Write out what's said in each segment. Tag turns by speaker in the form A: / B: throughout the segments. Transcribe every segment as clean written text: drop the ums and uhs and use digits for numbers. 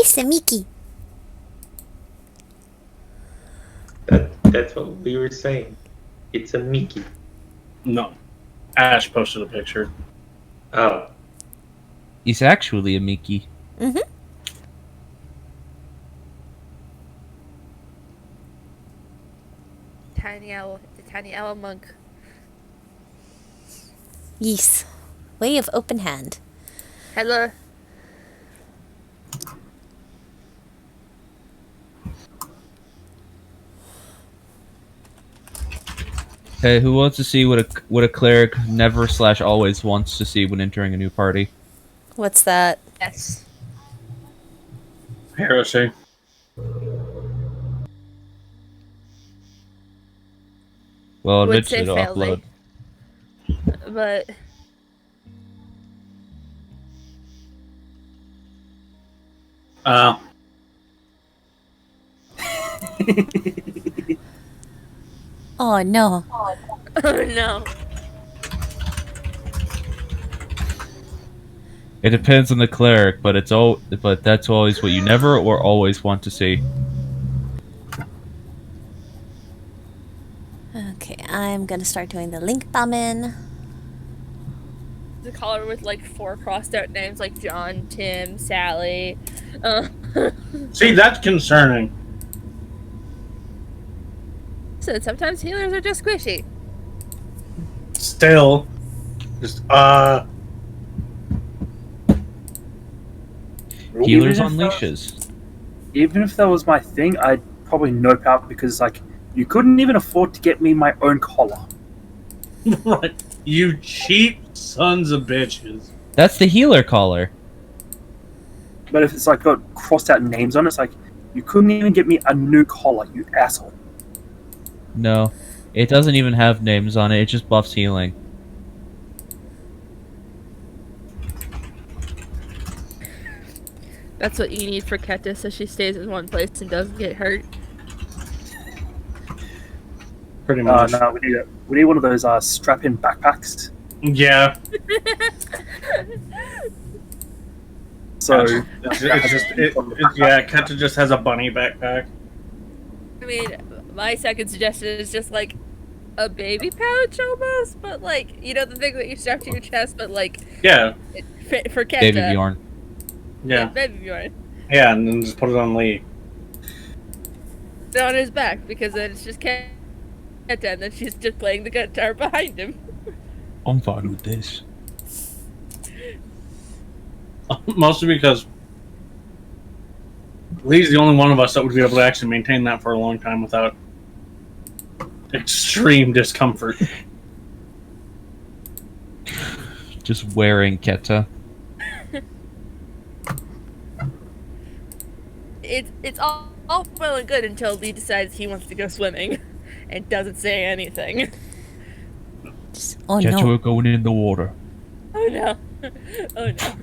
A: It's a Mickey.
B: That's what we were saying. It's a Mickey.
C: No. Ash posted a picture.
B: Oh.
D: He's actually a Mickey.
A: Mm-hmm.
E: The tiny owl monk.
A: Yes. Way of open hand.
E: Hello.
D: Hey, who wants to see what a cleric never / always wants to see when entering a new party?
A: What's that?
E: Yes.
C: Heresy.
D: Well,
E: Would say
D: eventually it'll upload.
E: But
A: Oh no.
E: oh no.
D: It depends on the cleric, but that's always what you never or always want to see.
A: Okay, I'm gonna start doing the link bombing.
E: The caller with like 4 crossed out names like John, Tim, Sally.
C: See, that's concerning.
E: So sometimes healers are just squishy.
C: Still. Just,
D: Healers on leashes.
F: Even if that was my thing, I'd probably nope out because, like, you couldn't even afford to get me my own collar.
C: Right. You cheap sons of bitches.
D: That's the healer collar.
F: But if it's, like, got crossed out names on it, it's like, you couldn't even get me a new collar, you asshole.
D: No, it doesn't even have names on it. It just buffs healing.
E: That's what you need for Keta so she stays in one place and doesn't get hurt.
C: Pretty much.
F: No, we need one of those strap-in backpacks.
C: Yeah.
F: So
C: Kenta just has a bunny backpack.
E: I mean, my second suggestion is just like a baby pouch almost, but like, you know, the thing that you strap to your chest, but like,
C: Yeah.
E: For Kenta.
D: Baby Bjorn.
C: Yeah.
E: Baby Bjorn.
C: Yeah, and then just put it on Lee.
E: Put it on his back, because then it's just Kenta, and then she's just playing the guitar behind him.
D: I'm fine with this.
C: Mostly because Lee's the only one of us that would be able to actually maintain that for a long time without extreme discomfort.
D: Just wearing Keta.
E: It's all well and good until Lee decides he wants to go swimming and doesn't say anything.
A: Oh
D: Keta,
A: no.
D: we're going in the water.
E: Oh no. Oh no.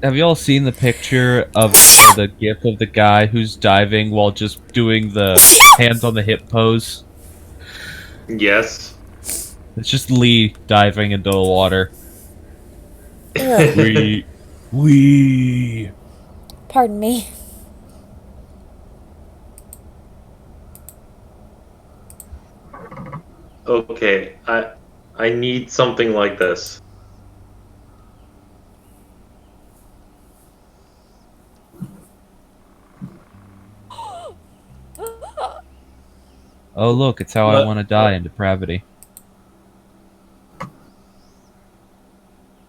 D: Have you all seen the picture of the gif of the guy who's diving while just doing the hands on the hip pose?
B: Yes.
D: It's just Lee diving into the water.
A: Ugh.
D: We.
A: Pardon me.
B: Okay, I need something like this.
D: Oh look, it's how I want to die in depravity.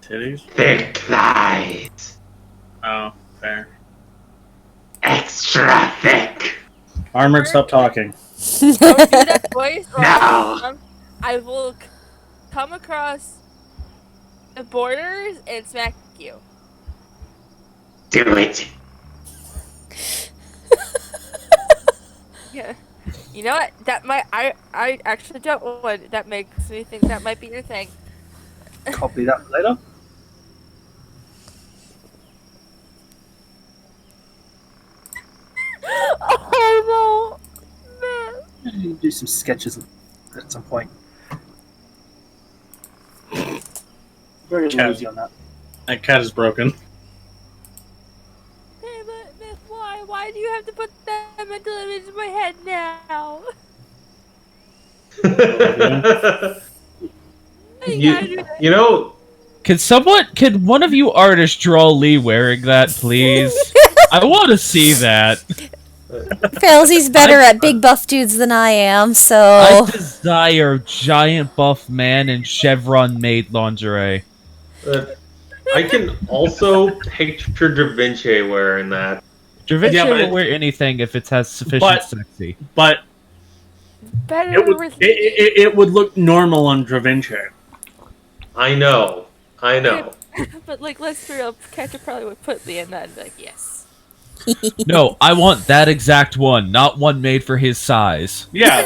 C: Titties?
B: Thick thighs.
C: Oh, fair.
B: Extra thick.
C: Armored, stop talking.
E: Don't do that voice, or
B: No.
E: I will come across the borders and smack you.
B: Do it.
E: Yeah. You know what? That might I actually don't want. That makes me think that might be your thing.
F: Copy that later.
E: Oh no, man.
F: Do some sketches at some point. Very
C: Cat.
F: lazy on that.
C: That cat is broken.
E: Hey, but Miss, why? Why do you have to put that mental image in my head now?
B: you know,
D: Can one of you artists draw Lee wearing that, please? I want to see that.
A: Failsy's better at big buff dudes than I am, so...
D: I desire giant buff man in chevron maid lingerie.
B: I can also picture Da Vinci wearing that.
D: Da Vinci
C: Yeah, but
D: will wear anything if it has sufficient sexy.
C: But
E: Better
C: it would look normal on Da Vinci.
B: I know.
E: But like, let's be real. Catcher probably would put me in that and be like, yes.
D: No, I want that exact one, not one made for his size.
C: Yeah.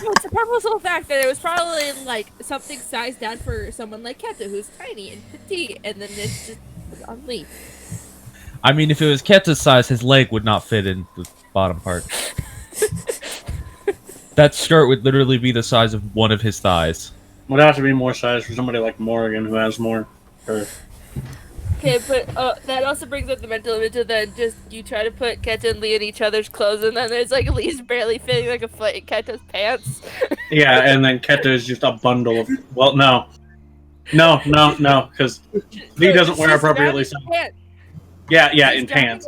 E: It's a purposeful fact that it was probably like something sized down for someone like Keta, who's tiny and petite, and then it's just on Lee.
D: I mean, if it was Keta's size, his leg would not fit in the bottom part. That skirt would literally be the size of one of his thighs.
C: Would have to be more size for somebody like Morgan who has more girth.
E: Okay, but that also brings up the mental image of then just you try to put Keta and Lee in each other's clothes, and then there's like Lee's barely fitting like a foot in Keta's pants.
C: Yeah, and then Keta is just a bundle of. Well, no, because Lee doesn't wear appropriately. So. Yeah, in pants.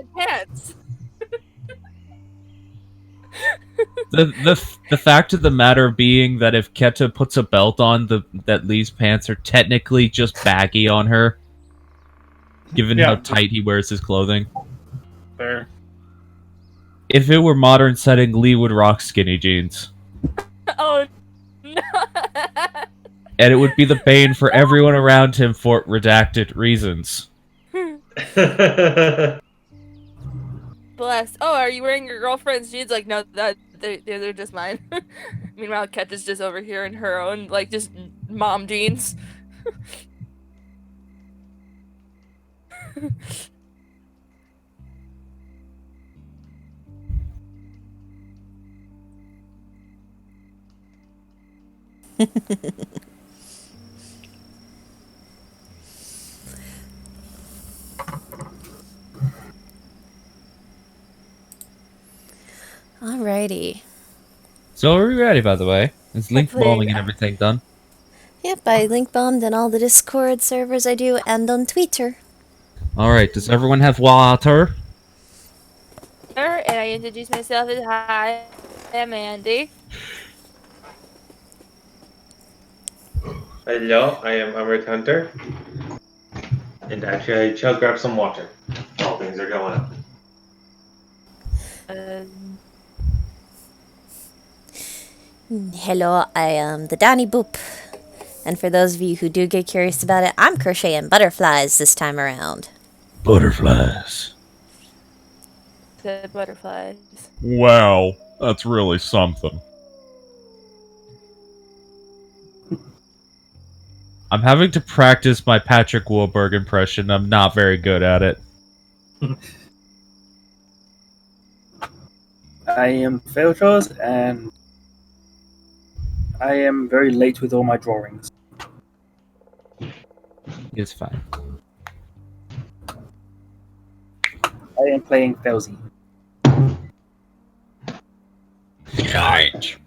D: The fact of the matter being that if Keta puts a belt on, that Lee's pants are technically just baggy on her, given how tight he wears his clothing.
C: Fair.
D: If it were modern setting, Lee would rock skinny jeans.
E: Oh no!
D: And it would be the bane for everyone around him for redacted reasons.
E: Bless. Oh, are you wearing your girlfriend's jeans? Like, no, they're just mine. Meanwhile, Keta's just over here in her own, like, just mom jeans.
A: Alrighty.
D: So are we ready, by the way? Is link
A: Hopefully,
D: bombing and everything done?
A: Yep, I link bombed on all the Discord servers I do and on Twitter.
D: Alright, does everyone have water?
E: And I introduce myself as hi, I'm Andy.
B: Hello, I am Amrit Hunter. And actually, I just grabbed some water. All things are going up.
A: Hello, I am the Danny Boop. And for those of you who do get curious about it, I'm crocheting butterflies this time around.
D: Butterflies.
E: The butterflies.
D: Wow, that's really something. I'm having to practice my Patrick Warburg impression. I'm not very good at it.
F: I am Failchos, and I am very late with all my drawings.
D: It's fine.
F: I am playing Failsy.
D: Right.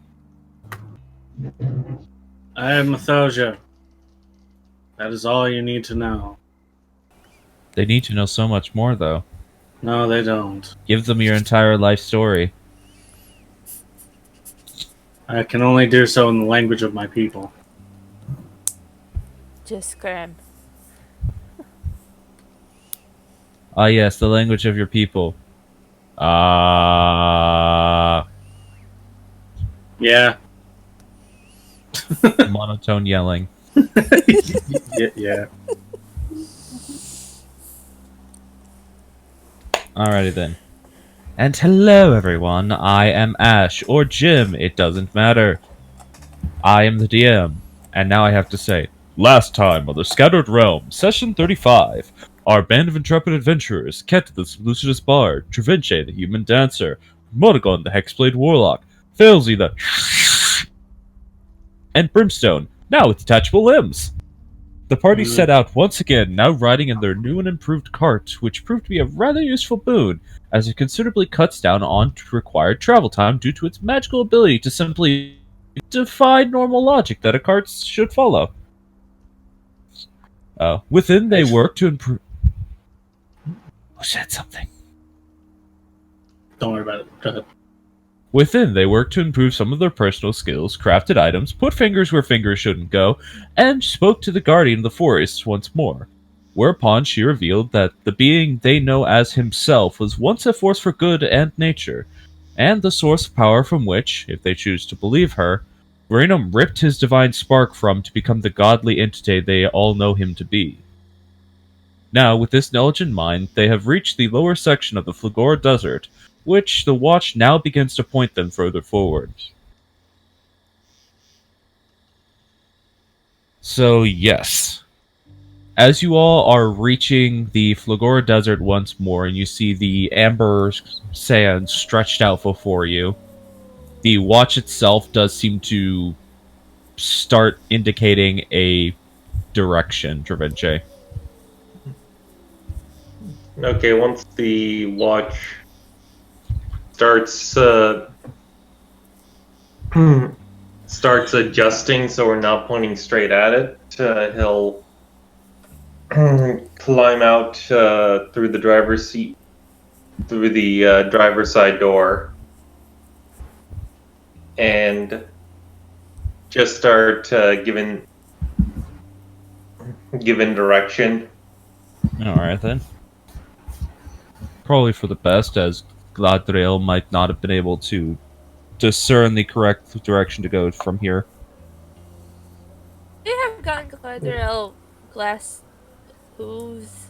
C: I am Mythosia. That is all you need to know.
D: They need to know so much more, though.
C: No, they don't.
D: Give them your entire life story.
C: I can only do so in the language of my people.
E: Just scram.
D: Ah, yes, the language of your people.
C: Yeah.
D: Monotone yelling.
C: Yeah.
D: Alrighty then. And hello everyone, I am Ash, or Jim, it doesn't matter. I am the DM, and now I have to say, last time on the Scattered Realm, Session 35, our band of intrepid adventurers, Ket the Lucidus Bard, Travince the Human Dancer, Modagon the Hexblade Warlock, Failsy the and Brimstone, now with detachable limbs. The party set out once again, now riding in their new and improved cart, which proved to be a rather useful boon, as it considerably cuts down on required travel time due to its magical ability to simply defy normal logic that a cart should follow. Within, they work to improve. Who said something?
C: Don't worry about it. Go ahead.
D: Within, they work to improve some of their personal skills, crafted items, put fingers where fingers shouldn't go, and spoke to the guardian of the forest once more. Whereupon she revealed that the being they know as himself was once a force for good and nature, and the source of power from which, if they choose to believe her, Verenum ripped his divine spark from to become the godly entity they all know him to be. Now, with this knowledge in mind, they have reached the lower section of the Flagora Desert, which the watch now begins to point them further forward. So, yes. As you all are reaching the Flagora Desert once more, and you see the amber sand stretched out before you, the watch itself does seem to start indicating a direction, Travince.
B: Okay, once the watch starts starts adjusting, so we're not pointing straight at it, he'll climb out through the driver's seat, through the driver's side door, and just start giving direction.
D: Alright then. Probably for the best, as Gladriel might not have been able to discern the correct direction to go from here.
E: We have gotten Galadriel glass hooves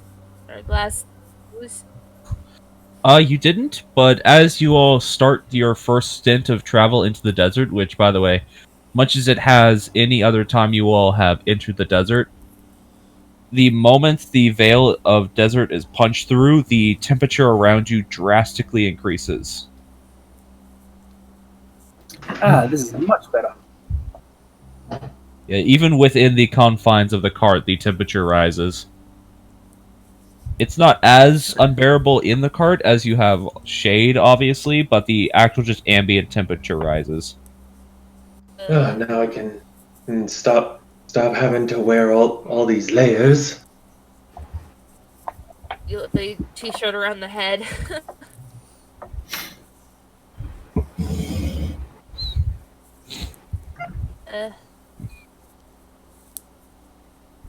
E: or glass hooves.
D: You didn't, but as you all start your first stint of travel into the desert, which, by the way, much as it has any other time you all have entered the desert, the moment the veil of desert is punched through, the temperature around you drastically increases.
F: This is much better.
D: Yeah, even within the confines of the cart, the temperature rises. It's not as unbearable in the cart as you have shade, obviously, but the actual just ambient temperature rises.
B: Now I can stop having to wear all these layers.
E: You put the t-shirt around the head.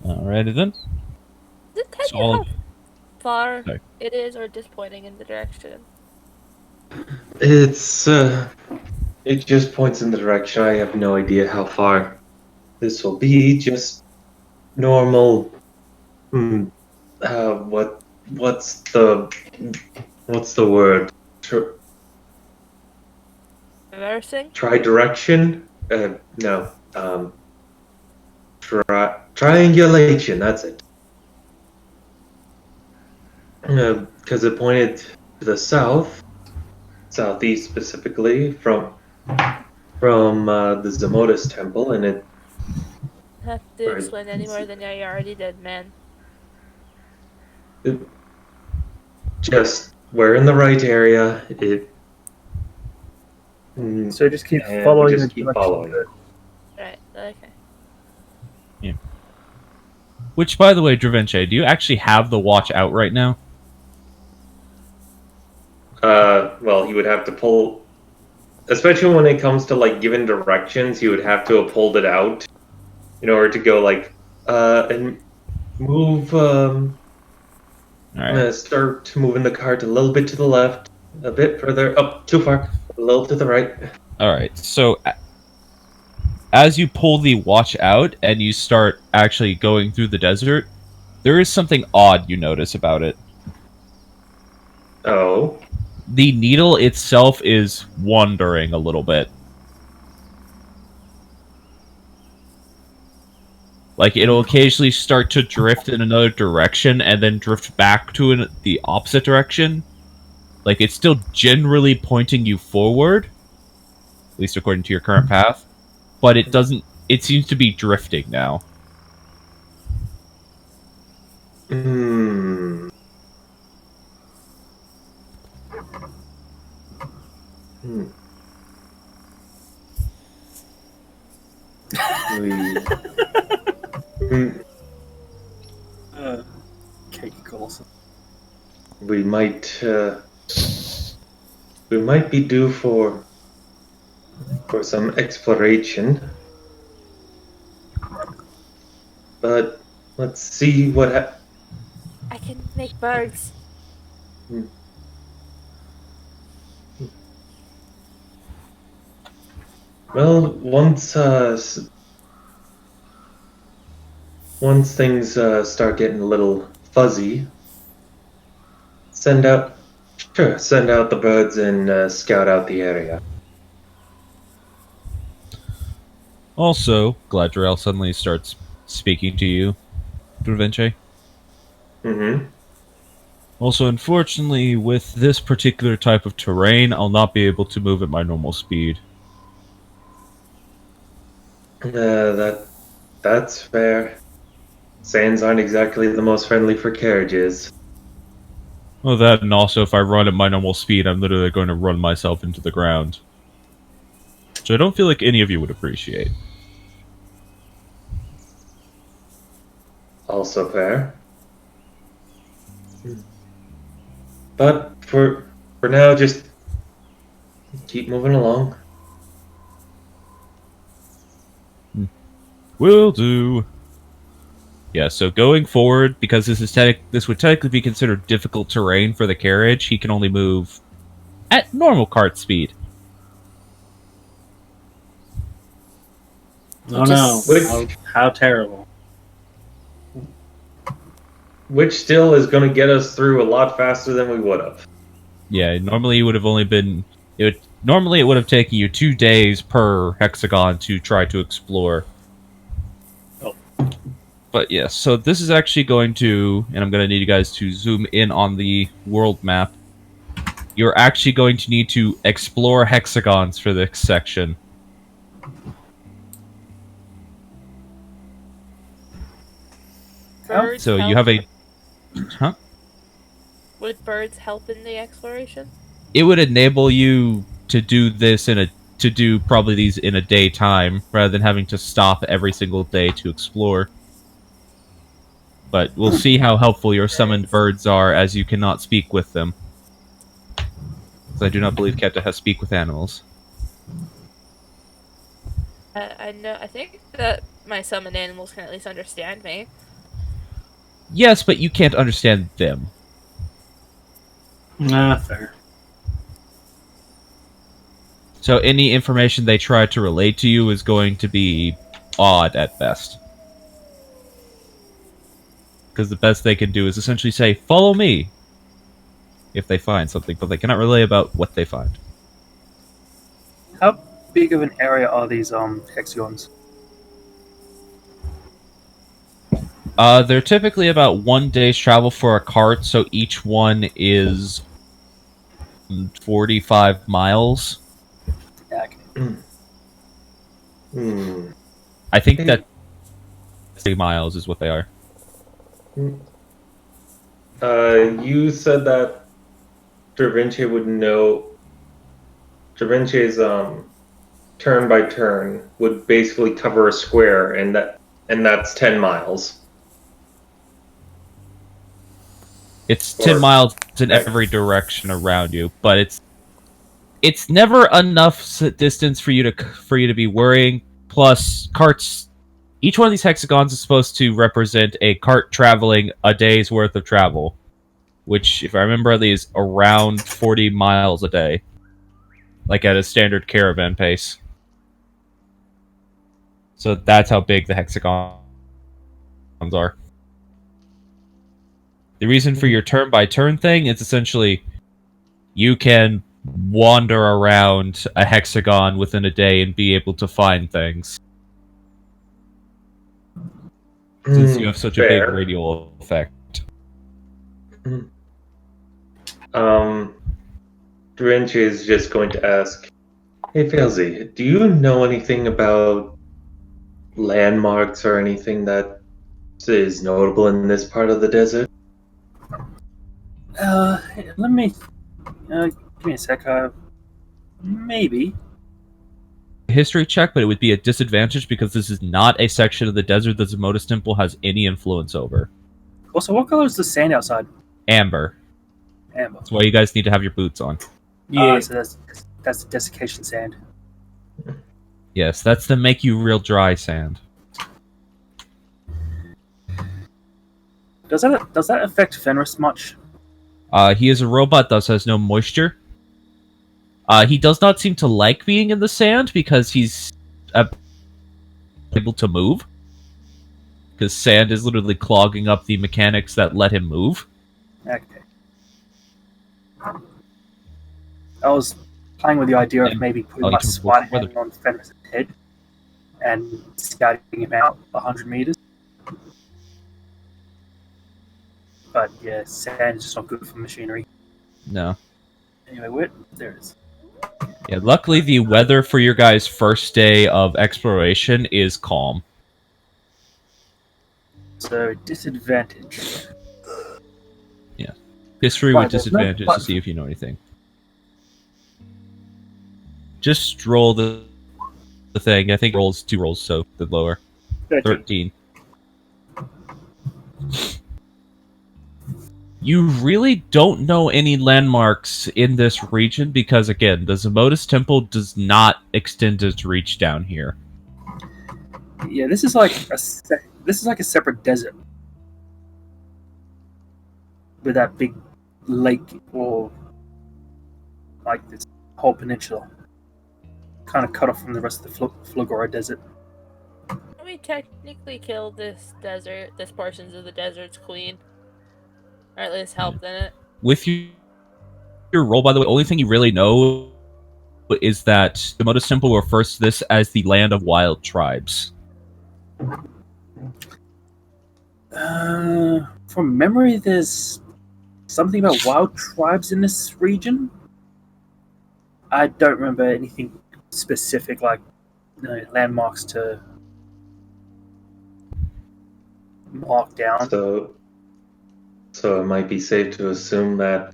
D: Alrighty then.
E: Does it tell
D: So
E: you
D: all-
E: how far
D: Sorry.
E: it is, or just pointing in the direction?
B: It's it just points in the direction. I have no idea how far this will be. Just normal. What's the word?
E: Reversing?
B: Tridirection? No. Triangulation. That's it. Because it pointed to the southeast specifically, from the Zamodus temple, and it
E: Have to
B: Right.
E: explain any more than you already did, man.
B: just we're in the right area.
F: So just keep
B: And
F: following
B: just
F: the
B: keep
F: direction
B: following.
F: of it.
E: Right, okay.
D: Which, by the way, Dravince, do you actually have the watch out right now?
B: Well, he would have to pull, especially when it comes to like giving directions. He would have to have pulled it out in order to go like and move.
D: Alright.
B: Start moving the cart a little bit to the left, a bit further up, too far, a little to the right.
D: Alright, so as you pull the watch out and you start actually going through the desert, there is something odd you notice about it.
B: Oh,
D: The needle itself is wandering a little bit. Like, it'll occasionally start to drift in another direction and then drift back to the opposite direction. Like, it's still generally pointing you forward, at least according to your current path, but it doesn't. It seems to be drifting now.
B: Hmm. Hmm. We. Hmm.
F: Cake calls.
B: We might. We might be due for some exploration, but let's see what.
E: I can make birds.
B: Well, once things start getting a little fuzzy, send out the birds and scout out the area.
D: Also, Gladriel suddenly starts speaking to you, Dravince.
B: Mm-hmm.
D: Also, unfortunately, with this particular type of terrain, I'll not be able to move at my normal speed.
B: That's fair. Sands aren't exactly the most friendly for carriages.
D: Well, that, and also, if I run at my normal speed, I'm literally going to run myself into the ground. Which I don't feel like any of you would appreciate.
B: Also fair. But for now, just keep moving along.
D: Will do. Yeah, so going forward, because this would technically be considered difficult terrain for the carriage, he can only move at normal cart speed.
C: Oh
A: Just-
C: no! How terrible!
B: Which still is going to get us through a lot faster than we would have.
D: Yeah, normally it would have only been normally it would have taken you 2 days per hexagon to try to explore.
C: Oh.
D: But yes, so this is actually going to, and I'm going to need you guys to zoom in on the world map. You're actually going to need to explore hexagons for this section.
E: Birds
D: So you
E: help?
D: have a... Huh?
E: Would birds help in the exploration?
D: It would enable you to do this to do probably these in a day time, rather than having to stop every single day to explore. But we'll see how helpful your summoned birds are, as you cannot speak with them. Because I do not believe Keta has speak with animals.
E: I know. I think that my summoned animals can at least understand me.
D: Yes, but you can't understand them.
C: Nah, fair.
D: So any information they try to relate to you is going to be odd at best. Because the best they can do is essentially say, "Follow me," if they find something, but they cannot relay about what they find.
F: How big of an area are these hexagons?
D: They're typically about 1 day's travel for a cart, so each one is 45 miles.
F: Yeah, okay.
B: Hmm.
D: I think that 3 miles is what they are.
B: You said that Dravince would know. Dravince's turn by turn would basically cover a square, and that's 10 miles.
D: It's 10
B: Or-
D: miles in every direction around you, but it's never enough distance for you to be worrying. Plus, carts. Each one of these hexagons is supposed to represent a cart traveling a day's worth of travel, which, if I remember rightly, is around 40 miles a day, like at a standard caravan pace. So that's how big the hexagons are. The reason for your turn-by-turn thing is essentially you can wander around a hexagon within a day and be able to find things. Since you have such a big
B: Fair.
D: radial effect.
B: Dravince is just going to ask, "Hey, Felzy, do you know anything about landmarks or anything that is notable in this part of the desert?
F: Let me. Give me a sec. Maybe.
D: History check, but it would be a disadvantage because this is not a section of the desert that Zamodus Temple has any influence over.
F: Also, what color is the sand outside?
D: Amber.
F: Amber.
D: That's why you guys need to have your boots on.
F: Yeah. So that's the desiccation sand.
D: Yes, that's to make you real dry sand.
F: Does that affect Fenris much?
D: He is a robot, thus has no moisture. He does not seem to like being in the sand because he's able to move. Because sand is literally clogging up the mechanics that let him move.
F: Okay. I was playing with the idea of maybe putting my spider hand on Fenris' head and scouting him out 100 meters. But yeah, sand is just not good for machinery.
D: No.
F: Anyway, there it is.
D: Yeah, luckily the weather for your guys' first day of exploration is calm.
F: So, disadvantage.
D: Yeah. History
F: Right,
D: with
F: there's no
D: disadvantage to
F: button.
D: see if you know anything. Just roll the thing. I think it rolls 2 rolls, so the lower. 13. You really don't know any landmarks in this region because, again, the Zamodus Temple does not extend its reach down here.
F: Yeah, this is like a separate desert with that big lake or like this whole peninsula, kind of cut off from the rest of the Flagora Desert.
E: We technically killed this portions of the desert's queen. Or at least helped in it.
D: With your roll, by the way, only thing you really know is that the Zamodus Temple refers to this as the land of wild tribes.
F: From memory, there's something about wild tribes in this region. I don't remember anything specific, like landmarks to mark down.
B: So it might be safe to assume that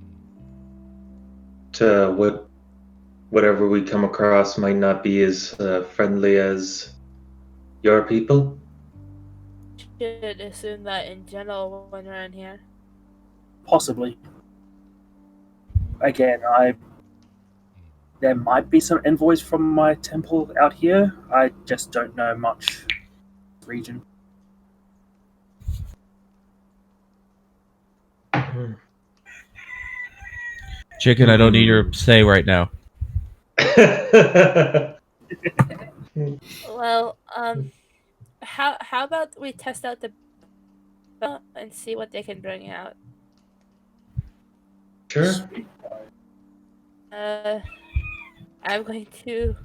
B: whatever we come across might not be as friendly as your people.
E: Should assume that in general when we're in here.
F: Possibly. Again, there might be some envoys from my temple out here. I just don't know much region.
D: Chicken, I don't need your say right now.
E: Well, how about we test out the and see what they can bring out?
B: Sure.
E: I'm going to.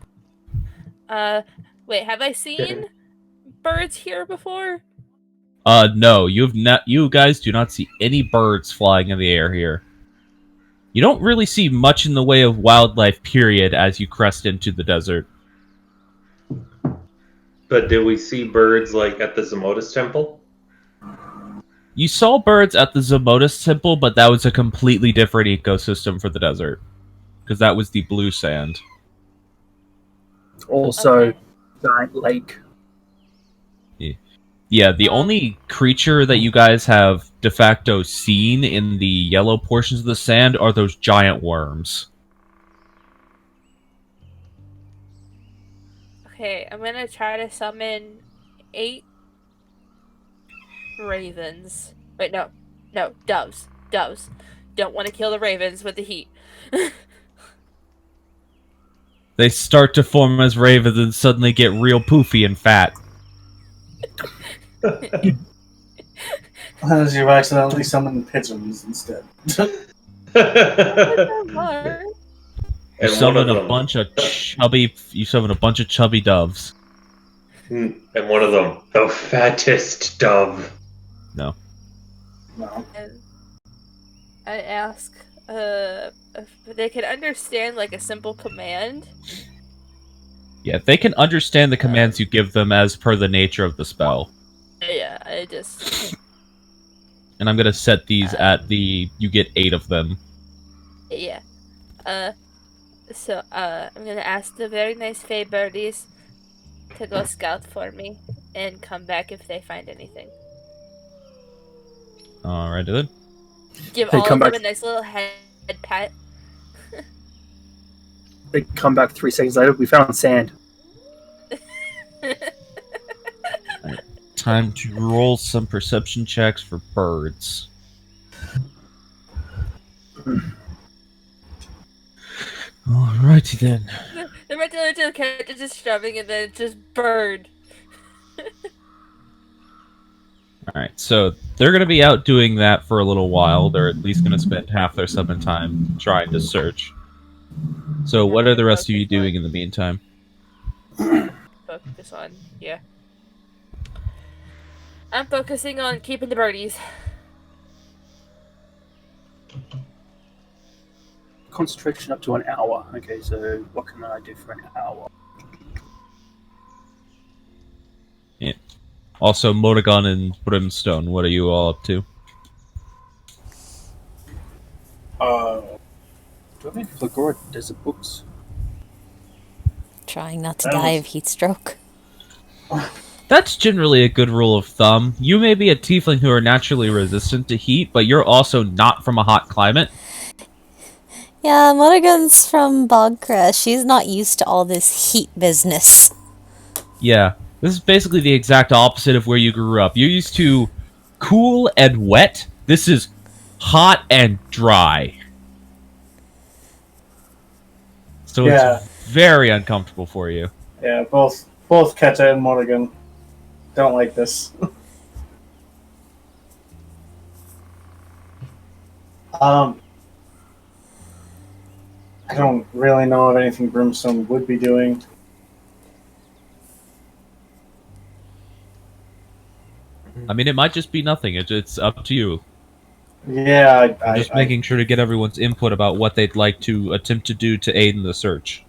E: Wait, have I seen birds here before?
D: No, you guys do not see any birds flying in the air here. You don't really see much in the way of wildlife, period, as you crest into the desert.
B: But did we see birds like at the Zamodus Temple?
D: You saw birds at the Zamodus Temple, but that was a completely different ecosystem for the desert. Because that was the blue sand.
F: Also, giant lake.
D: Yeah, the only creature that you guys have de facto seen in the yellow portions of the sand are those giant worms.
E: Okay, I'm gonna try to summon 8 ravens. Wait, no, doves. Don't want to kill the ravens with the heat.
D: They start to form as ravens and suddenly get real poofy and fat.
G: As you accidentally summon pigeons instead.
D: You summon a bunch of chubby doves.
B: And one of them, the fattest dove.
D: No.
G: No.
E: And I ask if they can understand like a simple command.
D: Yeah, they can understand the commands you give them as per the nature of the spell.
E: Yeah, I It just
D: And I'm gonna set these at the. You get 8 of them.
E: yeah. So I'm gonna ask the very nice Fey birdies to go scout for me and come back if they find anything.
D: Alrighty then.
E: Give
F: They
E: all
F: come
E: of them
F: back.
E: a nice little head pat.
F: They come back 3 seconds later. We found sand.
D: Time to roll some perception checks for birds. Alrighty then.
E: The regular cat is just shoving and then it's just bird.
D: Alright, so they're going to be out doing that for a little while. They're at least going to spend half their summon time trying to search. So what are the rest of you doing in the meantime?
E: Focus on, yeah. I'm focusing on keeping the birdies.
F: Concentration up to an hour. Okay, so what can I do for an hour?
D: Yeah. Also, Motagon and Brimstone, what are you all up to?
F: Do I have any Flagora Desert books?
A: Trying not to die of heat stroke.
D: That's generally a good rule of thumb. You may be a tiefling who are naturally resistant to heat, but you're also not from a hot climate.
A: Yeah, Monagon's from Bogcrest. She's not used to all this heat business.
D: Yeah, this is basically the exact opposite of where you grew up. You're used to cool and wet. This is hot and dry. So
G: Yeah.
D: it's very uncomfortable for you.
G: Yeah, both Keta and Morrigan don't like this. I don't really know of anything Brimstone would be doing.
D: I mean, it might just be nothing. It's up to you.
G: Yeah,
D: I'm just making sure to get everyone's input about what they'd like to attempt to do to aid in the search.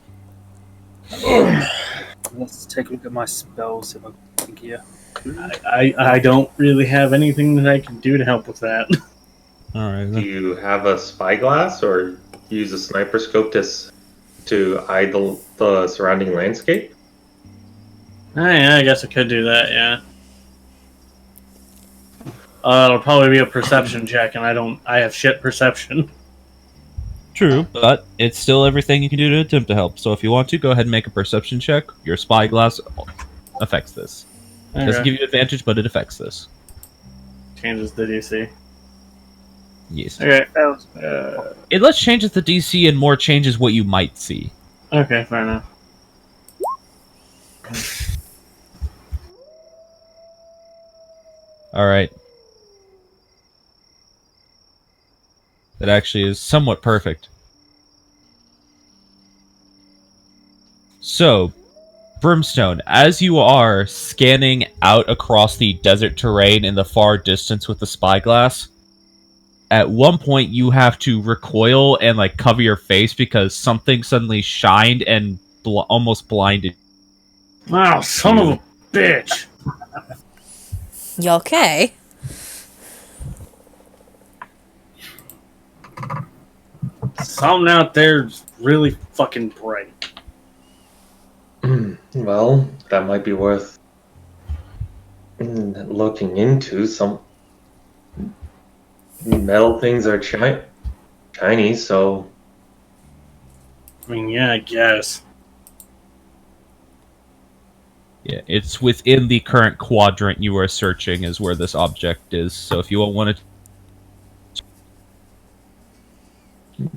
F: Let's take a look at my spells if I think here.
C: I don't really have anything that I can do to help with that.
D: Alright.
B: Do you have a spyglass or use a sniper scope to eye the surrounding landscape?
C: Yeah, I guess I could do that, yeah. It'll probably be a perception check, and I have shit perception.
D: True, but it's still everything you can do to attempt to help. So if you want to, go ahead and make a perception check. Your spyglass affects this. It doesn't give you advantage, but it affects this.
C: Changes the DC.
D: Yes.
C: Okay.
D: It less changes the DC and more changes what you might see.
C: Okay, fair enough.
D: Alright. That actually is somewhat perfect. So, Brimstone, as you are scanning out across the desert terrain in the far distance with the spyglass, at one point you have to recoil and like cover your face because something suddenly shined and almost blinded.
C: Wow, son of a bitch!
A: You okay?
C: Something out there's really fucking bright.
B: Well, that might be worth looking into. Some metal things are shiny, so
C: I mean, yeah, I guess.
D: Yeah, it's within the current quadrant you are searching is where this object is. So if you want to...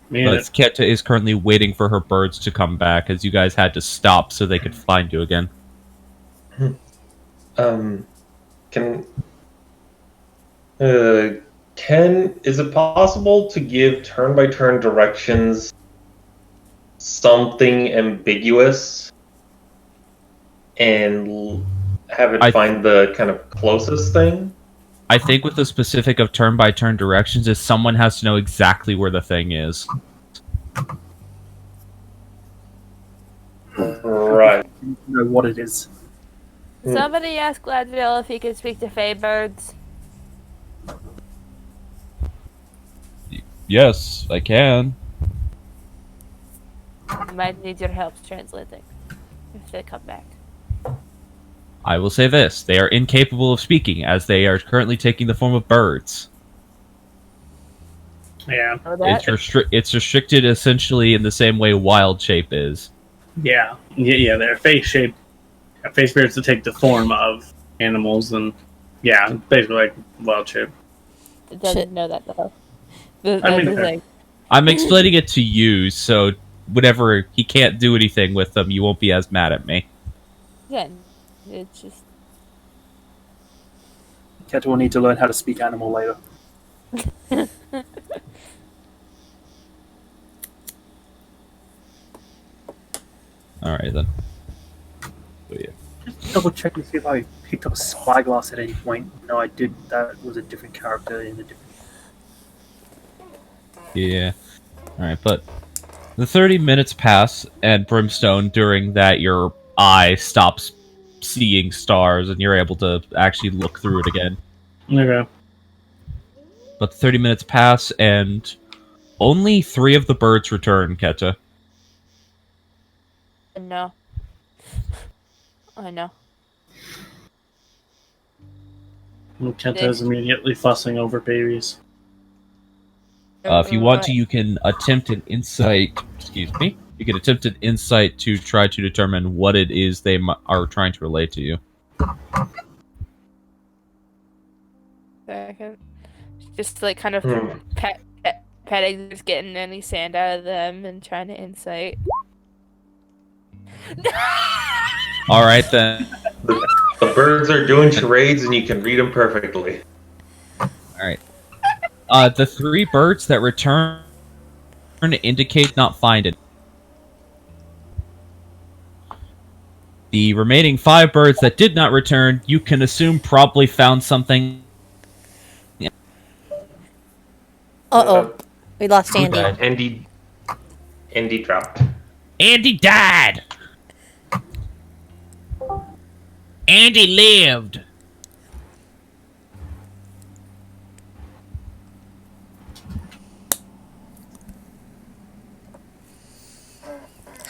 C: Man,
D: But Keta is currently waiting for her birds to come back, as you guys had to stop so they could find you again.
B: Is it possible to give turn-by-turn directions something ambiguous and have it find the kind of closest thing?
D: I think with the specific of turn-by-turn directions is someone has to know exactly where the thing is.
B: Right.
F: You know what it is.
E: Somebody ask Gladville if he can speak to Fey birds.
D: Yes, I can.
E: I might need your help translating if they come back.
D: I will say this. They are incapable of speaking, as they are currently taking the form of birds.
F: Yeah.
E: Know that?
D: It's restricted essentially in the same way wild shape is.
C: Yeah. They're face shaped. Face spirits to take the form of animals, and yeah, basically like wild shape.
E: It doesn't
A: Shit.
E: know that though.
C: I mean,
E: That's the thing.
D: I'm explaining it to you, so whenever he can't do anything with them, you won't be as mad at me.
E: Yeah, it's just
F: Keta will need to learn how to speak animal later.
D: Alright then. So, yeah.
F: Double check to see if I picked up a spyglass at any point. No, I did. That was a different character in a different.
D: Yeah. Alright, but the 30 minutes pass, and Brimstone, during that, your eye stops seeing stars, and you're able to actually look through it again.
C: Okay.
D: But the 30 minutes pass, and only 3 of the birds return, Keta.
E: no. I know.
C: Kenta is immediately fussing over babies.
D: If you want to, you can attempt an insight. Excuse me. You can attempt an insight to try to determine what it is they are trying to relate to you.
E: Second. Just like kind of petting, just getting any sand out of them and trying to insight.
D: All right then.
B: The birds are doing charades, and you can read them perfectly.
D: All right. The 3 birds that return indicate not finding. The remaining 5 birds that did not return, you can assume probably found something.
A: Uh-oh. We lost
D: Too
A: Andy.
D: bad.
B: Andy dropped.
D: Andy died! Andy lived!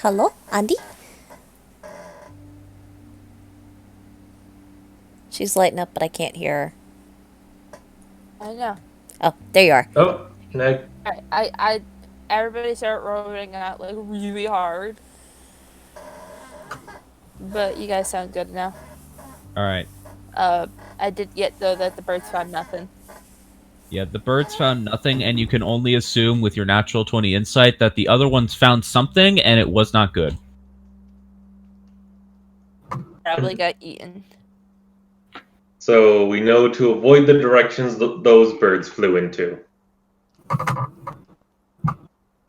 A: Hello, Andy? She's lighting up, but I can't hear her.
E: I know.
A: Oh, there you are.
B: Oh, no.
E: Everybody started rolling out like really hard. But you guys sound good now.
D: Alright.
E: I did get though that the birds found nothing.
D: Yeah, the birds found nothing, and you can only assume with your natural 20 insight that the other ones found something, and it was not good.
E: Probably got eaten.
B: So we know to avoid the directions those birds flew into.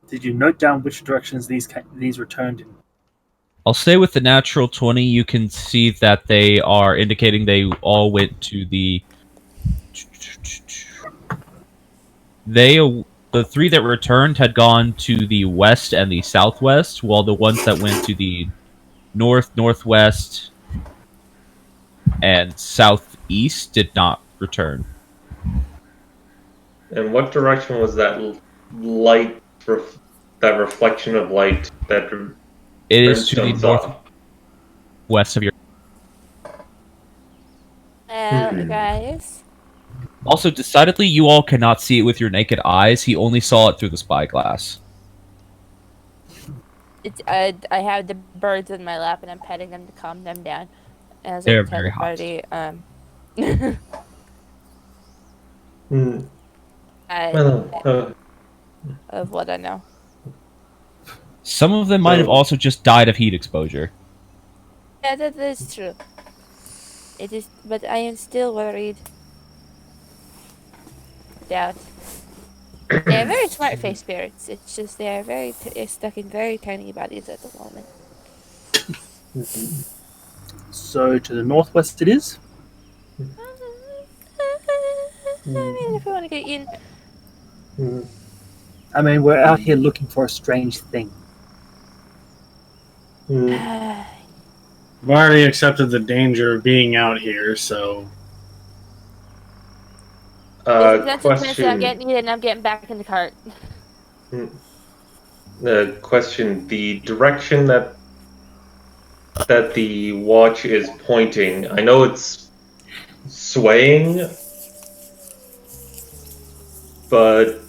F: Did you note down which directions these returned in?
D: I'll say with the natural 20, you can see that they are indicating they all went to the... The 3 that returned had gone to the west and the southwest, while the ones that went to the north, northwest, and southeast did not return.
B: And what direction was that light, that reflection of light that
D: It is to the
B: Brimstone saw?
D: northwest of your...
E: Guys.
D: Also, decidedly, you all cannot see it with your naked eyes. He only saw it through the spyglass.
E: I have the birds in my lap and I'm petting them to calm them down. As
D: They're
E: I tell
D: very hot.
E: everybody, of what I know.
D: Some of them might have also just died of heat exposure.
E: Yeah, that is true. It is, but I am still worried. Doubt. They are very smart face spirits. It's just they are very stuck in very tiny bodies at the moment.
F: So to the northwest it is.
E: I mean, if we want to get in,
F: I mean, we're out here looking for a strange thing.
C: I've already accepted the danger of being out here, so
E: There's a chance I'm
B: Question.
E: getting eaten and I'm getting back in the cart.
B: Question. The direction that the watch is pointing. I know it's swaying, but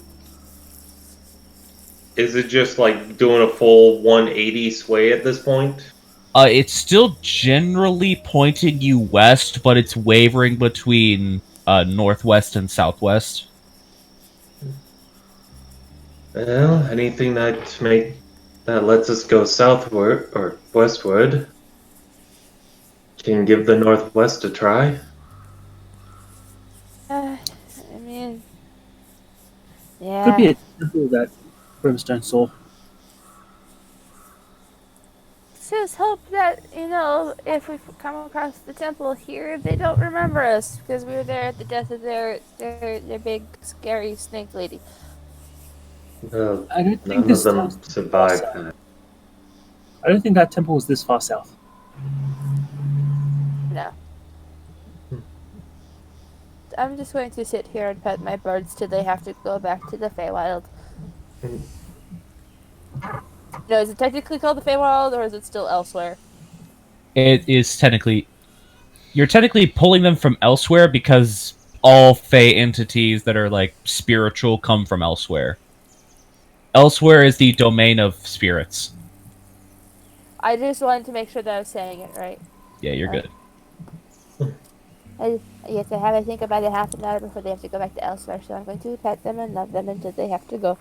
B: is it just like doing a full 180 sway at this point?
D: It's still generally pointing you west, but it's wavering between northwest and southwest.
B: Well, anything that lets us go southward or westward can give the northwest a try.
E: I mean,
F: Could be
E: yeah.
F: a temple that Brimstone saw.
E: Just hope that, if we come across the temple here, they don't remember us because we were there at the death of their big scary snake lady.
B: Well,
F: I don't think
B: none of
F: this
B: them
F: was
B: survived
F: far south.
B: that.
F: I don't think that temple was this far south.
E: No. I'm just going to sit here and pet my birds till they have to go back to the Feywild. No, is it technically called the Feywild, or is it still elsewhere?
D: It is technically... You're technically pulling them from elsewhere because all Fey entities that are, like, spiritual come from elsewhere. Elsewhere is the domain of spirits.
E: I just wanted to make sure that I was saying it right.
D: Yeah, you're good.
E: You have to have, I think, about a half an hour before they have to go back to elsewhere, so I'm going to pet them and love them until they have to go.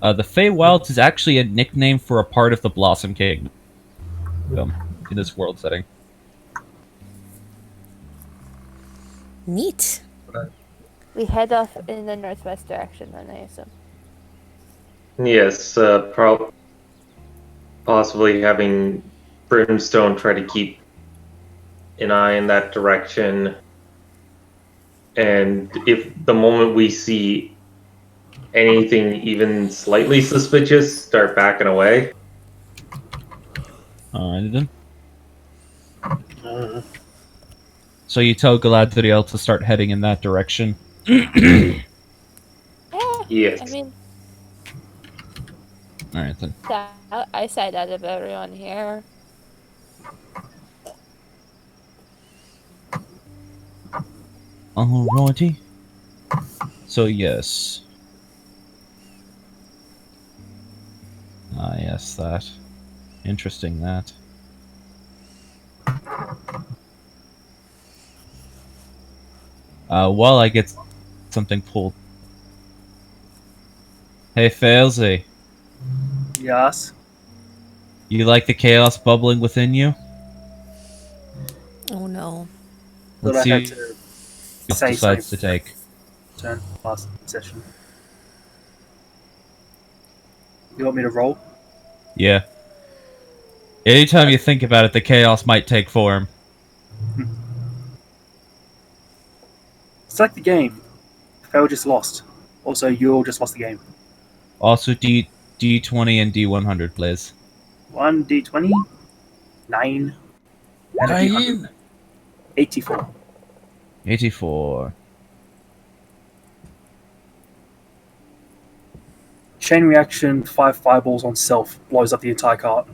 D: The Feywilds is actually a nickname for a part of the Blossom Kingdom in this world setting.
A: Neat.
E: We head off in the northwest direction, then, I assume.
B: Yes, possibly having Brimstone try to keep an eye in that direction. And if the moment we see anything even slightly suspicious, start backing away.
D: Alright then. So you tell Galadriel to start heading in that direction.
B: Yes.
E: I mean,
D: Alright then.
E: I side out of everyone here.
D: Alrighty. So yes. Ah yes, that. Interesting that. While I get something pulled. Hey Failsy,
F: Yes.
D: you like the chaos bubbling within you?
A: Oh no.
F: Thought
D: Let's
F: I
D: see
F: had
D: what
F: to
D: it
F: say
D: decides to
F: something.
D: take.
F: Turn last session. You want me to roll?
D: Yeah. Anytime you think about it, the chaos might take form.
F: It's like the game. Fail just lost. Also, you all just lost the game.
D: Also D20 and D100, please.
F: 1 D20, 9, and a D100. 84.
D: 84.
F: Chain reaction, 5 fireballs on self, blows up the entire cart.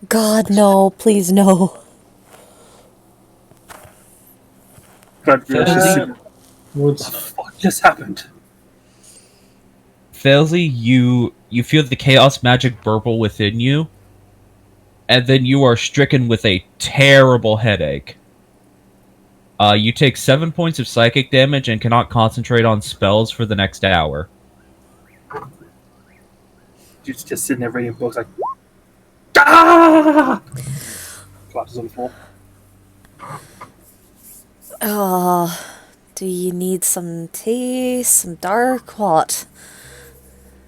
A: God, no. Please, no.
F: God,
C: What
F: what the fuck just happened?
D: Failsy, you feel the chaos magic burble within you, and then you are stricken with a terrible headache. You take 7 points of psychic damage and cannot concentrate on spells for the next hour.
F: You're just sitting there reading books like, ah! Collapses on the floor.
A: Oh, do you need some tea, some dark? What?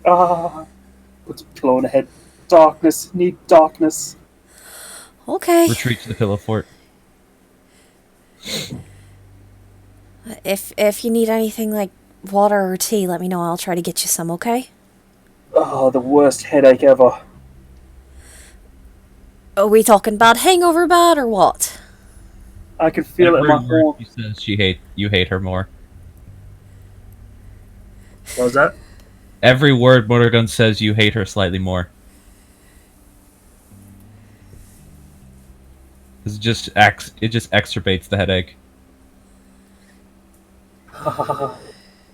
F: Ah! Puts a pillow on the head. Darkness, need darkness.
A: Okay.
D: Retreat to the pillow fort.
A: If you need anything like water or tea, let me know. I'll try to get you some, okay?
F: Oh, the worst headache ever.
A: Are we talking about hangover bad or what?
F: I can feel it in
D: Every
F: my
D: word
F: horn.
D: she says, you hate her more.
F: What was that?
D: Every word Motorgun says, you hate her slightly more. It just exacerbates the headache.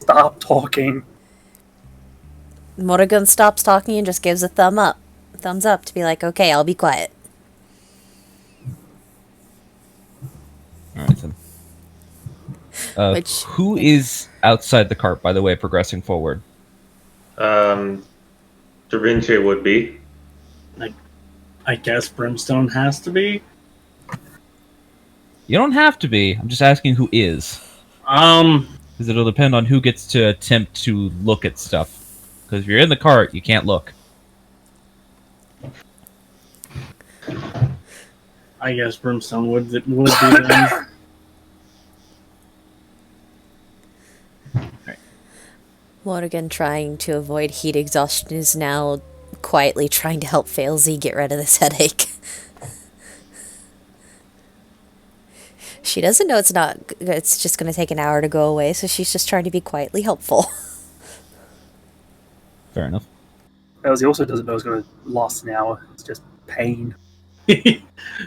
F: Stop talking.
A: Morrigan stops talking and just gives a thumbs up to be like, okay, I'll be quiet.
D: Alright then.
A: Which-
D: Who is outside the cart, by the way, progressing forward?
B: Da Vinci would be.
C: I guess Brimstone has to be.
D: You don't have to be. I'm just asking who is.
C: Um,
D: Because it'll depend on who gets to attempt to look at stuff. Because if you're in the cart, you can't look.
C: I guess Brimstone would be then.
A: Morrigan, trying to avoid heat exhaustion, is now quietly trying to help Failsy get rid of this headache. She doesn't know it's just going to take an hour to go away, so she's just trying to be quietly helpful.
D: Fair enough.
F: Elsie also doesn't know it's going to last an hour. It's just pain.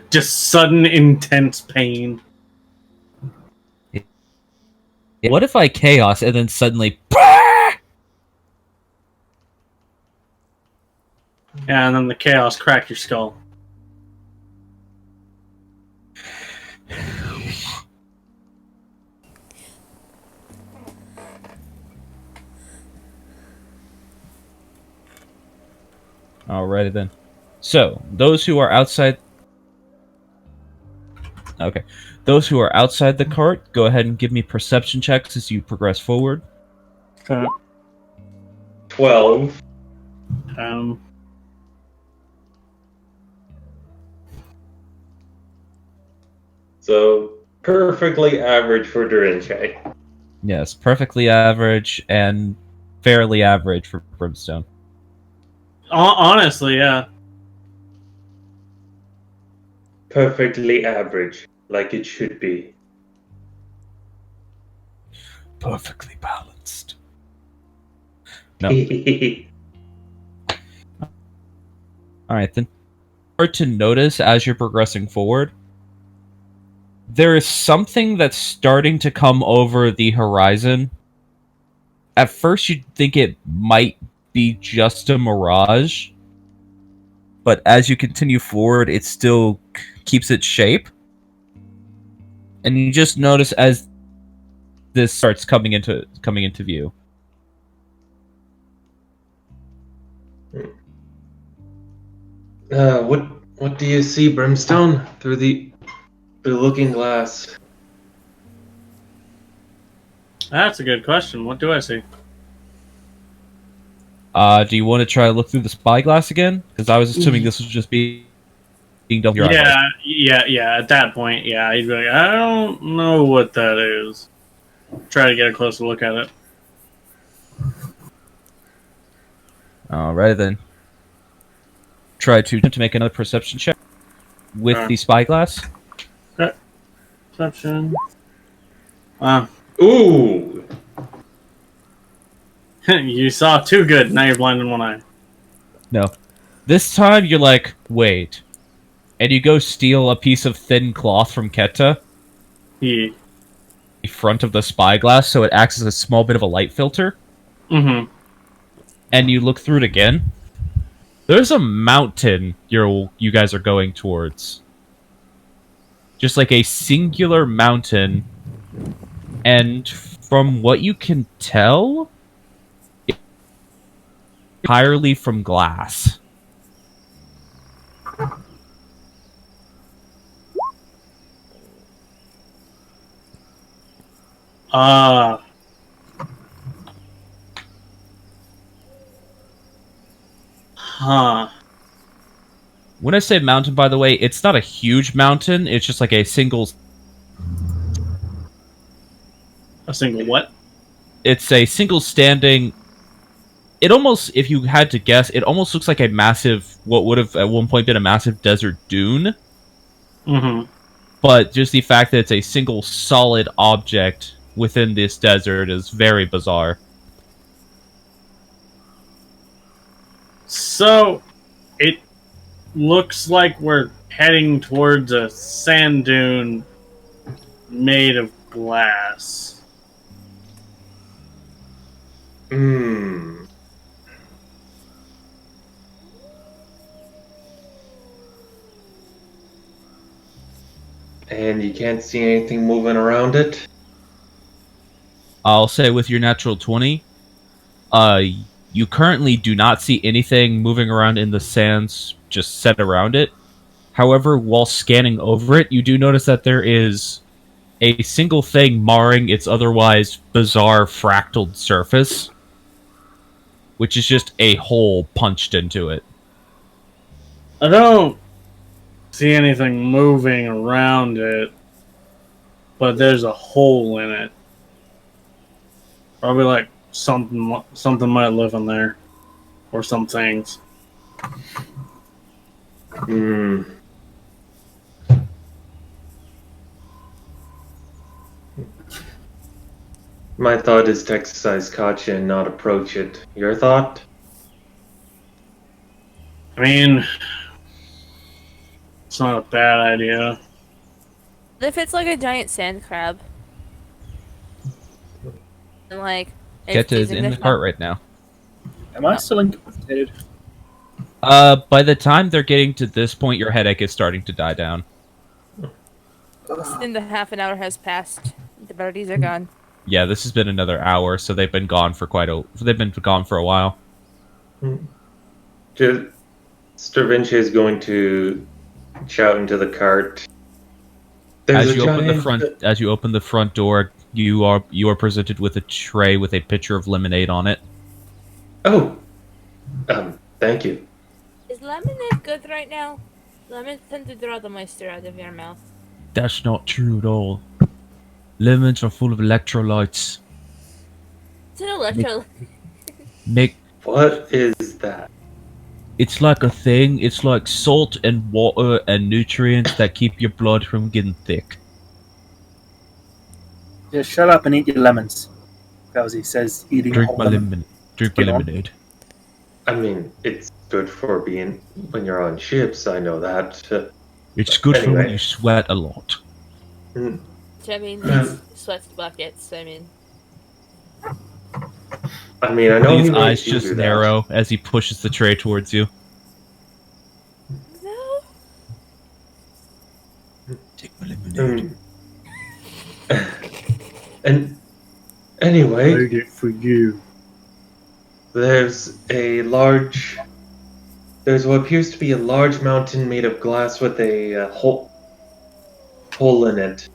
C: Just sudden, intense pain.
D: What if I chaos and then suddenly...
C: Yeah, and then the chaos crack your skull.
D: Alrighty then. So, those who are outside... Okay. Those who are outside the cart, go ahead and give me perception checks as you progress forward.
C: Okay.
B: 12. So, perfectly average for Durinche.
D: Yes, perfectly average and fairly average for Brimstone.
C: Honestly, yeah.
B: Perfectly average, like it should be.
D: Perfectly balanced. No. Alright then. Hard to notice as you're progressing forward. There is something that's starting to come over the horizon. At first you'd think it might be just a mirage. But as you continue forward, it still keeps its shape. And you just notice as this starts coming into view.
B: What do you see, Brimstone, through the looking glass?
C: That's a good question. What do I see?
D: Do you want to try to look through the spyglass again? Because I was assuming this was just being done with your eyeball.
C: Yeah. At that point, yeah, he'd be like, I don't know what that is. Try to get a closer look at it.
D: Alright then. Try to make another perception check with the spyglass.
C: Okay. Perception.
B: Ooh!
C: You saw too good. Now you're blind in one eye.
D: No. This time you're like, wait. And you go steal a piece of thin cloth from Ketta.
C: Yeah.
D: The front of the spyglass, so it acts as a small bit of a light filter.
C: Mm-hmm.
D: And you look through it again. There's a mountain you guys are going towards. Just like a singular mountain. And from what you can tell, it's entirely from glass.
C: Huh.
D: When I say mountain, by the way, it's not a huge mountain. It's just like a single...
C: A single what?
D: It's a single standing... it almost, if you had to guess, it almost looks like a massive, what would have at one point been a massive desert dune.
C: Mm-hmm.
D: But just the fact that it's a single solid object within this desert is very bizarre.
C: So, it looks like we're heading towards a sand dune made of glass.
B: Hmm. And you can't see anything moving around it?
D: I'll say with your natural 20, you currently do not see anything moving around in the sands just set around it. However, while scanning over it, you do notice that there is a single thing marring its otherwise bizarre fractaled surface, which is just a hole punched into it.
C: I don't see anything moving around it, but there's a hole in it. Probably like something might live in there, or some things.
B: Hmm. My thought is to exercise caution and not approach it. Your thought?
C: I mean, it's not a bad idea.
E: If it's like a giant sand crab, and like
D: Get to in the cart right now.
F: Am I still incapacitated?
D: By the time they're getting to this point, your headache is starting to die down.
E: In the half an hour has passed, the birdies are gone.
D: Yeah, this has been another hour, so they've been gone for they've been gone for a while.
B: Stravinci is going to shout into the cart.
D: As you open the front door, you are presented with a tray with a pitcher of lemonade on it.
B: Oh, thank you.
E: Is lemonade good right now? Lemons tend to draw the moisture out of your mouth.
D: That's not true at all. Lemons are full of electrolytes.
E: It's an electrolyte.
B: What is that?
D: It's like a thing. It's like salt and water and nutrients that keep your blood from getting thick.
F: Just shut up and eat your lemons. Fauzi says, eating
D: Drink
F: whole
D: my
F: lemon.
D: lemon. Drink my lemonade.
B: I mean, it's good for being when you're on ships. I know that.
D: It's good for when
B: Anyway.
D: you sweat a lot.
E: I mean, these sweat buckets. I mean,
B: I know
D: His
B: he
D: eyes
B: makes you
D: just
B: do that.
D: narrow as he pushes the tray towards you.
E: no.
D: Take my lemonade.
B: And anyway,
C: Made it for you.
B: there's what appears to be a large mountain made of glass with a hole in it.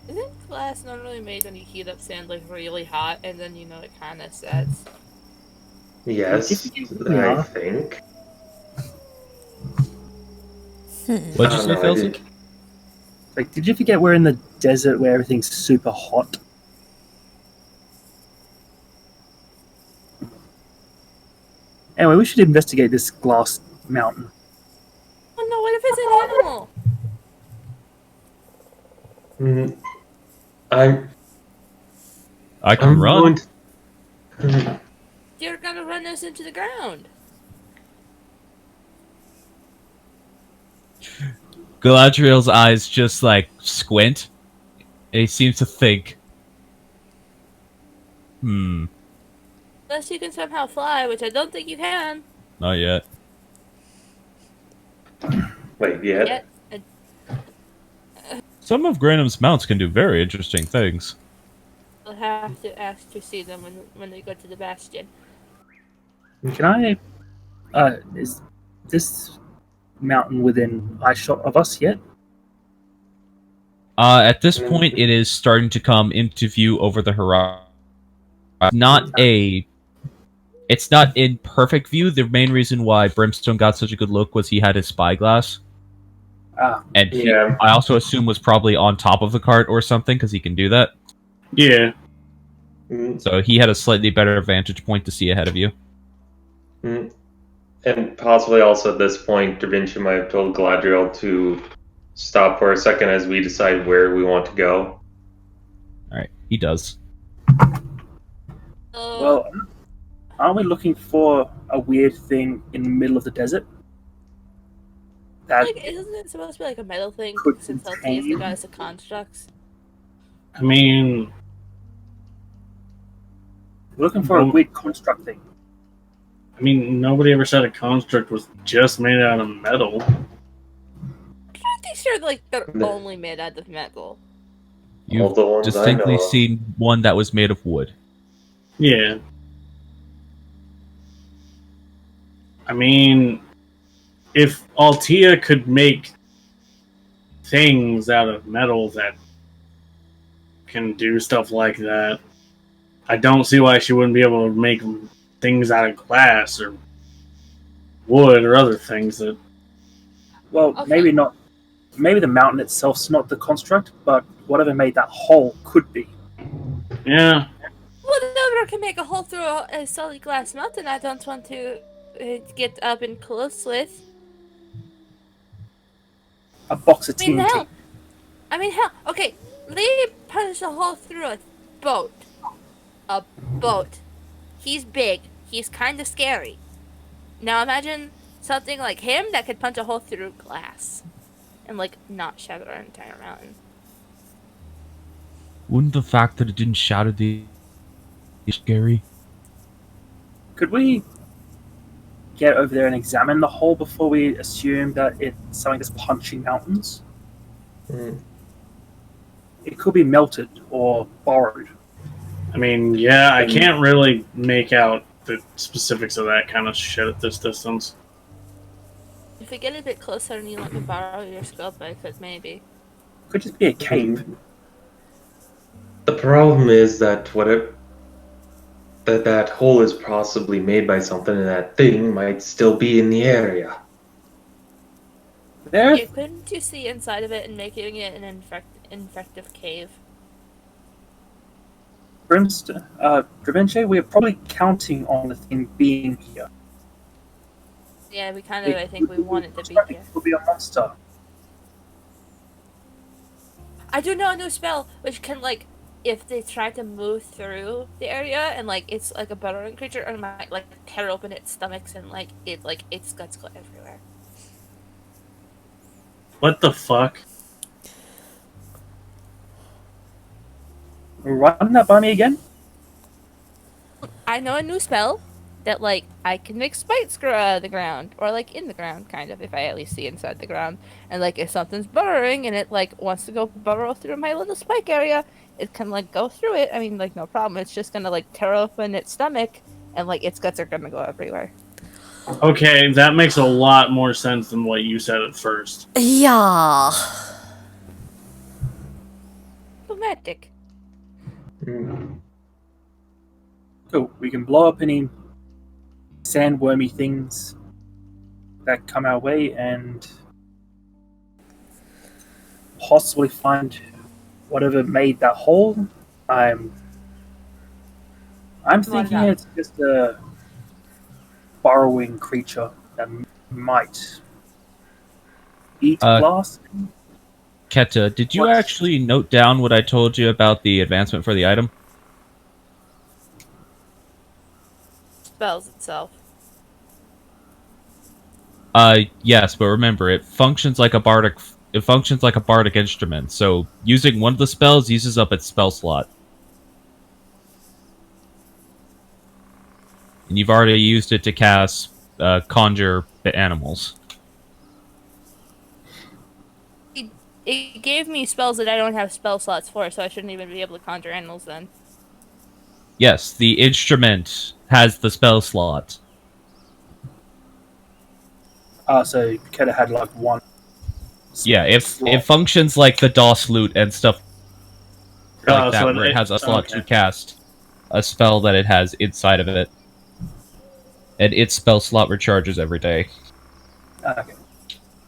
E: Isn't glass normally made when you heat up sand like really hot, and then it kind of sets?
B: Yes,
F: Yeah.
B: I think.
D: What'd you
B: I
D: say,
B: don't know,
D: Felsen?
F: Like, did you forget we're in the desert where everything's super hot? Anyway, we should investigate this glass mountain.
E: Oh no! What if it's an animal?
D: I can
B: I'm
D: run.
B: going to-
E: You're gonna run us into the ground.
D: Galadriel's eyes just squint. And he seems to think.
E: Unless you can somehow fly, which I don't think you can.
D: Not yet.
B: Wait, yet?
E: Yet.
D: Some of Granum's mounts can do very interesting things.
E: I'll have to ask to see them when they go to the bastion.
F: Can I... is this mountain within eyeshot of us yet?
D: At this point, it is starting to come into view over the horizon. It's not in perfect view. The main reason why Brimstone got such a good look was he had his spyglass. And he,
B: Yeah.
D: I also assume was probably on top of the cart or something, because he can do that.
C: Yeah.
B: Mm,
D: So he had a slightly better vantage point to see ahead of you.
B: mm. And possibly also at this point, Da Vinci might have told Galadriel to stop for a second as we decide where we want to go.
D: Alright, he does.
E: So,
F: Well, aren't we looking for a weird thing in the middle of the desert? That
E: like, isn't it supposed to be like a metal thing
F: could
E: since LT is the
F: contain.
E: goddess of constructs?
C: I mean,
F: We're looking for a
C: No.
F: weird construct thing.
C: Nobody ever said a construct was just made out of metal.
E: I'm pretty sure like they're
B: No.
E: only made out of metal.
B: All
D: You've
B: the ones I
D: distinctly
B: know of.
D: seen one that was made of wood.
C: Yeah. I mean, if Altia could make things out of metal that can do stuff like that, I don't see why she wouldn't be able to make things out of glass or wood or other things that.
F: Well,
E: Okay.
F: maybe not. Maybe the mountain itself's not the construct, but whatever made that hole could be.
C: Yeah.
E: Whatever can make a hole through a solid glass mountain, I don't want to get up and close with.
F: A box of
E: I mean,
F: TNT.
E: hell. Okay, Lee punched a hole through a boat. A boat. He's big. He's kind of scary. Now imagine something like him that could punch a hole through glass and like not shatter our entire mountain.
D: Wouldn't the fact that it didn't shatter the scary?
F: Could we get over there and examine the hole before we assume that it's something that's punching mountains?
B: Mm.
F: It could be melted or borrowed.
C: I mean, yeah, I can't really make out the specifics of that kind of shit at this distance.
E: If we get a bit closer and you let me borrow your scope, I could maybe.
F: Could just be a cave.
B: The problem is that that hole is possibly made by something, and that thing might still be in the area.
F: There,
E: Yeah, couldn't you see inside of it and making it an infective cave?
F: Brimstone, Da Vinci, we're probably counting on the thing being here.
E: Yeah, we kind of, I think we want it to be here.
F: It could be a monster.
E: I do know a new spell which can, like, if they try to move through the area and, like, it's like a burrowing creature, or might, like, tear open its stomachs and, like, its guts go everywhere.
C: What the fuck?
F: Run that by me again?
E: I know a new spell that, like, I can make spikes grow out of the ground, or, like, in the ground, kind of, if I at least see inside the ground. And, like, if something's burrowing and it, like, wants to go burrow through my little spike area, it can, like, go through it. I mean, like, no problem. It's just gonna, like, tear open its stomach, and, like, its guts are gonna go everywhere.
C: Okay, that makes a lot more sense than what you said at first.
A: Yeah.
E: Magic.
B: Mm.
F: Cool. We can blow up any sandwormy things that come our way and possibly find whatever made that hole. I'm thinking
E: about-
F: it's just a burrowing creature that might eat glass.
D: Keta, did you
F: What?
D: actually note down what I told you about the advancement for the item?
E: Spells itself.
D: Yes, but remember, it functions like a bardic. It functions like a bardic instrument. So using one of the spells uses up its spell slot, and you've already used it to cast conjure animals.
E: It gave me spells that I don't have spell slots for, so I shouldn't even be able to conjure animals then.
D: Yes, the instrument has the spell slot.
F: So you could have had like one.
D: Yeah, if
F: slot.
D: it functions like the DOS loot and stuff like that,
C: so
D: where it has a slot
C: okay.
D: to cast a spell that it has inside of it, and its spell slot recharges every day.
F: Okay.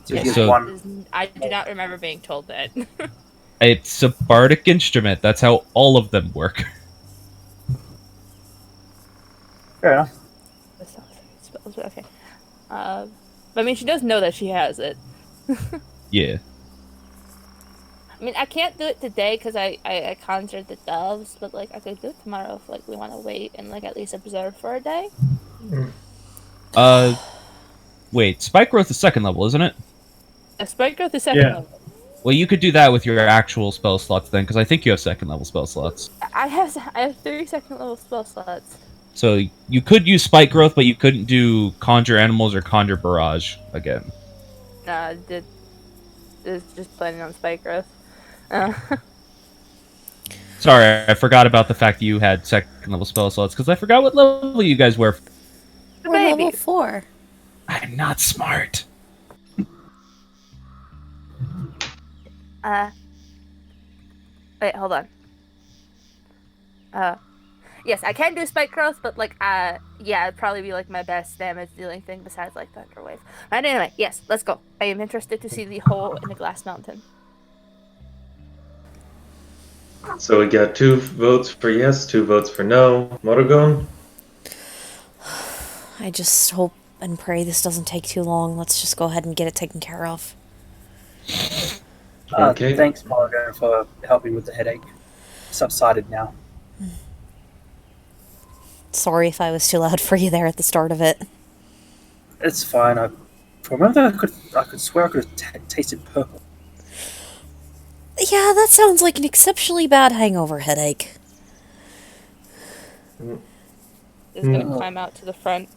F: So
D: Yeah,
F: you get
D: so-
F: one.
E: I do not remember being told that.
D: It's a bardic instrument. That's how all of them work.
F: Fair enough.
E: That's not spells, but okay. I mean, she does know that she has it.
D: Yeah.
E: I mean, I can't do it today because I conjured the doves, but like I could do it tomorrow if like we want to wait and like at least observe for a day.
D: Wait, spike growth is second level, isn't it?
E: A spike growth is second
C: Yeah.
E: level.
D: Well, you could do that with your actual spell slots then, because I think you have second level spell slots.
E: I have 3 second level spell slots.
D: So you could use spike growth, but you couldn't do conjure animals or conjure barrage again.
E: Nah, is just planning on spike growth. Uh,
D: Sorry, I forgot about the fact that you had second level spell slots, because I forgot what level you guys were.
A: We're
E: baby.
A: level 4.
D: I'm not smart.
E: Wait, hold on. Yes, I can do spike growth, but like, yeah, it'd probably be like my best damage dealing thing besides like Thunder Wave. But anyway, yes, let's go. I am interested to see the hole in the glass mountain.
B: So we got 2 votes for yes, 2 votes for no. Motogon?
A: I just hope and pray this doesn't take too long. Let's just go ahead and get it taken care of.
B: Okay.
F: Thanks, Margo, for helping with the headache. Subsided now.
A: Sorry if I was too loud for you there at the start of it.
F: It's fine. For a moment, I could swear I could have tasted purple.
A: Yeah, that sounds like an exceptionally bad hangover headache.
E: Just gonna climb out to the front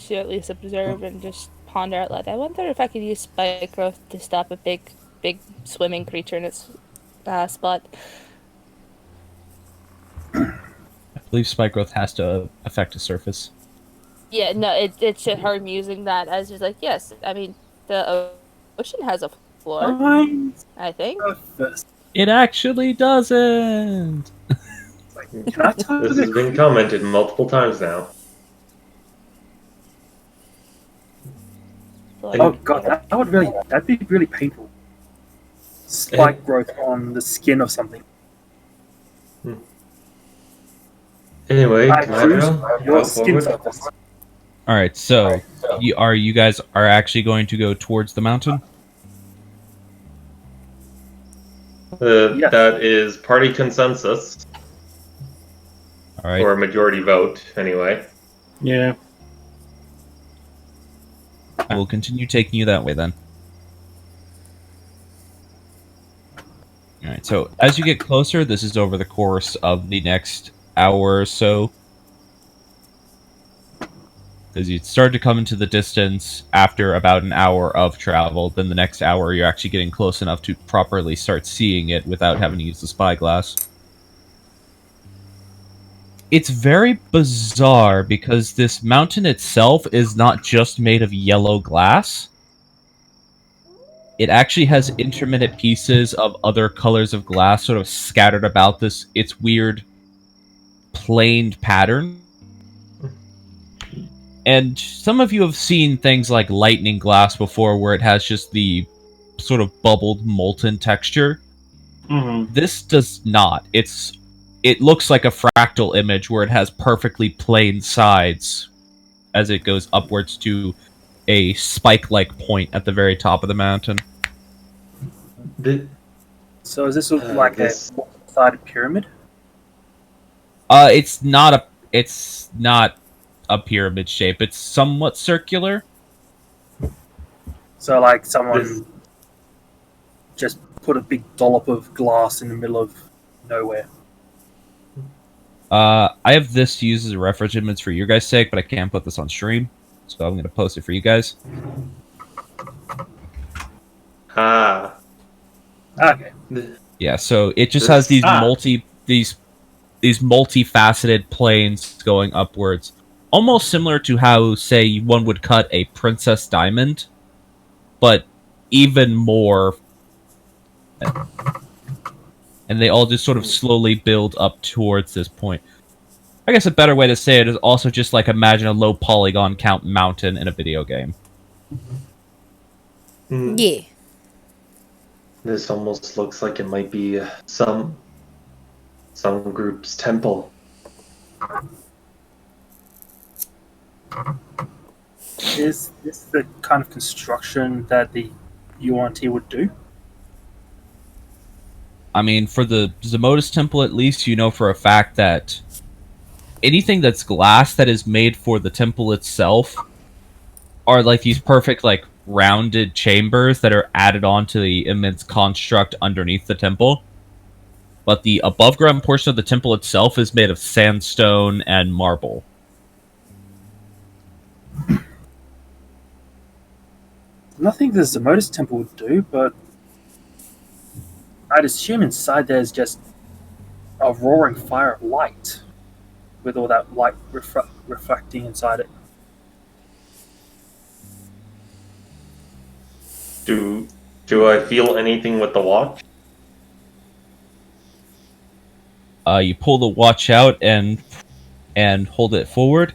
E: to at least observe and just ponder out loud. I wonder if I could use spike growth to stop a big swimming creature in its spot.
D: I believe spike growth has to affect a surface.
E: Yeah, no, it should hurt me using that as just like, yes, I mean, the ocean has a floor,
F: I'm
E: I think.
F: first.
D: It actually doesn't.
F: Can I tell
B: This
F: the
B: has been commented multiple times now.
E: Like,
F: Oh god, that'd be really painful. Spike growth on the skin of something.
B: Anyway,
F: I choose
B: Kamado,
F: your
B: go
F: skin
B: forward.
F: surface.
D: All right, so you guys are actually going to go towards the mountain?
F: Yes.
B: That is party consensus,
D: All right.
B: or a majority vote, anyway.
C: Yeah.
D: I will continue taking you that way then. Alright, so as you get closer, this is over the course of the next hour or so. As you start to come into the distance after about an hour of travel, then the next hour you're actually getting close enough to properly start seeing it without having to use the spyglass. It's very bizarre because this mountain itself is not just made of yellow glass. It actually has intermittent pieces of other colors of glass sort of scattered about its weird planed pattern. And some of you have seen things like lightning glass before where it has just the sort of bubbled molten texture.
C: Mm-hmm.
D: This does not. It looks like a fractal image where it has perfectly plane sides as it goes upwards to a spike-like point at the very top of the mountain.
F: So is this like
B: this-
F: a four-sided pyramid?
D: It's not a pyramid shape. It's somewhat circular.
F: So like someone
B: This-
F: just put a big dollop of glass in the middle of nowhere.
D: I have this to use as a reference image for your guys' sake, but I can't put this on stream, so I'm going to post it for you guys.
B: Ah.
F: Okay.
D: Yeah, so it just has these multifaceted planes going upwards, almost similar to how, say, one would cut a princess diamond, but even more. And they all just sort of slowly build up towards this point. I guess a better way to say it is also just like imagine a low polygon count mountain in a video game.
B: Hmm.
A: Yeah.
B: This almost looks like it might be some group's temple.
F: Is this the kind of construction that the UNT would do?
D: I mean, for the Zamodus Temple, at least, you know for a fact that anything that's glass that is made for the temple itself are like these perfect, like, rounded chambers that are added onto the immense construct underneath the temple. But the above ground portion of the temple itself is made of sandstone and marble.
F: Nothing the Zamodus Temple would do, but I'd assume inside there's just a roaring fire of light, with all that light reflecting inside it.
B: Do I feel anything with the watch?
D: You pull the watch out and hold it forward.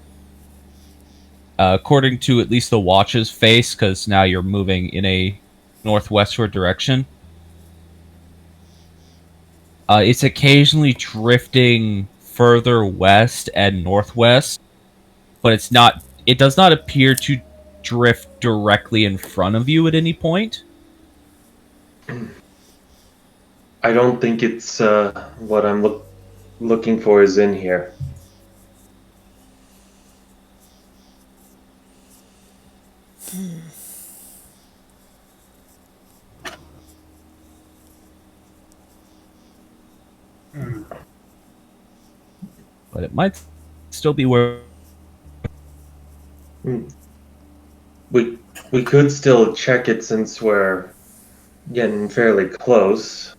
D: According to at least the watch's face, because now you're moving in a northwestward direction, it's occasionally drifting further west and northwest, but it's not. It does not appear to drift directly in front of you at any point.
B: I don't think it's what I'm looking for is in here.
D: But it might still be where.
B: We could still check it since we're getting fairly close.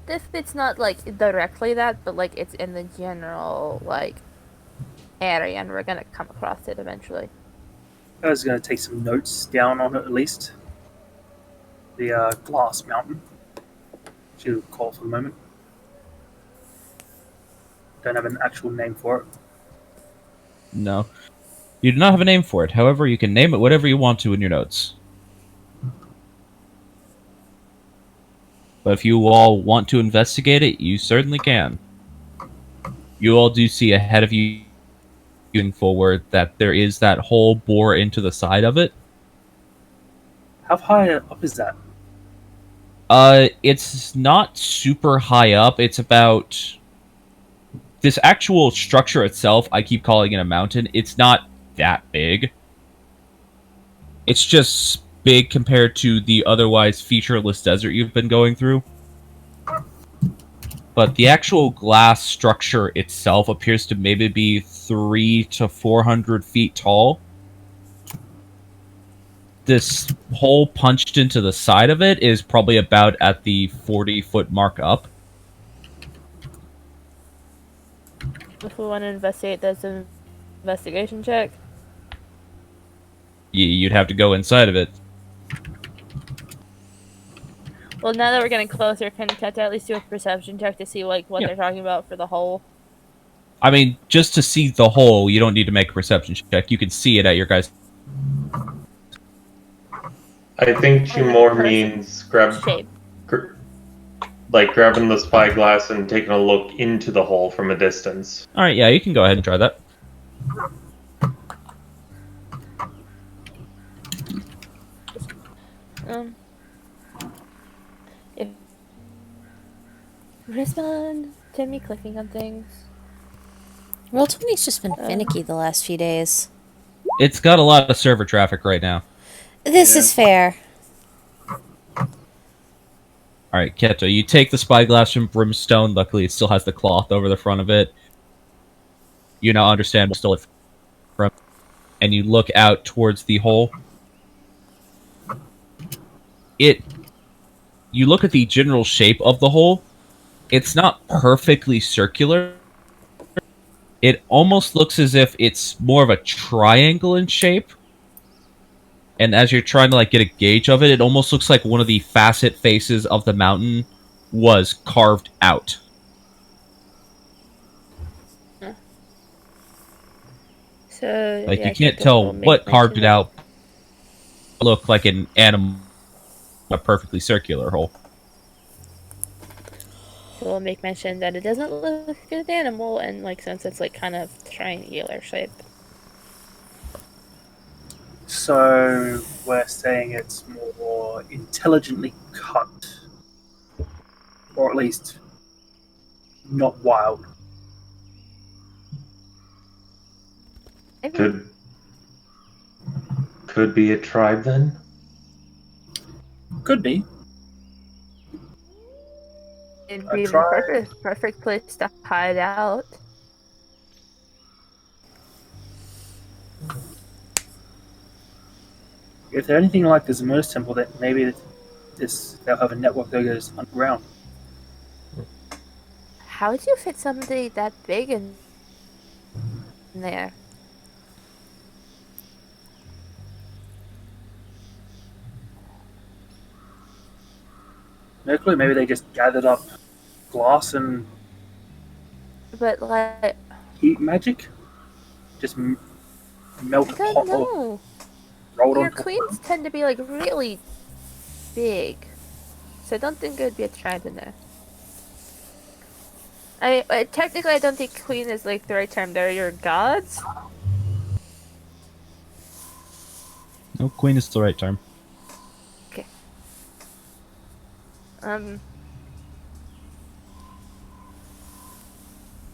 E: If it's not like directly that, but like it's in the general like area, and we're gonna come across it eventually.
F: I was going to take some notes down on it at least. The glass mountain, which you call for the moment. Don't have an actual name for it.
D: No. You do not have a name for it. However, you can name it whatever you want to in your notes. But if you all want to investigate it, you certainly can. You all do see ahead of you, moving forward, that there is that hole bore into the side of it.
F: How high up is that?
D: It's not super high up. It's about... This actual structure itself, I keep calling it a mountain. It's not that big. It's just big compared to the otherwise featureless desert you've been going through. But the actual glass structure itself appears to maybe be 300 to 400 feet tall. This hole punched into the side of it is probably about at the 40-foot mark up.
E: If we want to investigate, that's an investigation check.
D: You'd have to go inside of it.
E: Well, now that we're getting closer, can Keta at least do a perception check to see like what they're talking about for the hole?
D: I mean, just to see the hole, you don't need to make a perception check. You can see it at your guys'.
B: I think she more means
E: Shape.
B: grabbing the spyglass and taking a look into the hole from a distance.
D: Alright, yeah, you can go ahead and try that.
E: If respond to me clicking on things.
A: Roll20's just been finicky the last few days.
D: It's got a lot of server traffic right now.
A: This is fair.
D: Alright, Keto, you take the spyglass from Brimstone. Luckily, it still has the cloth over the front of it. You now understand what's still from, and you look out towards the hole. You look at the general shape of the hole. It's not perfectly circular. It almost looks as if it's more of a triangle in shape. And as you're trying to like get a gauge of it, it almost looks like one of the facet faces of the mountain was carved out.
E: So
D: Like
E: yeah,
D: you can't
E: Keta
D: tell
E: will make
D: what carved it
E: mention
D: out. Look like an animal, a perfectly circular hole.
E: So we'll make mention that it doesn't look like an animal, and like since it's like kind of triangular shape.
F: So we're saying it's more intelligently cut, or at least not wild.
E: Maybe.
B: Could be a tribe then.
F: Could be.
E: It'd
F: A
E: be the
F: tribe.
E: perfect place to hide out.
F: If they're anything like the Zemur's temple, then maybe they'll have a network that goes underground.
E: How would you fit somebody that big in there?
F: No clue. Maybe they just gathered up glass and
E: But like,
F: heat magic. Just melt
E: I
F: a
E: don't
F: pot or
E: know.
F: roll it
E: Your
F: on top.
E: queens tend to be like really big, so I don't think it would be a tribe in there. Technically, I don't think queen is like the right term. They're your gods.
D: No, queen is the right term.
E: Um.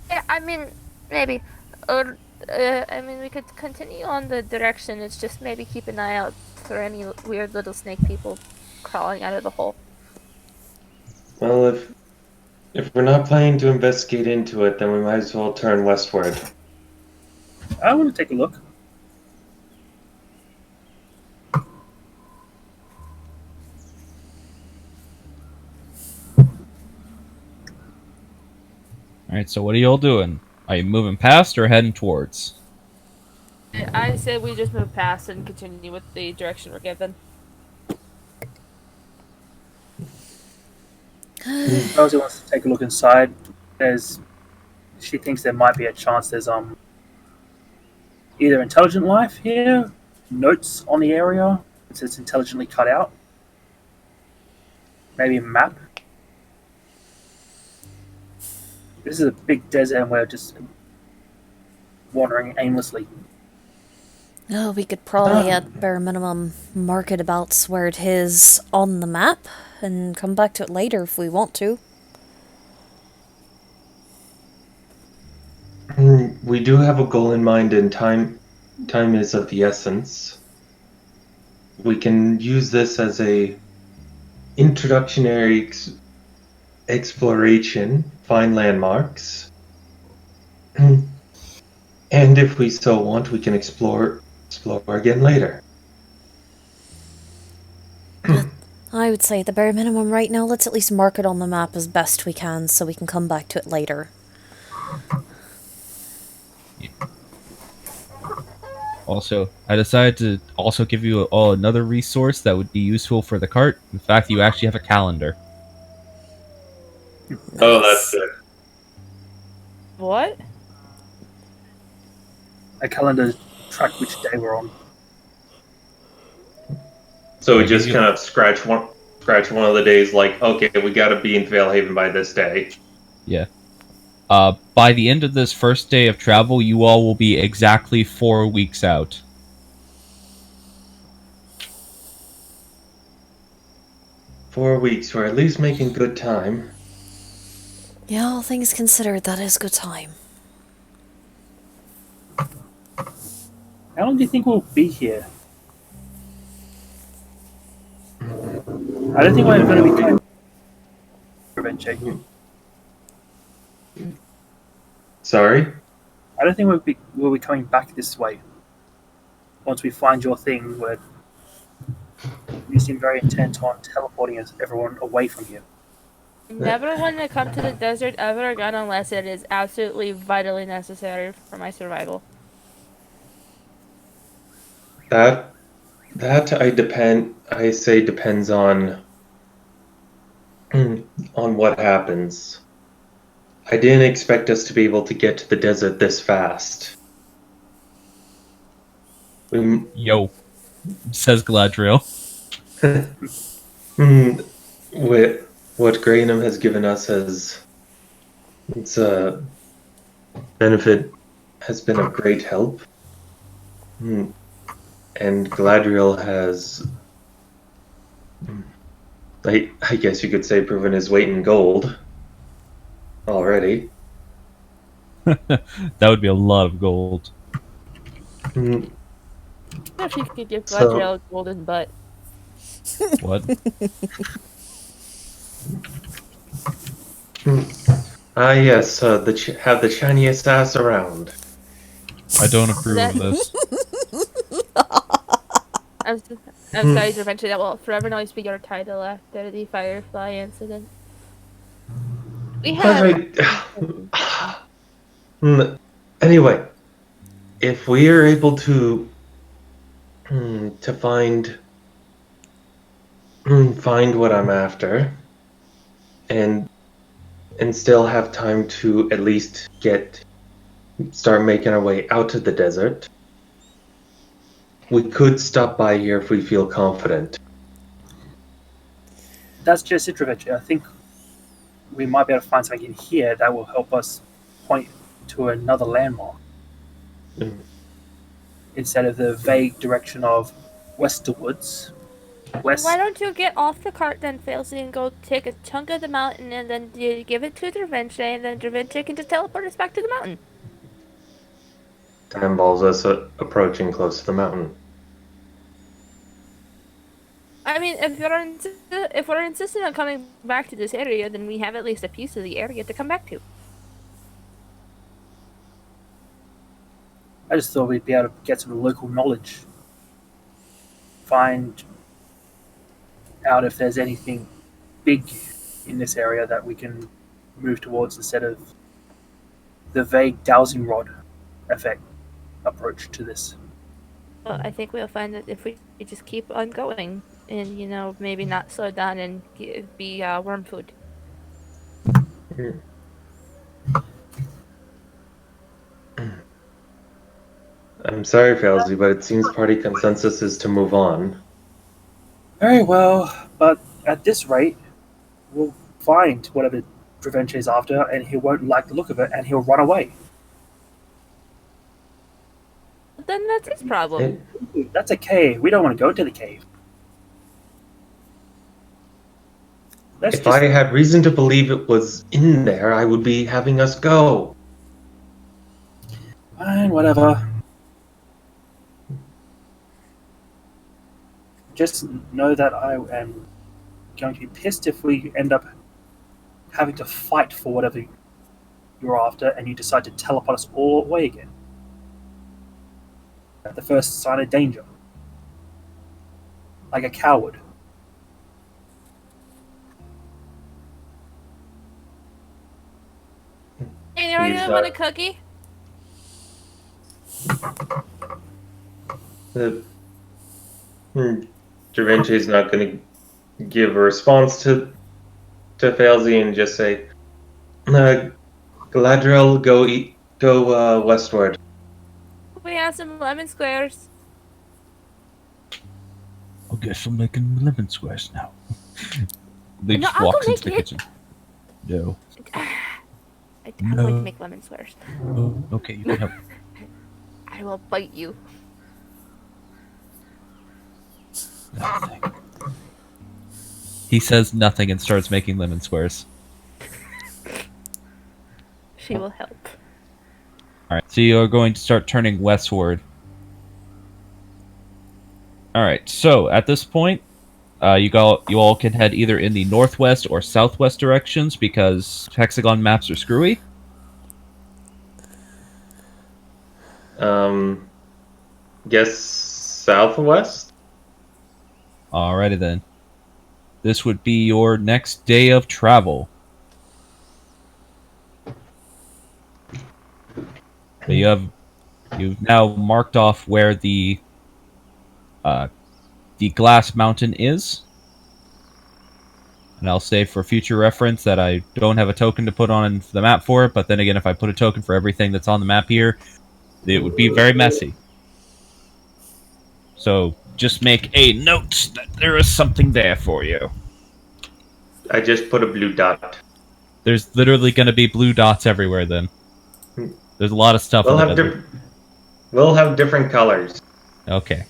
E: Yeah, I mean, maybe. Or, I mean, we could continue on the direction. It's just maybe keep an eye out for any weird little snake people crawling out of the hole.
B: Well, if we're not planning to investigate into it, then we might as well turn westward.
F: I want to take a look.
D: Alright, so what are you all doing? Are you moving past or heading towards?
E: I say we just move past and continue with the direction we're given.
F: Rosie wants to take a look inside. She thinks there might be a chance there's either intelligent life here, notes on the area, it's intelligently cut out, maybe a map. This is a big desert and we're just wandering aimlessly.
A: Oh, we could probably, at bare minimum, mark it about where it is on the map and come back to it later if we want to.
B: We do have a goal in mind, and time is of the essence. We can use this as a introductory exploration, find landmarks, and if we so want, we can explore again later.
A: I would say at the bare minimum right now, let's at least mark it on the map as best we can so we can come back to it later.
D: Also, I decided to also give you all another resource that would be useful for the cart. In fact, you actually have a calendar.
B: Oh, that's good.
E: What?
F: A calendar to track which day we're on.
B: So we just kind of scratch one of the days, like, okay, we got to be in Valehaven by this day.
D: Yeah. By the end of this first day of travel, you all will be exactly 4 weeks out.
B: "4 weeks, we're at least making good time."
A: Yeah, all things considered, that is good time.
F: How long do you think we'll be here? I don't think we're going to be doing adventure.
B: Sorry?
F: I don't think we'll be coming back this way. Once we find your thing, you seem very intent on teleporting everyone away from here.
E: Never want to come to the desert ever again unless it is absolutely vitally necessary for my survival.
B: That I say depends on what happens. I didn't expect us to be able to get to the desert this fast.
D: Yo, says Galadriel.
B: What Graynham has given us it's a benefit, has been of great help. And Galadriel has, I guess you could say, proven his weight in gold already.
D: That would be a lot of gold.
B: Mm,
E: If you could give
B: So-
E: Galadriel a golden butt.
D: What?
B: Yes, have the shiniest ass around.
D: I don't approve of this.
E: I'm, s- I'm sorry to mention that will forever always be your title after the Firefly incident. We have.
B: Alright. Anyway, if we are able to find what I'm after, and still have time to at least start making our way out to the desert, we could stop by here if we feel confident.
F: That's just it, Treveche. I think we might be able to find something in here that will help us point to another landmark
B: Mm.
F: instead of the vague direction of westerwards. West.
E: Why don't you get off the cart then, Failsy, and go take a chunk of the mountain and then you give it to Dravinche, and then Dravinche can just teleport us back to the mountain.
B: Time involves us approaching close to the mountain.
E: I mean, if we're insistent on coming back to this area, then we have at least a piece of the area to come back to.
F: I just thought we'd be able to get some local knowledge. Find out if there's anything big in this area that we can move towards instead of the vague dowsing rod effect approach to this.
E: Well, I think we'll find that if we just keep on going and, maybe not slow down and be worm food.
B: I'm sorry, Failsy, but it seems party consensus is to move on.
F: Very well, but at this rate, we'll find whatever Dravenche is after, and he won't like the look of it, and he'll run away.
E: Then that's his problem.
F: That's a cave. We don't want to go to the cave.
B: If I had reason to believe it was in there, I would be having us go.
F: Fine, whatever. Just know that I am going to be pissed if we end up having to fight for whatever you're after and you decide to teleport us all away again. At the first sign of danger. Like a coward.
E: Hey, anyone want a cookie?
B: Dravenche's not going to give a response to Failsy and just say, Galadriel, go westward.
E: We have some lemon squares.
D: I guess I'm making lemon squares now. They
E: No,
D: just
E: I'll go
D: walks into the
E: make it.
D: kitchen. No.
E: I'm going to make lemon squares.
D: Oh, okay, you can help.
E: I will bite you.
D: Nothing. He says nothing and starts making lemon squares.
E: She will help.
D: Alright, so you are going to start turning westward. Alright, so at this point, you all can head either in the northwest or southwest directions because hexagon maps are screwy.
B: Guess southwest?
D: Alrighty then. This would be your next day of travel. So you've now marked off where the glass mountain is. And I'll say for future reference that I don't have a token to put on the map for it, but then again, if I put a token for everything that's on the map here, it would be very messy. So just make a note that there is something there for you.
B: I just put a blue dot.
D: There's literally going to be blue dots everywhere then. There's a lot of stuff.
B: We'll have different colors.
D: Okay.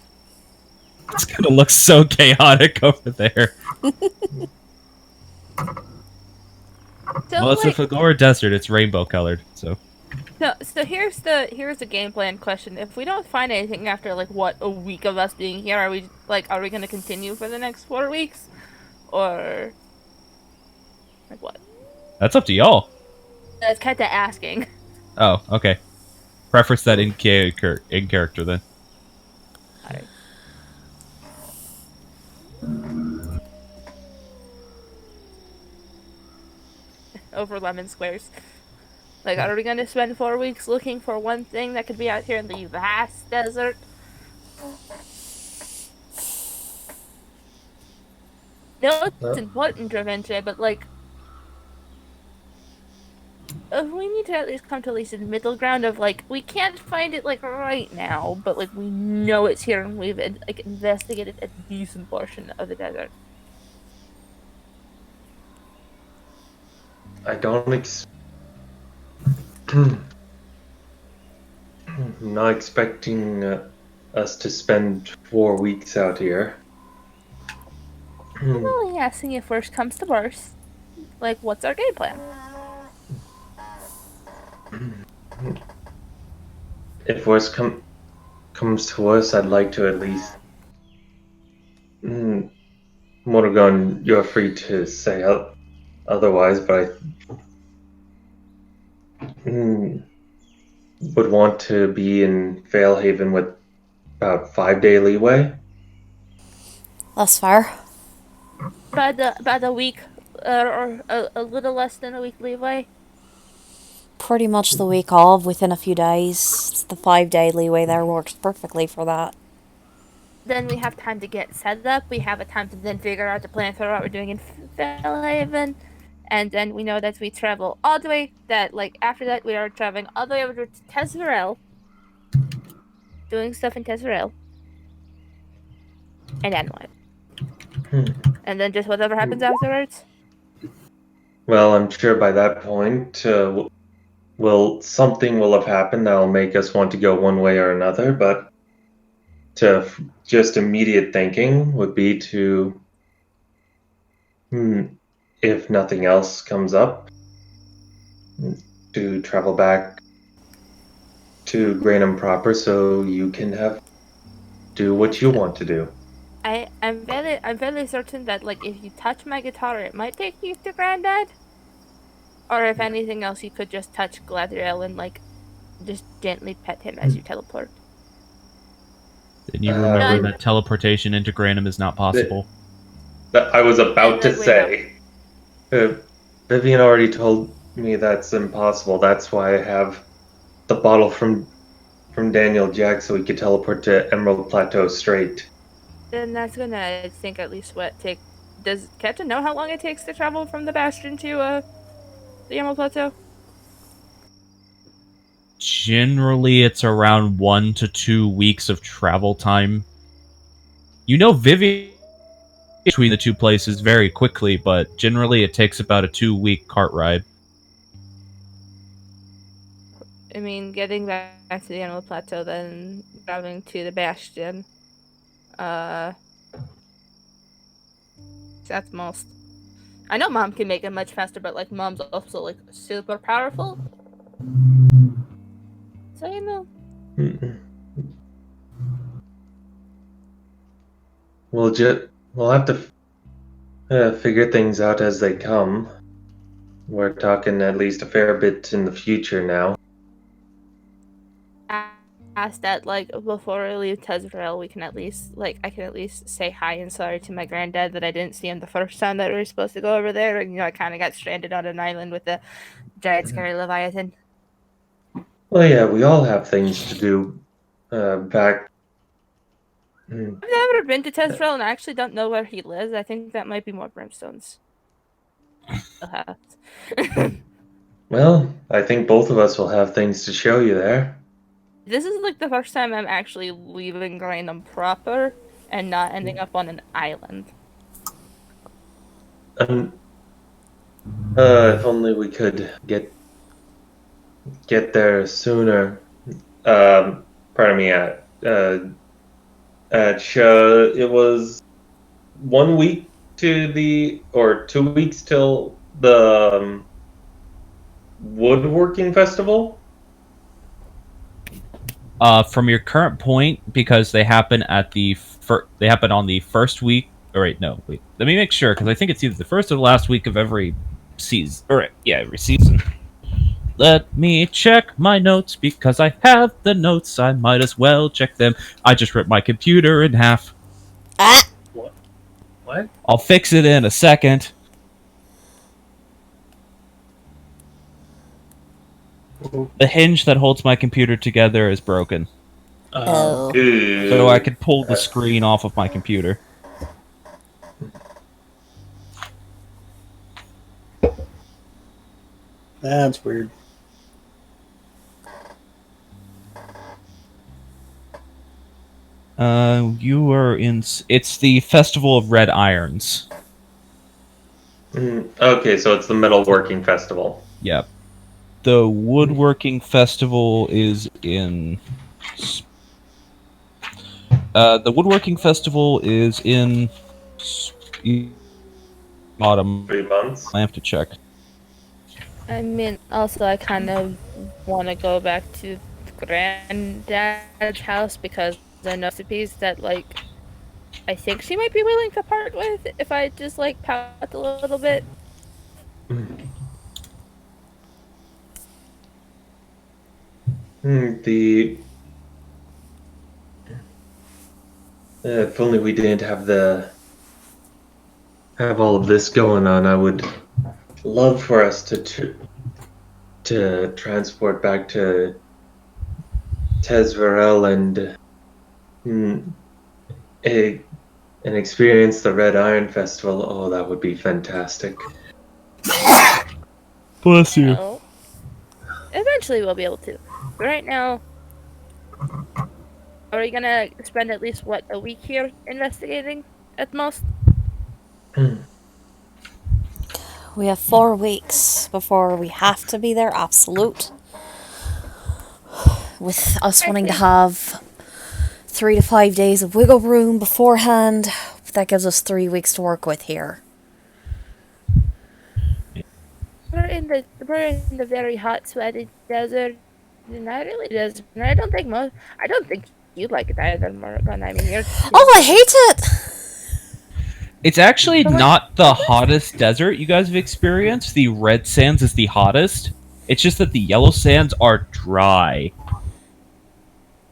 D: It's gonna look so chaotic over there.
E: So
D: Well, it's a
E: like,
D: Fagora desert. It's rainbow colored, so.
E: so here's the game plan question. If we don't find anything after like what, a week of us being here, are we gonna continue for the next 4 weeks, or like what?
D: That's up to y'all.
E: That's kind of asking.
D: Oh, okay. Preference that in character then.
E: Alright. Over lemon squares. Like, are we gonna spend 4 weeks looking for one thing that could be out here in the vast desert? No, it's important to eventually, but like, we need to at least come to at least a middle ground of like, we can't find it like right now, but like we know it's here and we've like investigated a decent portion of the desert.
B: I don't I'm not expecting us to spend 4 weeks out here.
E: I'm only asking if worst comes to worst. Like, what's our game plan?
B: If worse comes to worse, I'd like to at least. Morgan, you're free to say otherwise, but I would want to be in Failhaven with about 5-day leeway.
A: That's fair.
E: About a week, or a little less than a week leeway.
A: Pretty much the week of, within a few days. The 5-day leeway there works perfectly for that.
E: Then we have time to get set up. We have a time to then figure out the plan for what we're doing in Fairhaven. And then we know that we travel all the way, that, like, after that, we are traveling all the way over to Tezverel. Doing stuff in Tezverel. And then what? And then just whatever happens afterwards?
B: Well, I'm sure by that point, something will have happened that'll make us want to go one way or another, but just immediate thinking would be to, if nothing else comes up, to travel back to Granum proper so you can do what you want to do.
E: I'm very certain that, like, if you touch my guitar, it might take you to Granddad. Or if anything else, you could just touch Galadriel and, like, just gently pet him as you teleport.
D: Then you remember that teleportation into Granum is not possible.
B: I was about to say. Vivian already told me that's impossible. That's why I have the bottle from Daniel Jack so we could teleport to Emerald Plateau straight.
E: Then that's gonna, I think, at least does Captain know how long it takes to travel from the Bastion to, the Emerald Plateau?
D: Generally, it's around 1 to 2 weeks of travel time. You know, Vivian between the two places very quickly, but generally it takes about a 2-week cart ride.
E: I mean, getting back to the Emerald Plateau, then traveling to the Bastion. That's most. I know Mom can make it much faster, but like Mom's also like super powerful. So you know.
B: We'll have to figure things out as they come. We're talking at least a fair bit in the future now.
E: Ask that, like, before we leave Tezverel, we can at least, like, I can at least say hi and sorry to my granddad that I didn't see him the first time that we were supposed to go over there, and, you know, I kind of got stranded on an island with a giant scary Leviathan.
B: Well, yeah, we all have things to do back.
E: I've never been to Tezverel, and I actually don't know where he lives. I think that might be more brimstones.
B: Well, I think both of us will have things to show you there.
E: This is like the first time I'm actually leaving Granum proper and not ending up on an island.
B: If only we could get there sooner. Pardon me. It was 1 week or 2 weeks till the woodworking festival.
D: From your current point, because they happen at they happen on the first week. Or wait, no, wait. Let me make sure, because I think it's either the first or the last week of every season. Or yeah, every season. Let me check my notes, because I have the notes. I might as well check them. I just ripped my computer in half.
A: Ah!
F: What?
D: I'll fix it in a second. The hinge that holds my computer together is broken,
A: Oh.
D: so I could pull the screen off of my computer.
G: That's weird.
D: You are in. It's the Festival of Red Irons.
B: Okay, so it's the metalworking festival.
D: Yep. The Woodworking Festival is in. The Woodworking Festival is in autumn.
B: 3 months.
D: I have to check.
E: I mean, also, I kind of want to go back to Granddad's house because I know recipes that, like, I think she might be willing to part with if I just, like, pout a little bit.
B: If only we didn't have all of this going on, I would love for us to transport back to Tezverel and experience the Red Iron Festival. Oh, that would be fantastic.
D: Bless you.
E: So, eventually we'll be able to. But right now, are we gonna spend at least, what, a week here investigating at most?
A: We have 4 weeks before we have to be there, absolute. With us wanting to have 3 to 5 days of wiggle room beforehand, that gives us 3 weeks to work with here.
E: We're in the very hot, sweaty desert. Not really desert. I don't think you'd like it either, Morgan. I mean, you're.
A: Oh, I hate it!
D: It's actually not the hottest desert you guys have experienced. The red sands is the hottest. It's just that the yellow sands are dry.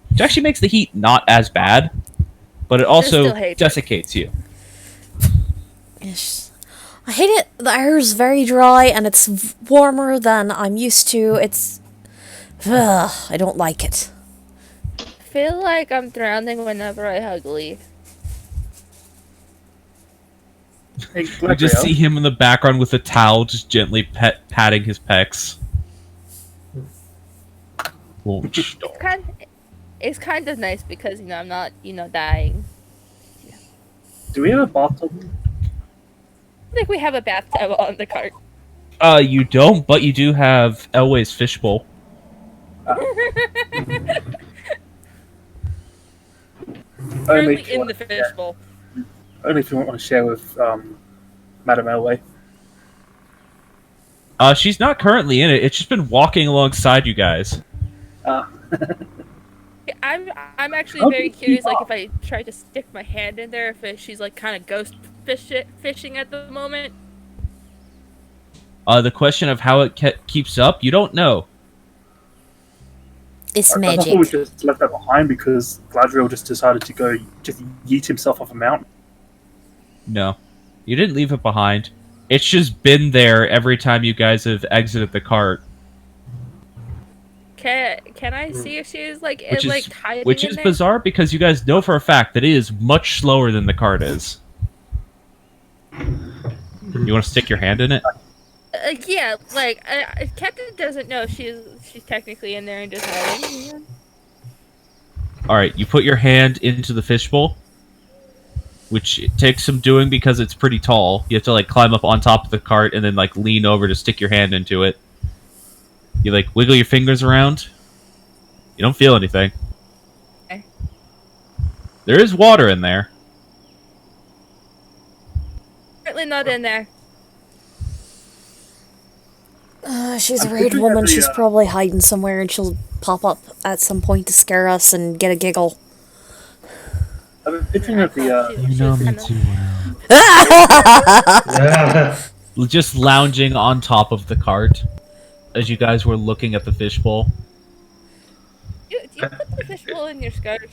D: Which actually makes the heat not as bad, but it also desiccates you.
A: Yes. I hate it. The air is very dry and it's warmer than I'm used to. I don't like it.
E: I feel like I'm drowning whenever I hug Lee.
F: Hey,
D: You just see him in the background with a towel, just gently patting his pecs.
E: It's kind of nice because, I'm not, dying.
F: Do we have a bathtub?
E: I think we have a bathtub on the cart.
D: You don't, but you do have Elway's fishbowl.
E: Currently in the fishbowl.
F: Only if you want to share with Madame Elway.
D: She's not currently in it. It's just been walking alongside you guys.
E: I'm actually very curious, like, if I try to stick my hand in there, if she's, like, kind of ghost fishing at the moment.
D: The question of how it keeps up, you don't know.
A: It's
F: I
A: magic.
F: thought we just left that behind because Gladriel just decided to go just yeet himself off a mountain.
D: No. You didn't leave it behind. It's just been there every time you guys have exited the cart.
E: Can I see if she's, like, hiding
D: Which
E: in
D: is
E: there?
D: bizarre because you guys know for a fact that it is much slower than the cart is. You want to stick your hand in it?
E: Yeah, like, Captain doesn't know she's technically in there and just hiding.
D: Alright, you put your hand into the fishbowl, which it takes some doing because it's pretty tall. You have to, like, climb up on top of the cart and then, like, lean over to stick your hand into it. You, like, wiggle your fingers around. You don't feel anything.
E: Okay.
D: There is water in there.
E: Certainly not in there.
A: She's a
F: I'm
A: rude
F: picturing
A: woman.
F: the,
A: She's probably hiding somewhere and she'll pop up at some point to scare us and get a giggle.
F: I've been picturing of the
D: You know me too well.
B: Ah,
D: Just lounging on top of the cart as you guys were looking at the fishbowl.
E: Do you put the fishbowl in your skirt?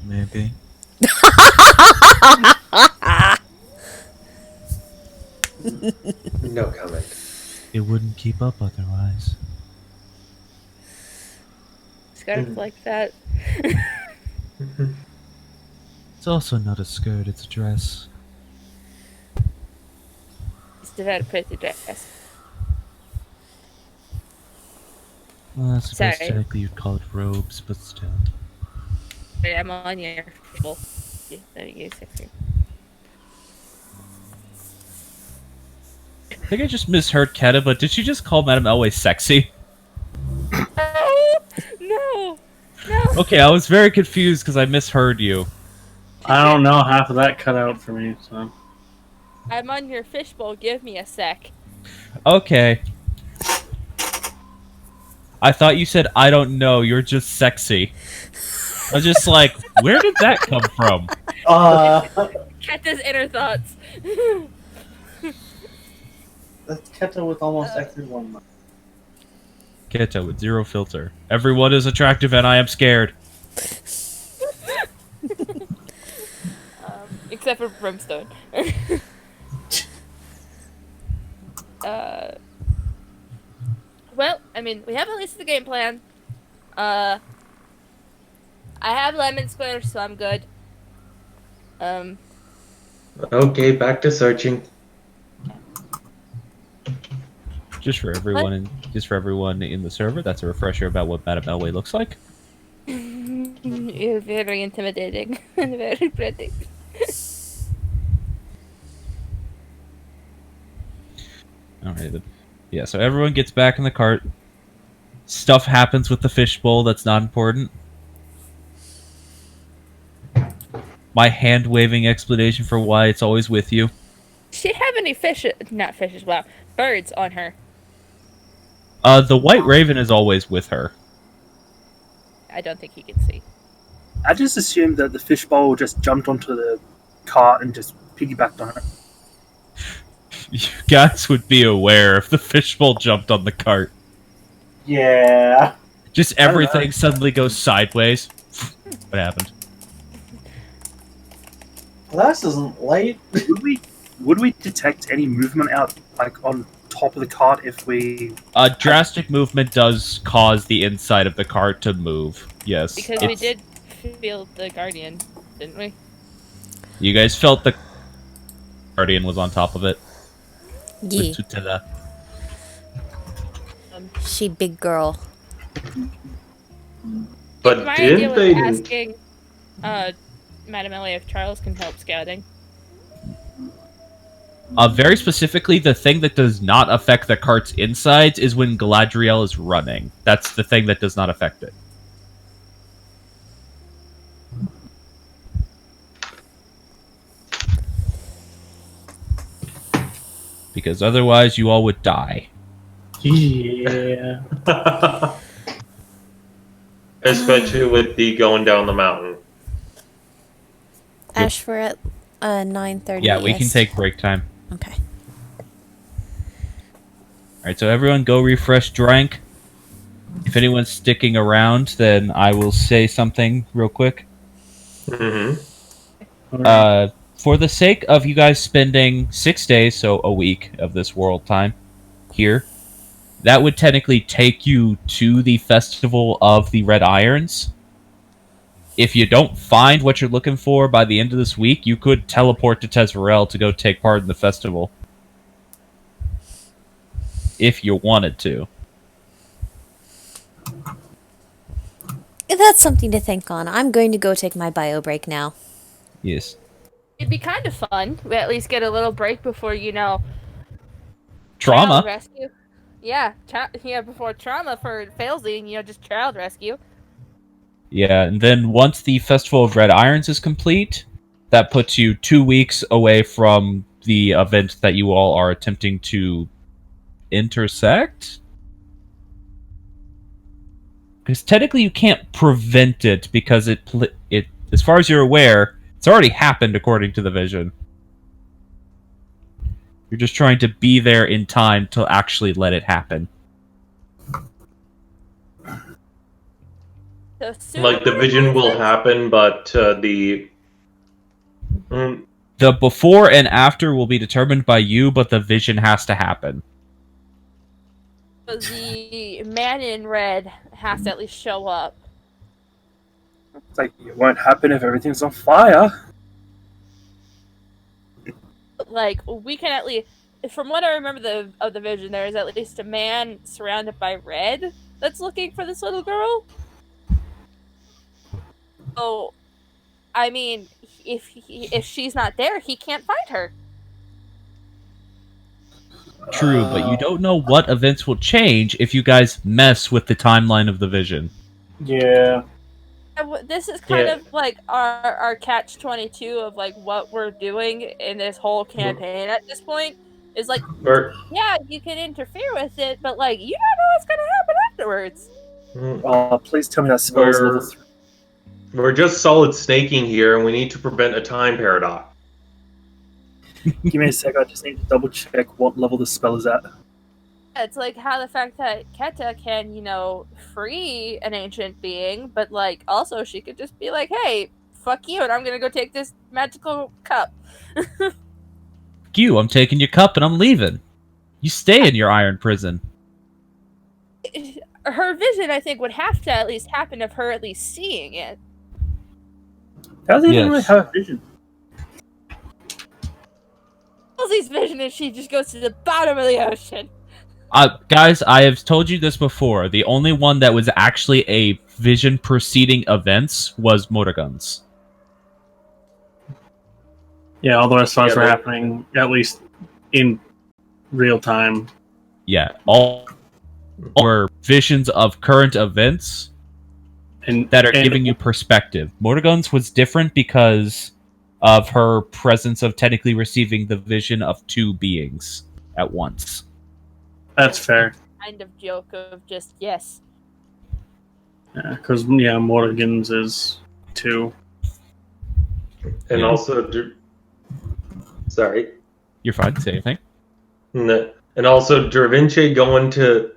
D: Maybe.
B: no comment.
D: It wouldn't keep up otherwise.
E: Scarf like that.
D: It's also not a skirt, it's a dress.
E: It's a very pretty dress.
D: Well, I suppose
E: Sorry.
D: technically you'd call it robes, but still.
E: Wait, I'm on your fishbowl. Let me use it.
D: I think I just misheard Keta, but did she just call Madame Elway sexy?
E: Oh, no! No!
D: Okay, I was very confused because I misheard you.
C: I don't know. Half of that cut out for me. So
E: I'm on your fishbowl. Give me a sec.
D: Okay. I thought you said, I don't know, you're just sexy. I was just like, where did that come from?
E: Get his inner thoughts.
G: That's Keta with almost everyone.
D: Keta with zero filter. Everyone is attractive and I am scared.
E: Except for Brimstone. Well, I mean, we have at least the game plan. I have lemon square, so I'm good.
B: Okay, back to searching.
D: Just for everyone in the server, that's a refresher about what Madame Elway looks like.
E: You're very intimidating and very pretty.
D: Alright, then. Yeah, so everyone gets back in the cart. Stuff happens with the fishbowl that's not important. My hand-waving explanation for why it's always with you.
E: Does she have any not fishes, wow, birds on her?
D: The white raven is always with her.
E: I don't think he can see.
F: I just assumed that the fishbowl just jumped onto the cart and just piggybacked on it.
D: You guys would be aware if the fishbowl jumped on the cart.
G: Yeah.
D: Just everything suddenly goes sideways. What happened?
G: Well, this isn't light.
F: Would we detect any movement out like on top of the cart if we?
D: Drastic movement does cause the inside of the cart to move. Yes.
E: Because we did feel the guardian, didn't we?
D: You guys felt the guardian was on top of it.
A: Yeah,
D: Tutela.
A: she big girl.
B: But
E: My idea
B: didn't
E: was
B: they?
E: asking, Madame Ellie if Charles can help scouting.
D: Very specifically, the thing that does not affect the cart's insides is when Galadriel is running. That's the thing that does not affect it. Because otherwise, you all would die.
C: yeah.
B: Especially with the going down the mountain.
A: Ash, we're at 9:30.
D: Yeah, we can take break time.
A: Okay.
D: Alright, so everyone go refresh drink. If anyone's sticking around, then I will say something real quick.
B: Mm-hmm.
D: For the sake of you guys spending 6 days, so a week of this world time here, that would technically take you to the Festival of the Red Irons. If you don't find what you're looking for by the end of this week, you could teleport to Tezverel to go take part in the festival. If you wanted to.
A: That's something to think on. I'm going to go take my bio break now.
D: Yes.
E: It'd be kind of fun. We at least get a little break before,
D: Trauma.
E: child rescue. Yeah, before trauma for Failsy, just child rescue.
D: Yeah, and then once the Festival of Red Irons is complete, that puts you 2 weeks away from the event that you all are attempting to intersect. Because technically you can't prevent it because it, as far as you're aware, it's already happened according to the vision. You're just trying to be there in time to actually let it happen.
E: So sooner
B: Like the
E: or
B: vision will
E: later-
B: happen, but the
D: The before and after will be determined by you, but the vision has to happen.
E: the man in red has to at least show up.
F: It's like, it won't happen if everything's on fire.
E: Like, we can at least, from what I remember of the vision, there is at least a man surrounded by red that's looking for this little girl. So, I mean, if she's not there, he can't find her.
D: True, but you don't know what events will change if you guys mess with the timeline of the vision.
G: Yeah.
E: This is kind
B: Yeah.
E: of like our catch-22 of like what we're doing in this whole campaign at this point. Is like,
B: or
E: yeah, you can interfere with it, but like, you don't know what's gonna happen afterwards.
F: Please tell me that spell's level
B: we're
F: 3.
B: we're just solid snaking here, and we need to prevent a time paradox.
F: Give me a sec, I just need to double check what level the spell is at.
E: It's like how the fact that Keta can, free an ancient being, but like also she could just be like, hey, fuck you, and I'm gonna go take this magical cup.
D: You, I'm taking your cup and I'm leaving. You stay in your iron prison.
E: Her vision, I think, would have to at least happen of her at least seeing it.
F: How does he even
D: Yes.
F: really have a vision?
E: Elsie's vision is she just goes to the bottom of the ocean.
D: Guys, I have told you this before. The only one that was actually a vision preceding events was Morrigan's.
C: Yeah, all the rest of us
B: Yeah,
C: are
B: but-
C: happening at least in real time.
D: Yeah, all were visions of current events
C: And
D: that are giving you perspective. Morrigan's was different because of her presence of technically receiving the vision of two beings at once.
C: That's fair.
E: Kind of joke of just, yes.
C: Yeah, because Morrigan's is 2.
B: And
D: Yeah.
B: also, sorry.
D: You're fine, say anything.
B: And also, Dravinci going to,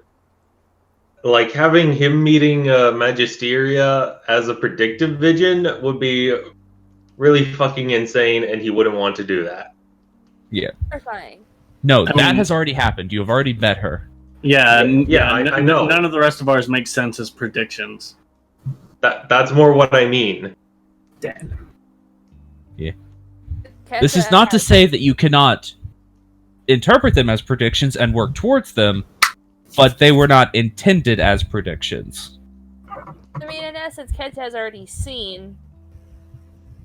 B: like, having him meeting Magisteria as a predictive vision would be really fucking insane, and he wouldn't want to do that.
E: Terrifying.
D: No,
C: I
D: that
C: mean-
D: has already happened. You have already met her.
C: Yeah,
B: I know.
C: None of the rest of ours make sense as predictions.
B: That's more what I mean.
F: Damn.
D: This is not to say that you cannot interpret them as predictions and work towards them, but they were not intended as predictions.
E: I mean, in essence, Kenta has already seen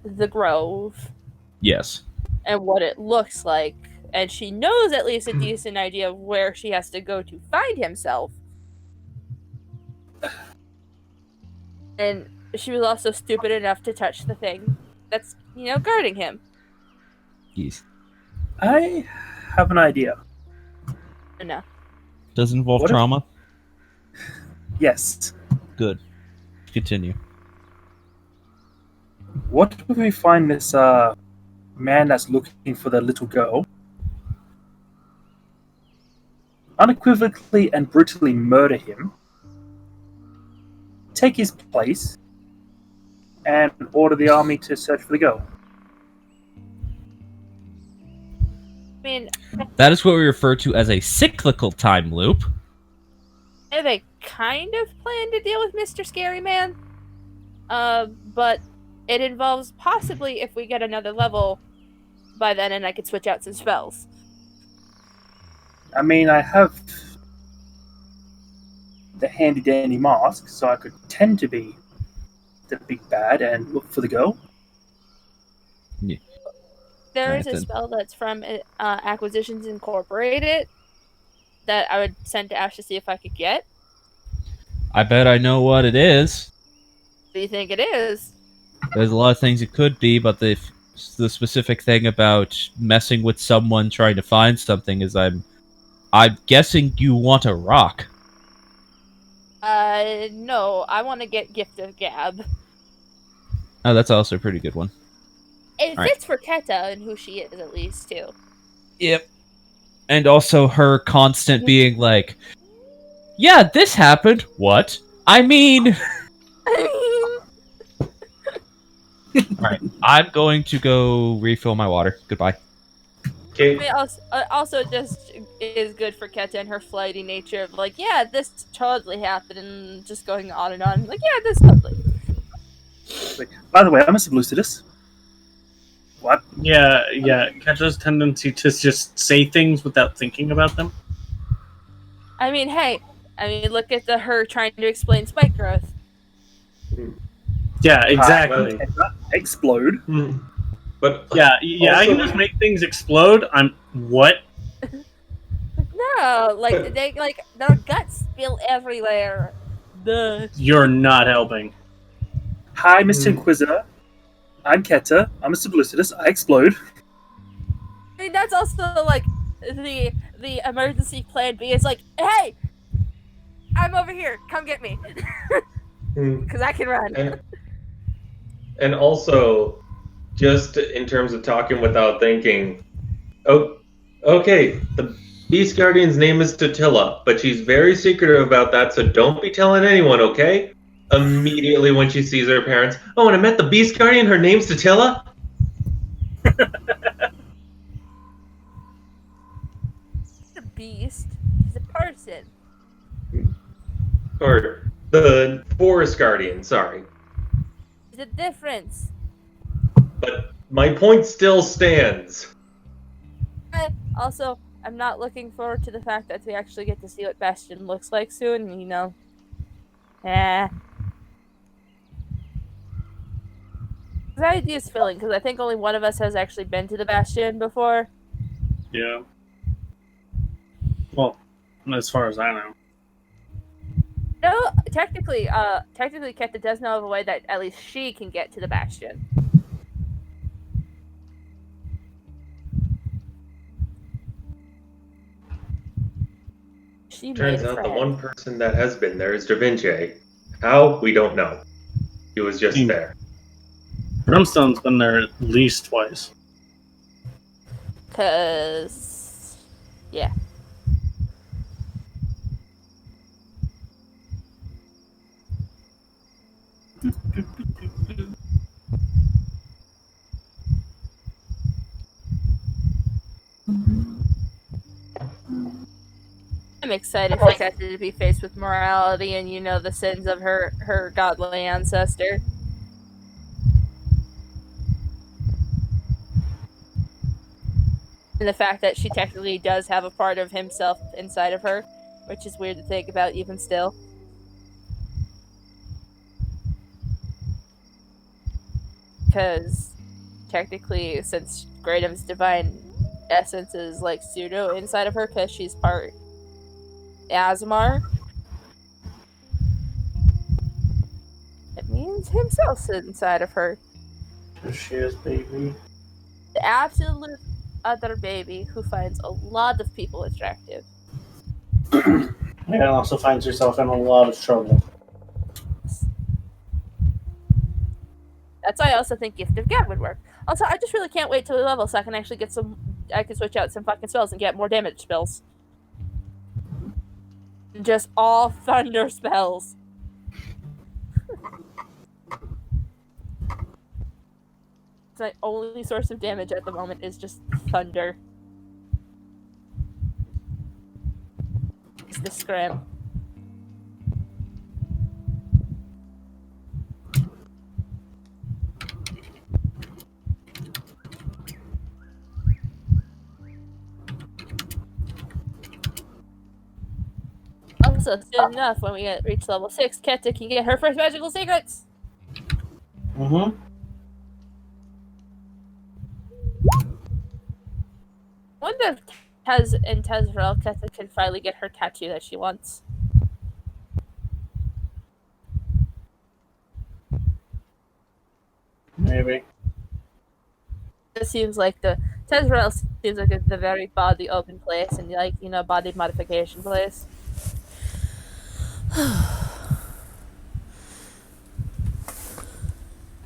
E: the grove
D: Yes.
E: and what it looks like, and she knows at least a decent idea of where she has to go to find himself. And she was also stupid enough to touch the thing that's, guarding him.
D: Yes.
F: I have an idea.
E: No.
D: Does involve
F: What if-
D: trauma?
F: Yes.
D: Good. Continue.
F: What if we find this man that's looking for the little girl, unequivocally and brutally murder him, take his place, and order the army to search for the girl?
E: I mean,
D: That is what we refer to as a cyclical time loop.
E: they kind of plan to deal with Mr. Scary Man. But it involves possibly if we get another level by then and I could switch out some spells.
F: I mean, I have the handy dandy mask, so I could pretend to be the big bad and look for the girl.
E: There is
D: Alright,
E: a
D: then.
E: spell that's from Acquisitions Incorporated that I would send to Ash to see if I could get.
D: I bet I know what it is.
E: do you think it is?
D: There's a lot of things it could be, but the specific thing about messing with someone trying to find something is I'm guessing you want a rock.
E: No, I want to get Gift of Gab.
D: Oh, that's also a pretty good one.
E: It
D: All right.
E: fits for Keta and who she is, at least, too.
D: Yep. And also her constant being like, yeah, this happened. What? I mean... Alright, I'm going to go refill my water. Goodbye.
B: Okay.
E: I mean, also just is good for Keta and her flighty nature of like, yeah, this totally happened, and just going on and on. Like, yeah, this totally.
F: Wait, by the way, I must have boosted this. What?
C: Yeah. Keta's tendency to just say things without thinking about them.
E: I mean, hey, look at her trying to explain spike growth.
C: Yeah, exactly.
F: Explode.
B: But
C: Yeah, I
B: also-
C: can just make things explode. I'm what?
E: No, like they their guts spill everywhere. Duh.
C: You're not helping.
F: Hi, Mr. Inquisitor. I'm Keta. I'm Mr. Ballistus. I explode.
E: I mean, that's also like the emergency plan B. It's like, hey, I'm over here. Come get me, because I can run.
B: And also, just in terms of talking without thinking, okay, the Beast Guardian's name is Totila, but she's very secretive about that, so don't be telling anyone, okay? Immediately when she sees her parents, oh, and I met the Beast Guardian, her name's Totila?
E: She's a beast. She's a person.
B: Or the Forest Guardian, sorry.
E: There's a difference.
B: But my point still stands.
E: Also, I'm not looking forward to the fact that we actually get to see what Bastion looks like soon. You know, the idea is filling because I think only one of us has actually been to the Bastion before.
C: Yeah. Well, as far as I know.
E: No, technically, Keta does know of a way that at least she can get to the Bastion. She
B: Turns
E: made a
B: out the
E: friend.
B: one person that has been there is Da Vinci. How? We don't know. He was just there.
C: Brimstone's been there at least twice.
E: 'Cause, yeah. I'm excited for Keta to be faced with morality and, you know, the sins of her godly ancestor. And the fact that she technically does have a part of himself inside of her, which is weird to think about even still. Because technically, since Gradum's divine essence is like pseudo inside of her because she's part Asmar, it means himself's inside of her.
G: There she is, baby.
E: The absolute other baby who finds a lot of people attractive.
G: And also finds herself in a lot of trouble.
E: That's why I also think Gift of Gab would work. Also, I just really can't wait till we level so I can actually get I can switch out some fucking spells and get more damage spells. Just all thunder spells. My only source of damage at the moment is just thunder. It's the scram. Also, soon enough, when we reach level 6, Keta can get her first magical secrets!
G: Mm-hmm.
E: I wonder if Tez and Tezrel Keta can finally get her tattoo that she wants.
C: Maybe.
E: It seems like the Tezrel seems like it's a very body open place and like body modification place.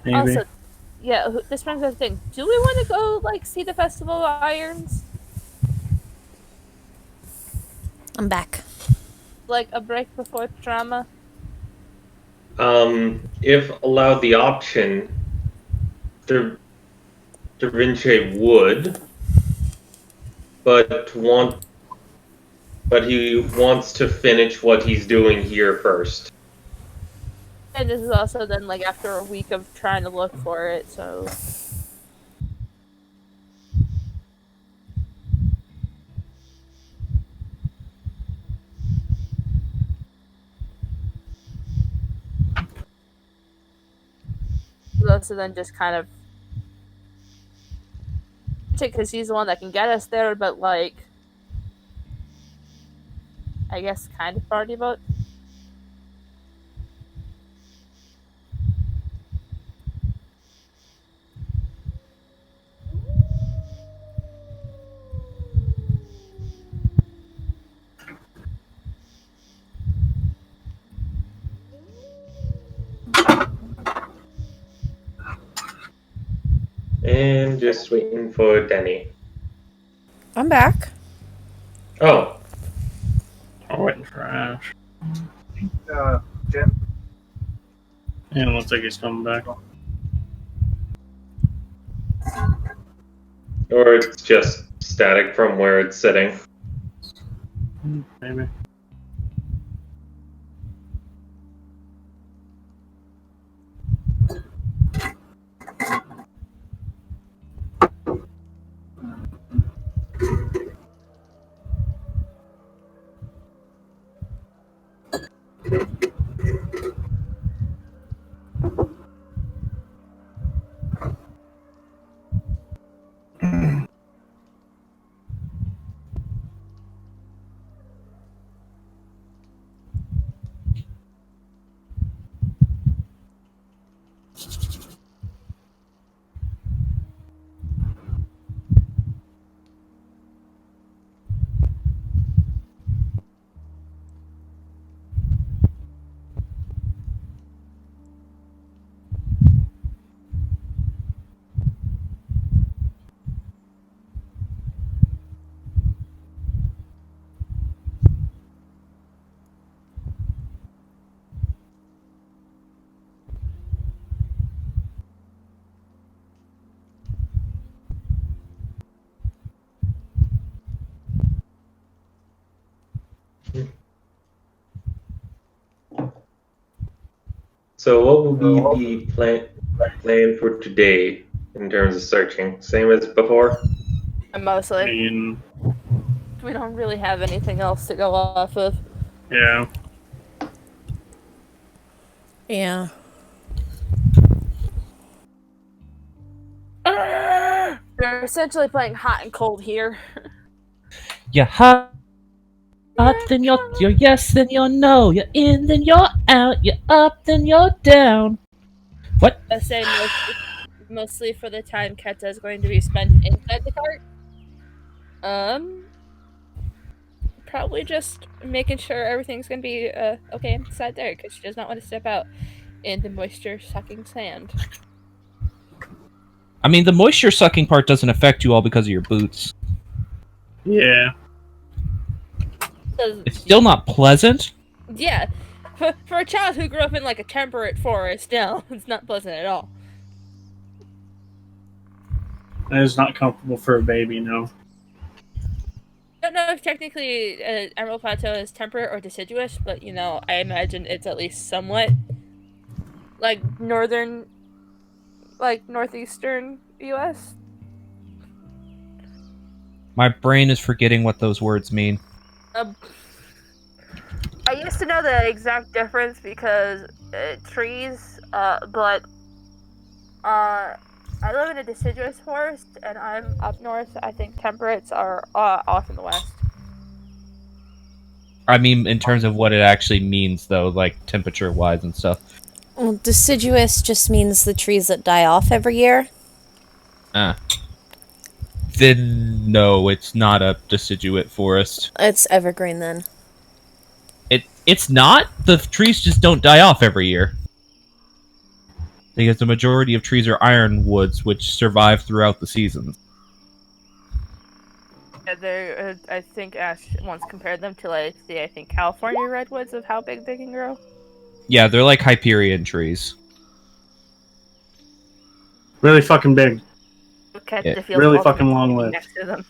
C: Maybe.
E: Also, yeah, this brings up the thing. Do we want to go like see the Festival of Irons?
A: I'm back.
E: Like a break before drama?
B: If allowed the option, Da Vinci would, but he wants to finish what he's doing here first.
E: And this is also then like after a week of trying to look for it, so also then just kind of because he's the one that can get us there, but like I guess kind of party vote.
B: And just waiting for Denny.
A: I'm back.
B: Oh,
C: I'm waiting for Ash.
F: Jim?
C: Yeah, looks like he's coming back.
B: or it's just static from where it's sitting.
C: Maybe.
B: So what will be the plan for today in terms of searching? Same as before?
E: And
C: I
E: mostly,
C: mean,
E: we don't really have anything else to go off of.
C: yeah.
A: Yeah.
E: They're essentially playing hot and cold here.
D: You're hot, then you're yes, then you're no. You're in, then you're out. You're up, then you're down. What?
E: I say mostly for the time Keta is going to be spent inside the cart. Probably just making sure everything's going to be okay inside there because she does not want to step out in the moisture-sucking sand.
D: I mean, the moisture sucking part doesn't affect you all because of your boots.
C: Yeah.
D: It's still not pleasant.
E: Yeah, for a child who grew up in like a temperate forest, no, it's not pleasant at all.
C: That is not comfortable for a baby, no.
E: I don't know if technically Emerald Plateau is temperate or deciduous, but I imagine it's at least somewhat like northeastern U.S.
D: My brain is forgetting what those words mean.
E: I used to know the exact difference because trees, but I live in a deciduous forest, and I'm up north. I think temperates are off in the west.
D: I mean, in terms of what it actually means, though, like temperature-wise and stuff.
A: Well, deciduous just means the trees that die off every year.
D: Then no, it's not a deciduate forest.
A: It's evergreen then.
D: It's not. The trees just don't die off every year. Because the majority of trees are ironwoods, which survive throughout the seasons.
E: Yeah, I think Ash once compared them to I think California redwoods of how big they can grow.
D: Yeah, they're like Hyperion trees.
C: Really fucking big.
E: Catch
D: Yeah,
E: the feels
C: really
E: ultimate
C: fucking long
E: standing
C: lived.
E: next to them.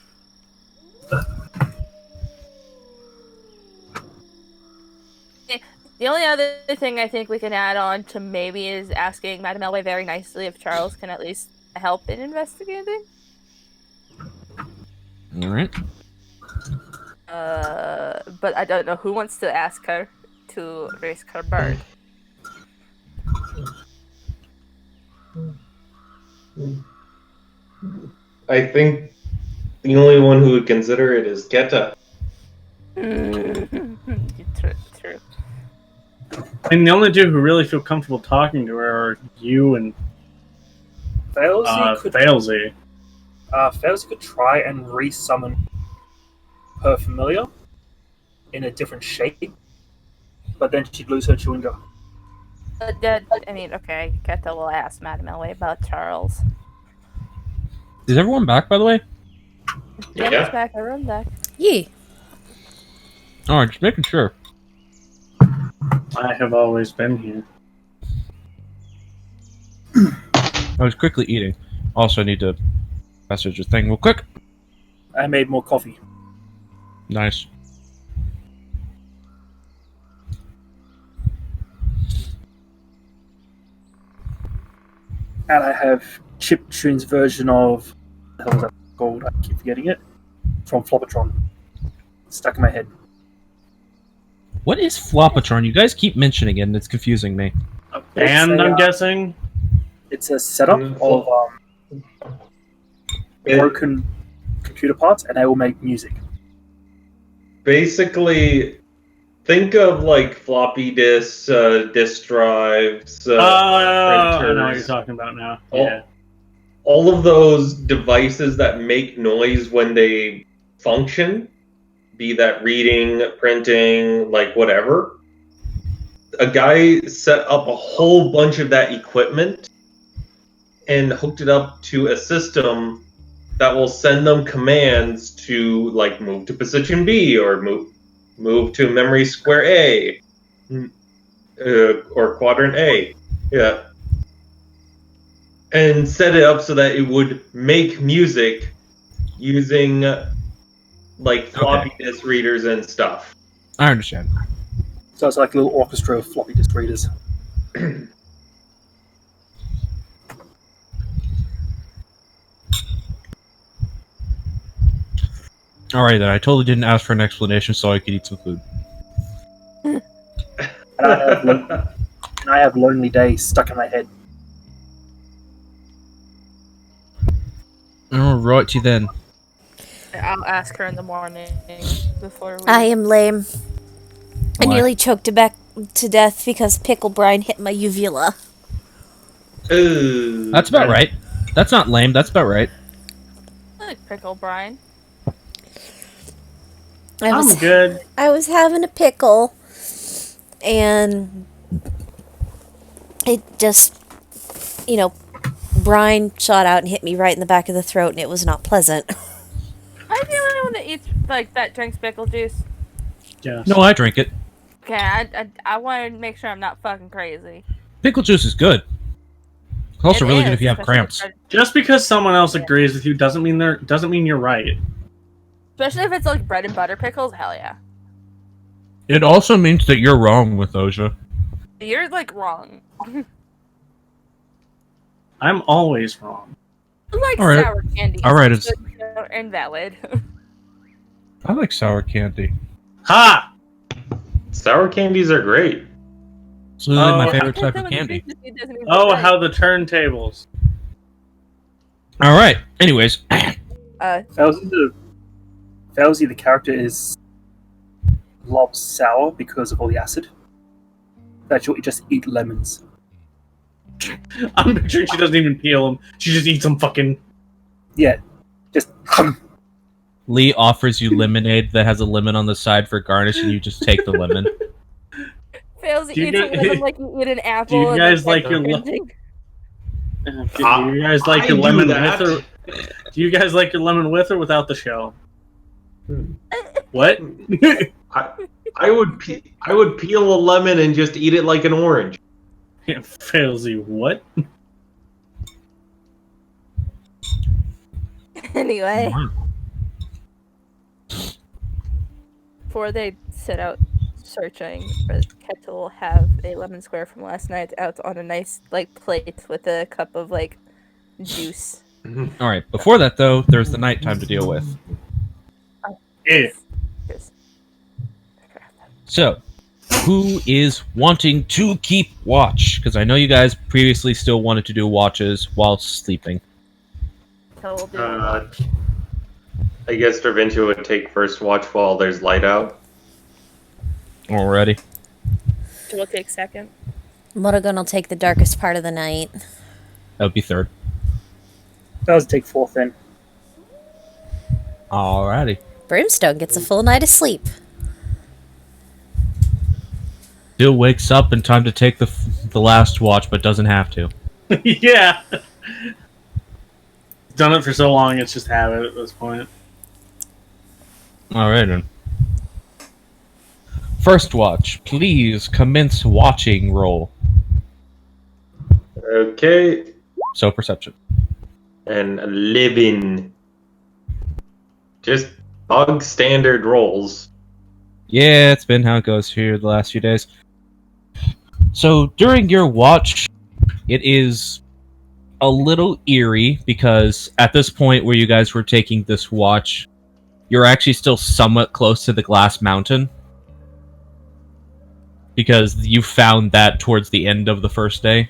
E: The only other thing I think we can add on to maybe is asking Madame Elway very nicely if Charles can at least help in investigating.
D: Alright.
E: But I don't know who wants to ask her to raise her bird.
B: I think the only one who would consider it is Keta.
E: True.
C: And the only two who really feel comfortable talking to her are you and
F: Failsy could
C: Failsy.
F: Failsy could try and resummon her familiar in a different shape, but then she'd lose her chewing gum.
E: Okay, Keta will ask Madame Elway about Charles.
D: Is everyone back, by the way?
E: Jenna's back, I run back.
A: Yeah.
D: Alright, just making sure.
C: I have always been here.
D: I was quickly eating. Also, I need to message a thing real quick.
F: I made more coffee.
D: Nice.
F: And I have Chiptune's version of the hell is that called? I keep forgetting it. From Flopatron. Stuck in my head.
D: What is Flopatron? You guys keep mentioning it, and it's confusing me.
C: And I'm guessing.
F: It's a setup of broken computer parts, and they will make music.
B: Basically, think of like floppy disks, disk drives,
C: I know what you're
B: printers.
C: talking about now.
B: Oh.
C: Yeah.
B: All of those devices that make noise when they function, be that reading, printing, like whatever. A guy set up a whole bunch of that equipment and hooked it up to a system that will send them commands to like move to position B or move to memory square A or quadrant A. Yeah. And set it up so that it would make music using like floppy disk readers and stuff.
D: I understand.
F: So it's like a little orchestra of floppy disk readers.
D: Alright then, I totally didn't ask for an explanation so I could eat some food.
F: And I have Lonely Days stuck in my head.
D: Alrighty then.
E: I'll ask her in the morning before we...
A: I am lame. I
D: Why?
A: nearly choked back to death because pickle brine hit my uvula.
B: Ooh,
D: That's about right. That's not lame, that's about right.
E: I like pickle brine.
C: I'm good.
A: I was having a pickle, and it just, brine shot out and hit me right in the back of the throat, and it was not pleasant.
E: I'm the only one that eats, that drinks pickle juice.
C: Yes.
D: No, I drink it.
E: Okay, I want to make sure I'm not fucking crazy.
D: Pickle juice is good. It's also
E: It
D: really good
E: is,
D: if you have
E: especially
D: cramps.
C: Just because someone else agrees with you doesn't mean you're right.
E: Especially if it's like bread and butter pickles, hell yeah.
D: It also means that you're wrong with Oja.
E: You're like wrong.
C: I'm always wrong.
E: I like
D: All right.
E: sour candy.
D: All right,
E: It's
D: it's-
E: good, invalid.
D: I like sour candy.
C: Ha!
B: sour candies are great.
D: It's literally
C: Oh.
D: my favorite type of candy.
C: Oh, how the turntables.
D: Alright, anyways.
F: Failsy, the character, is loves sour because of all the acid. That you'll just eat lemons.
C: I'm picturing she doesn't even peel them. She just eats them fucking...
F: Yeah, just
D: Lee offers you lemonade that has a lemon on the side for garnish, and you just take the lemon.
E: Fails to
C: Do you
E: eat a
C: guys-
E: lemon like you eat an apple.
C: Do you
E: and
C: guys
E: then
C: like your...
E: printing.
C: Do you guys like
B: I
C: your
B: do
C: lemon
B: that.
C: with or... Do you guys like your lemon with or without the shell? What?
B: I would peel a lemon and just eat it like an orange.
C: Failsy, what?
E: Anyway, before they set out searching, Keta will have a lemon square from last night out on a nice plate with a cup of juice.
D: Alright, before that though, there's the nighttime to deal with.
C: Yeah.
E: Yes.
D: So, who is wanting to keep watch? Because I know you guys previously still wanted to do watches while sleeping.
E: So we'll do
B: I guess Da Vinci would take first watch while there's light out.
D: Already.
E: so we'll take second.
A: Muragon will take the darkest part of the night.
D: That would be third.
F: does take fourth then.
D: Alrighty.
A: Brimstone gets a full night of sleep.
D: Still wakes up in time to take the last watch, but doesn't have to.
C: Yeah. Done it for so long, it's just habit at this point.
D: Alright then. First watch, please commence watching roll.
B: Okay.
D: So perception.
B: And 11. Just bug standard rolls.
D: Yeah, it's been how it goes here the last few days. So during your watch, it is a little eerie because at this point where you guys were taking this watch, you're actually still somewhat close to the glass mountain. Because you found that towards the end of the first day.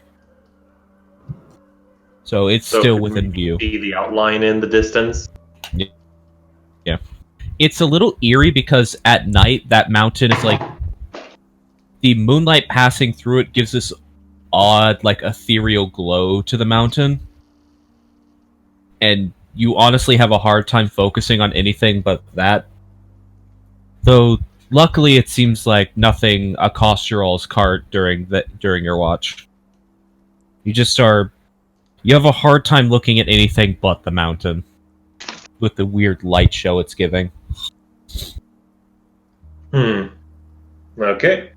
D: So it's still
B: can
D: within
B: we
D: view.
B: See the outline in the distance.
D: Yeah. It's a little eerie because at night, that mountain is like... The moonlight passing through it gives this odd, ethereal glow to the mountain. And you honestly have a hard time focusing on anything but that. Though, luckily, it seems like nothing accosts your all's cart during your watch. You just are... You have a hard time looking at anything but the mountain. With the weird light show it's giving.
B: Okay.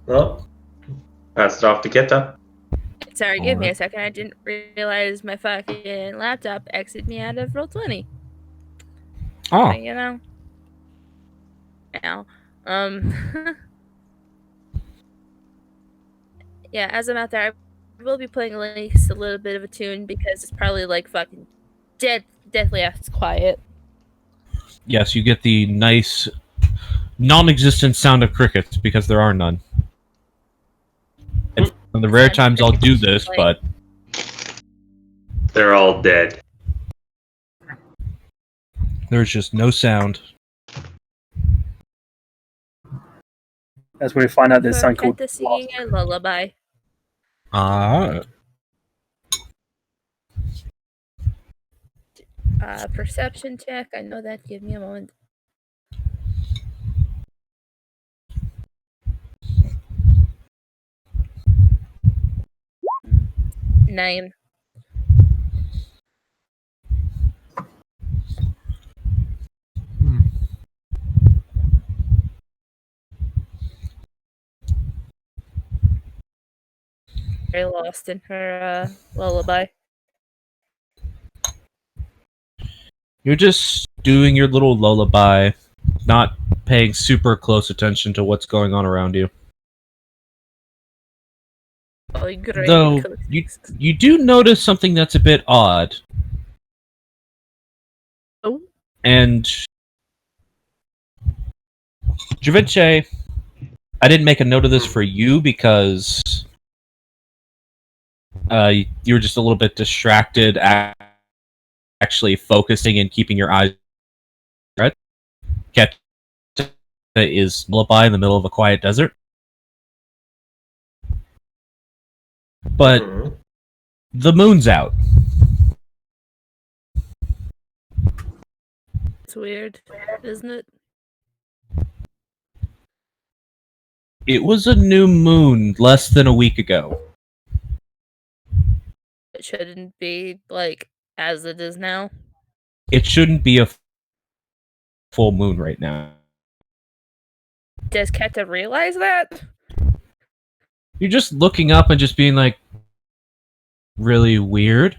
B: Well, pass it off to Keta.
E: Sorry, give me a second. I didn't realize my fucking laptop exited me out of Roll20.
D: Oh.
E: You know. Now, yeah. As I'm out there, I will be playing at least a little bit of a tune because it's probably fucking deathly ass quiet.
D: Yes, you get the nice, non-existent sound of crickets because there are none. And on the rare times I'll do this, but
B: They're all dead.
D: there's just no sound.
F: That's where we find out there's
E: So
F: something called
E: Kenta singing a lullaby. Perception check. I know that. Give me a moment. Nine. Very lost in her lullaby.
D: You're just doing your little lullaby, not paying super close attention to what's going on around you.
E: Oh, great.
D: Though, you do notice something that's a bit odd.
E: Oh?
D: And... Javinche, I didn't make a note of this for you because... you were just a little bit distracted actually focusing and keeping your eyes red. Ket is lullaby in the middle of a quiet desert. But
B: Mhm.
D: the moon's out.
E: It's weird, isn't it?
D: It was a new moon less than a week ago.
E: It shouldn't be like as it is now.
D: It shouldn't be a full moon right now.
E: Does Keta realize that?
D: You're just looking up and just being like, really weird.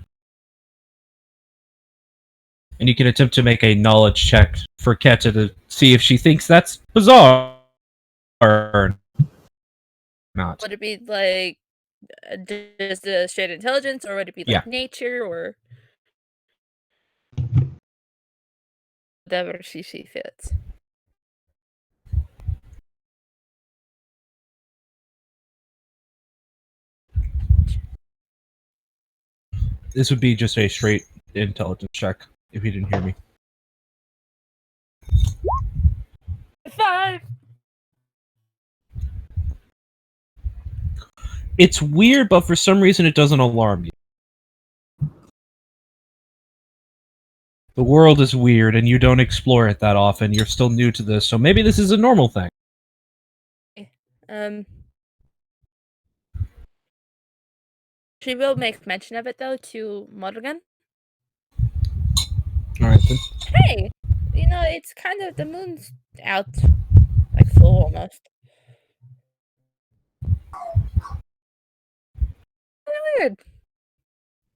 D: And you can attempt to make a knowledge check for Keta to see if she thinks that's bizarre or not.
E: Would it be like just a straight intelligence, or would it be like
D: Yeah.
E: nature, or whatever she fits?
D: This would be just a straight intelligence check if you didn't hear me.
E: 5.
D: It's weird, but for some reason it doesn't alarm you. The world is weird and you don't explore it that often. You're still new to this, so maybe this is a normal thing.
E: She will make mention of it though to Morgan.
D: Alright then.
E: Hey, it's kind of, the moon's out, like full almost. Weird.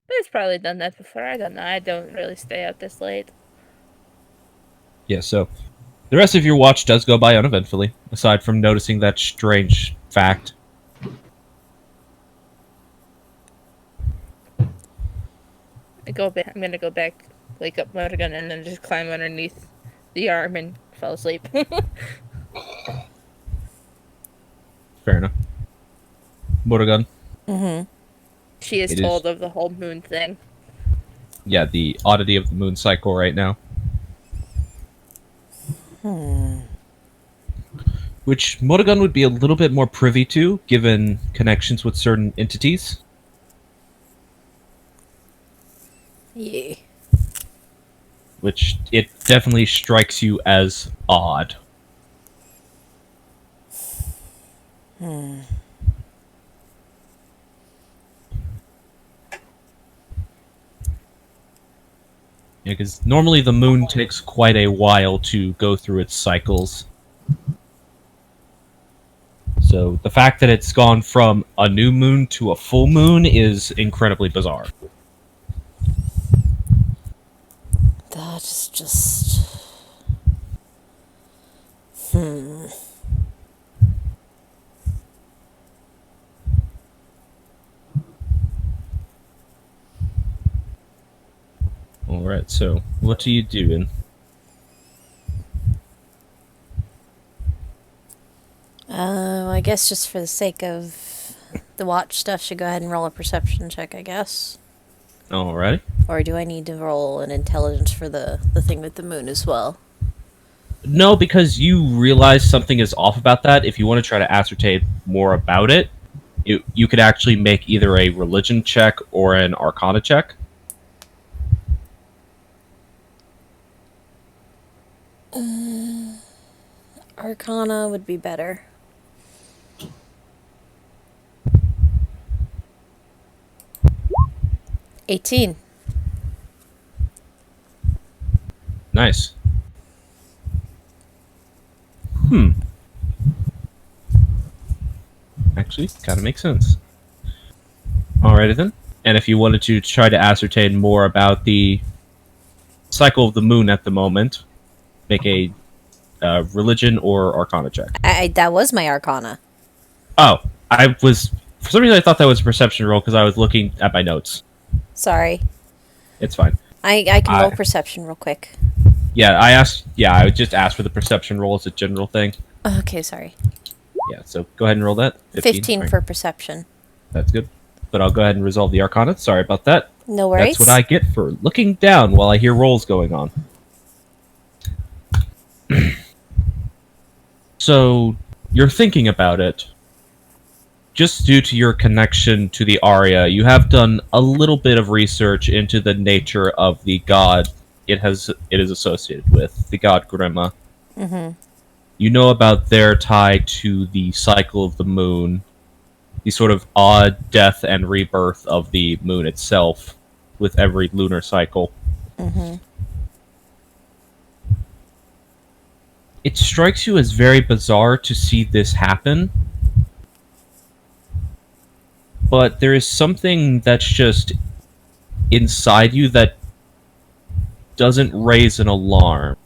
E: But it's probably done that before. I don't know. I don't really stay out this late.
D: Yeah, so the rest of your watch does go by uneventfully, aside from noticing that strange fact.
E: I'm gonna go back, wake up Morgan, and then just climb underneath the arm and fall asleep.
D: Fair enough. Morgan.
A: Mm-hmm.
E: She is
D: It
E: told
D: is.
E: of the whole moon thing.
D: Yeah, the oddity of the moon cycle right now. Which Morgan would be a little bit more privy to, given connections with certain entities.
A: Yeah.
D: Which it definitely strikes you as odd. Yeah, because normally the moon takes quite a while to go through its cycles. So the fact that it's gone from a new moon to a full moon is incredibly bizarre.
A: That is just.
D: Alright, so what are you doing?
A: I guess just for the sake of the watch stuff, should go ahead and roll a perception check, I guess.
D: Alrighty.
A: Or do I need to roll an intelligence for the thing with the moon as well?
D: No, because you realize something is off about that. If you want to try to ascertain more about it, you could actually make either a religion check or an arcana check.
A: Arcana would be better. $18.
D: Nice. Actually, kind of makes sense. Alrighty then. And if you wanted to try to ascertain more about the cycle of the moon at the moment, make a religion or arcana check.
A: That was my Arcana.
D: Oh, for some reason I thought that was a perception roll because I was looking at my notes.
A: Sorry.
D: It's fine.
A: I can roll perception real quick.
D: Yeah, I would just ask for the perception roll as a general thing.
A: Okay, sorry.
D: Yeah, so go ahead and roll that.
A: 15
D: Right.
A: for perception.
D: That's good. But I'll go ahead and resolve the arcana. Sorry about that.
A: No worries.
D: That's what I get for looking down while I hear rolls going on. So, you're thinking about it. just due to your connection to the Arya, you have done a little bit of research into the nature of the god it is associated with, the god Grima.
A: Mm-hmm.
D: You know about their tie to the cycle of the moon, the sort of odd death and rebirth of the moon itself with every lunar cycle.
A: Mm-hmm.
D: It strikes you as very bizarre to see this happen, but there is something that's just inside you that doesn't raise an alarm.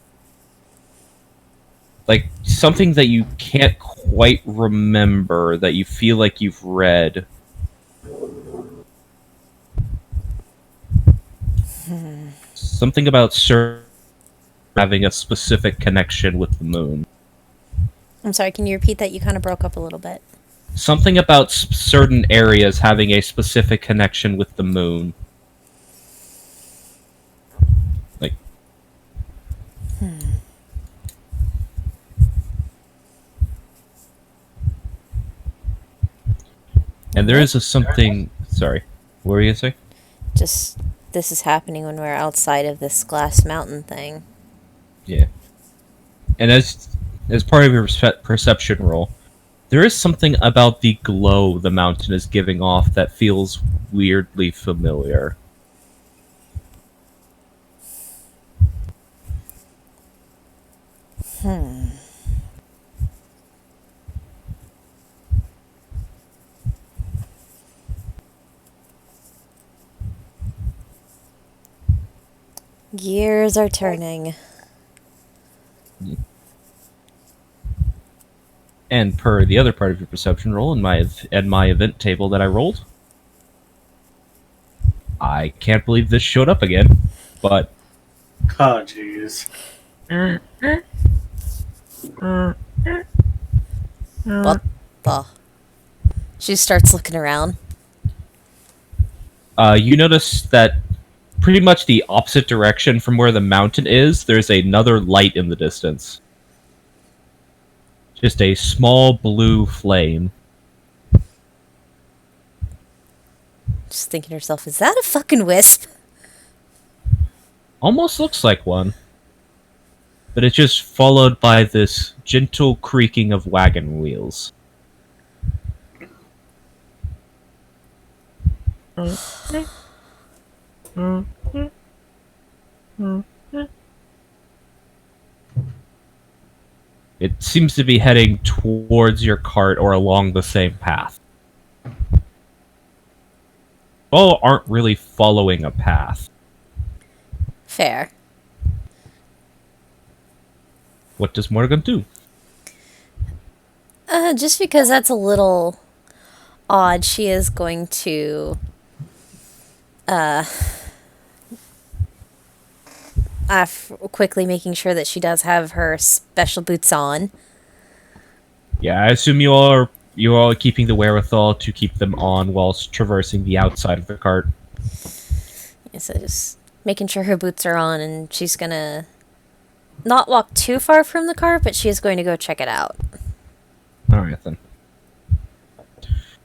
D: Like, something that you can't quite remember, that you feel like you've read. Something about having a specific connection with the moon.
A: I'm sorry, can you repeat that? You kind of broke up a little bit.
D: Something about certain areas having a specific connection with the moon. Like, and there is a something. Sorry, what were you gonna say?
A: Just, this is happening when we're outside of this glass mountain thing.
D: Yeah. And as part of your perception roll, there is something about the glow the mountain is giving off that feels weirdly familiar.
A: Gears are turning.
D: And per the other part of your perception roll in my event table that I rolled, I can't believe this showed up again, but
C: Oh, jeez.
A: What the? She starts looking around.
D: you notice that pretty much the opposite direction from where the mountain is, there's another light in the distance. Just a small blue flame.
A: Just thinking to herself, is that a fucking wisp?
D: Almost looks like one. But it's just followed by this gentle creaking of wagon wheels. It seems to be heading towards your cart or along the same path. All aren't really following a path.
A: Fair.
D: What does Morgan do?
A: Just because that's a little odd, she is going to quickly making sure that she does have her special boots on.
D: Yeah, I assume you all are keeping the wherewithal to keep them on whilst traversing the outside of the cart.
A: Yeah, so just making sure her boots are on, and she's gonna not walk too far from the cart, but she is going to go check it out.
D: Alright then.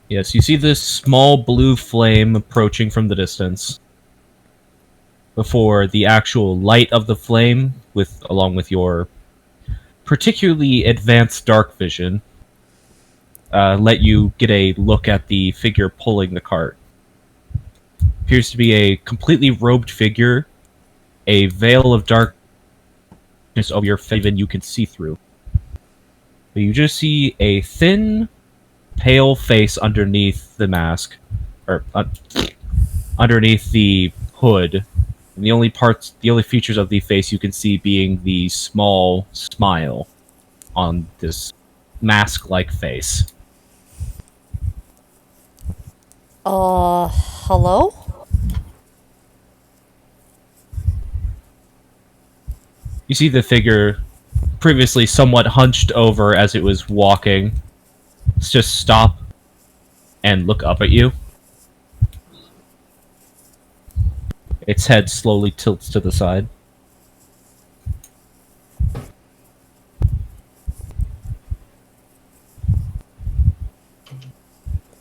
D: Yes, you see this small blue flame approaching from the distance. Before the actual light of the flame, along with your particularly advanced dark vision, let you get a look at the figure pulling the cart. Appears to be a completely robed figure, a veil of darkness over your face you can see through. But you just see a thin, pale face underneath the mask, or underneath the hood. And the only features of the face you can see being the small smile on this mask-like face.
A: Hello?
D: You see the figure, previously somewhat hunched over as it was walking, just stop and look up at you. Its head slowly tilts to the side.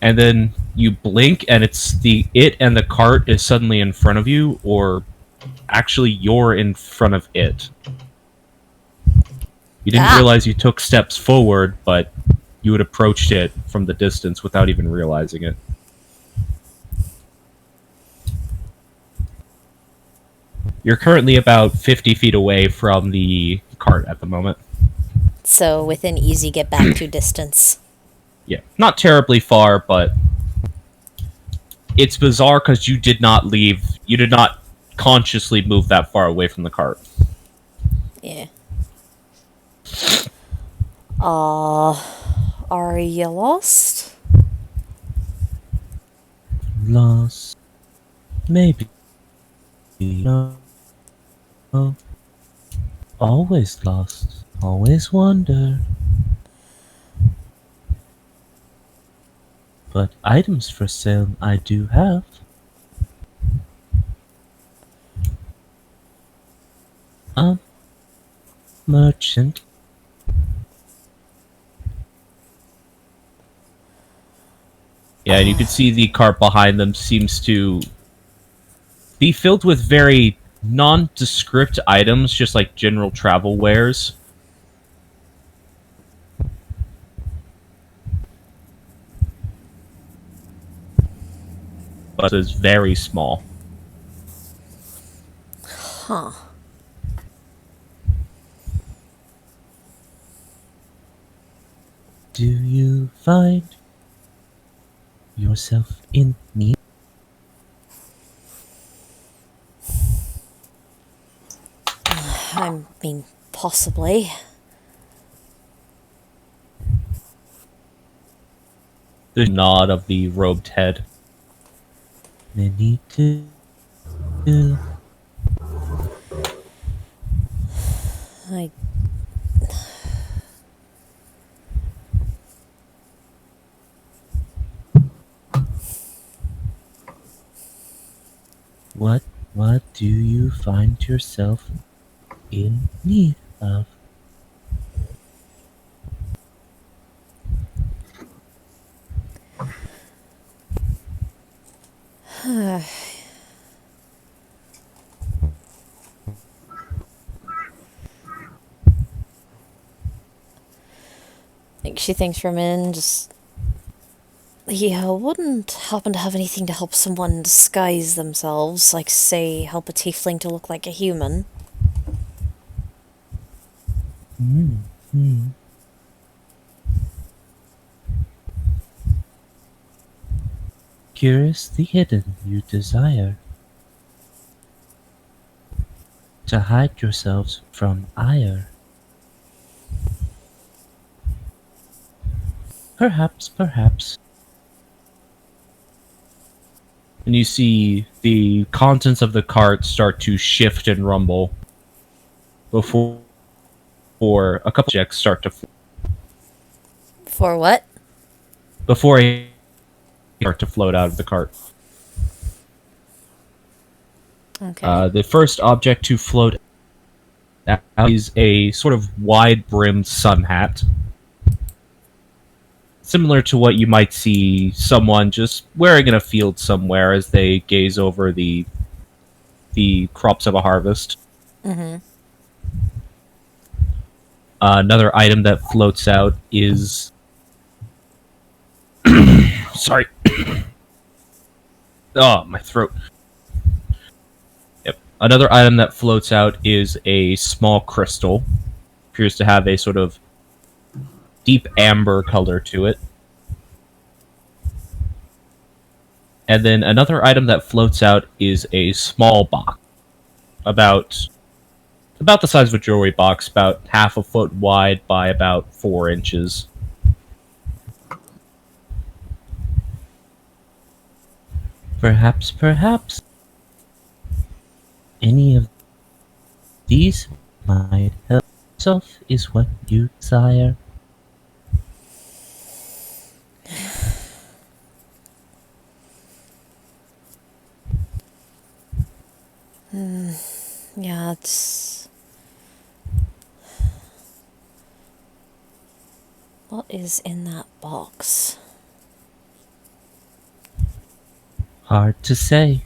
D: and then you blink, and it and the cart is suddenly in front of you, or actually you're in front of it. You didn't
A: Ah!
D: realize you took steps forward, but you had approached it from the distance without even realizing it. You're currently about 50 feet away from the cart at the moment.
A: So within easy get back to distance.
D: Yeah, not terribly far, but it's bizarre because you did not consciously move that far away from the cart.
A: Yeah. Are you lost?
D: Lost. Maybe. No. Always lost. Always wonder. But items for sale I do have. A merchant. Yeah, and you can see the cart behind them seems to be filled with very nondescript items, just like general travel wares. But it's very small.
A: Huh.
D: Do you find yourself in need?
A: I mean, possibly.
D: The nod of the robed head. Many to do.
A: I.
D: What do you find yourself in need of?
A: Like she thinks for a minute and just. Yeah, wouldn't happen to have anything to help someone disguise themselves, like, say, help a tiefling to look like a human.
D: Hmm. Curiously hidden you desire to hide yourselves from ire. Perhaps. And you see the contents of the cart start to shift and rumble before a couple objects start to
A: For what?
D: before a start to float out of the cart.
A: Okay.
D: The first object to float out is a sort of wide-brimmed sun hat, similar to what you might see someone just wearing in a field somewhere as they gaze over the crops of a harvest.
A: Mm-hmm.
D: Another item that floats out is sorry. Oh, my throat. Yep. Another item that floats out is a small crystal. Appears to have a sort of deep amber color to it. And then another item that floats out is a small box. About the size of a jewelry box, about half a foot wide by about 4 inches. Perhaps any of these might help yourself is what you desire.
A: Yeah, it's. What is in that box?
D: Hard to say.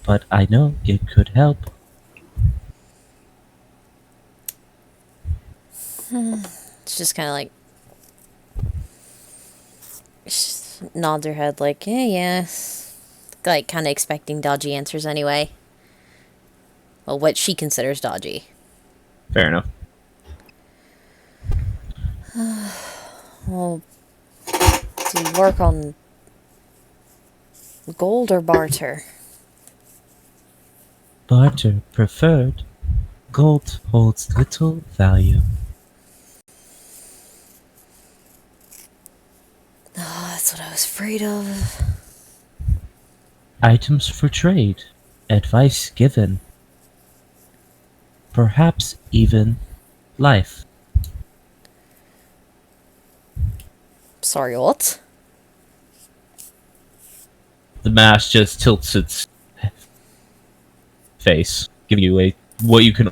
D: But I know it could help.
A: It's just kind of like she nods her head, like, yeah. Like, kind of expecting dodgy answers anyway. Well, what she considers dodgy.
D: Fair enough.
A: Well, do you work on gold or barter?
D: Barter preferred. Gold holds little value.
A: Oh, that's what I was afraid of.
D: Items for trade. Advice given. Perhaps even life.
A: Sorry, what?
D: The mask just tilts its face, giving you what you can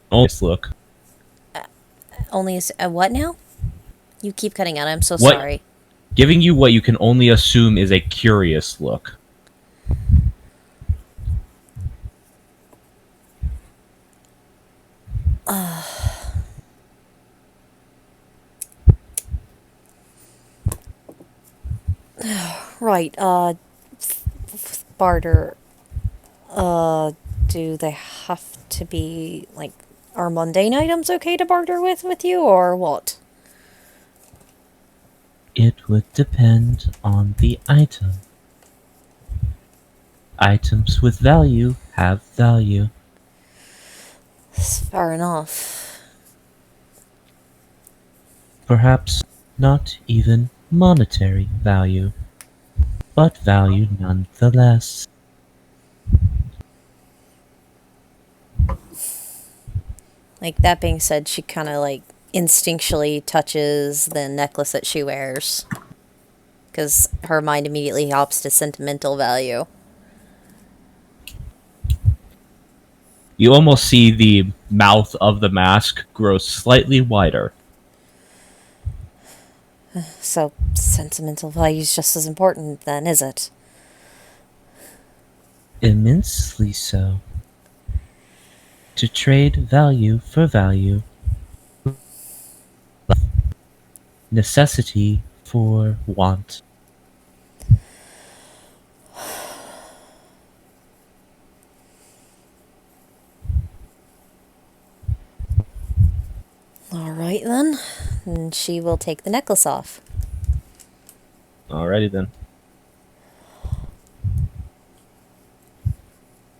D: almost look.
A: Only a what now? You keep cutting out. I'm so
D: What?
A: sorry.
D: Giving you what you can only assume is a curious look.
A: Right, barter. Do they have to be, like, are mundane items okay to barter with you, or what?
D: It would depend on the item. Items with value have value.
A: Fair enough.
D: Perhaps not even monetary value, but value nonetheless.
A: Like, that being said, she kind of, like, instinctually touches the necklace that she wears. Because her mind immediately hops to sentimental value.
D: You almost see the mouth of the mask grow slightly wider.
A: So, sentimental value is just as important then, is it?
D: Immensely so. To trade value for value. Necessity for want.
A: Alright then. And she will take the necklace off.
D: Alrighty then.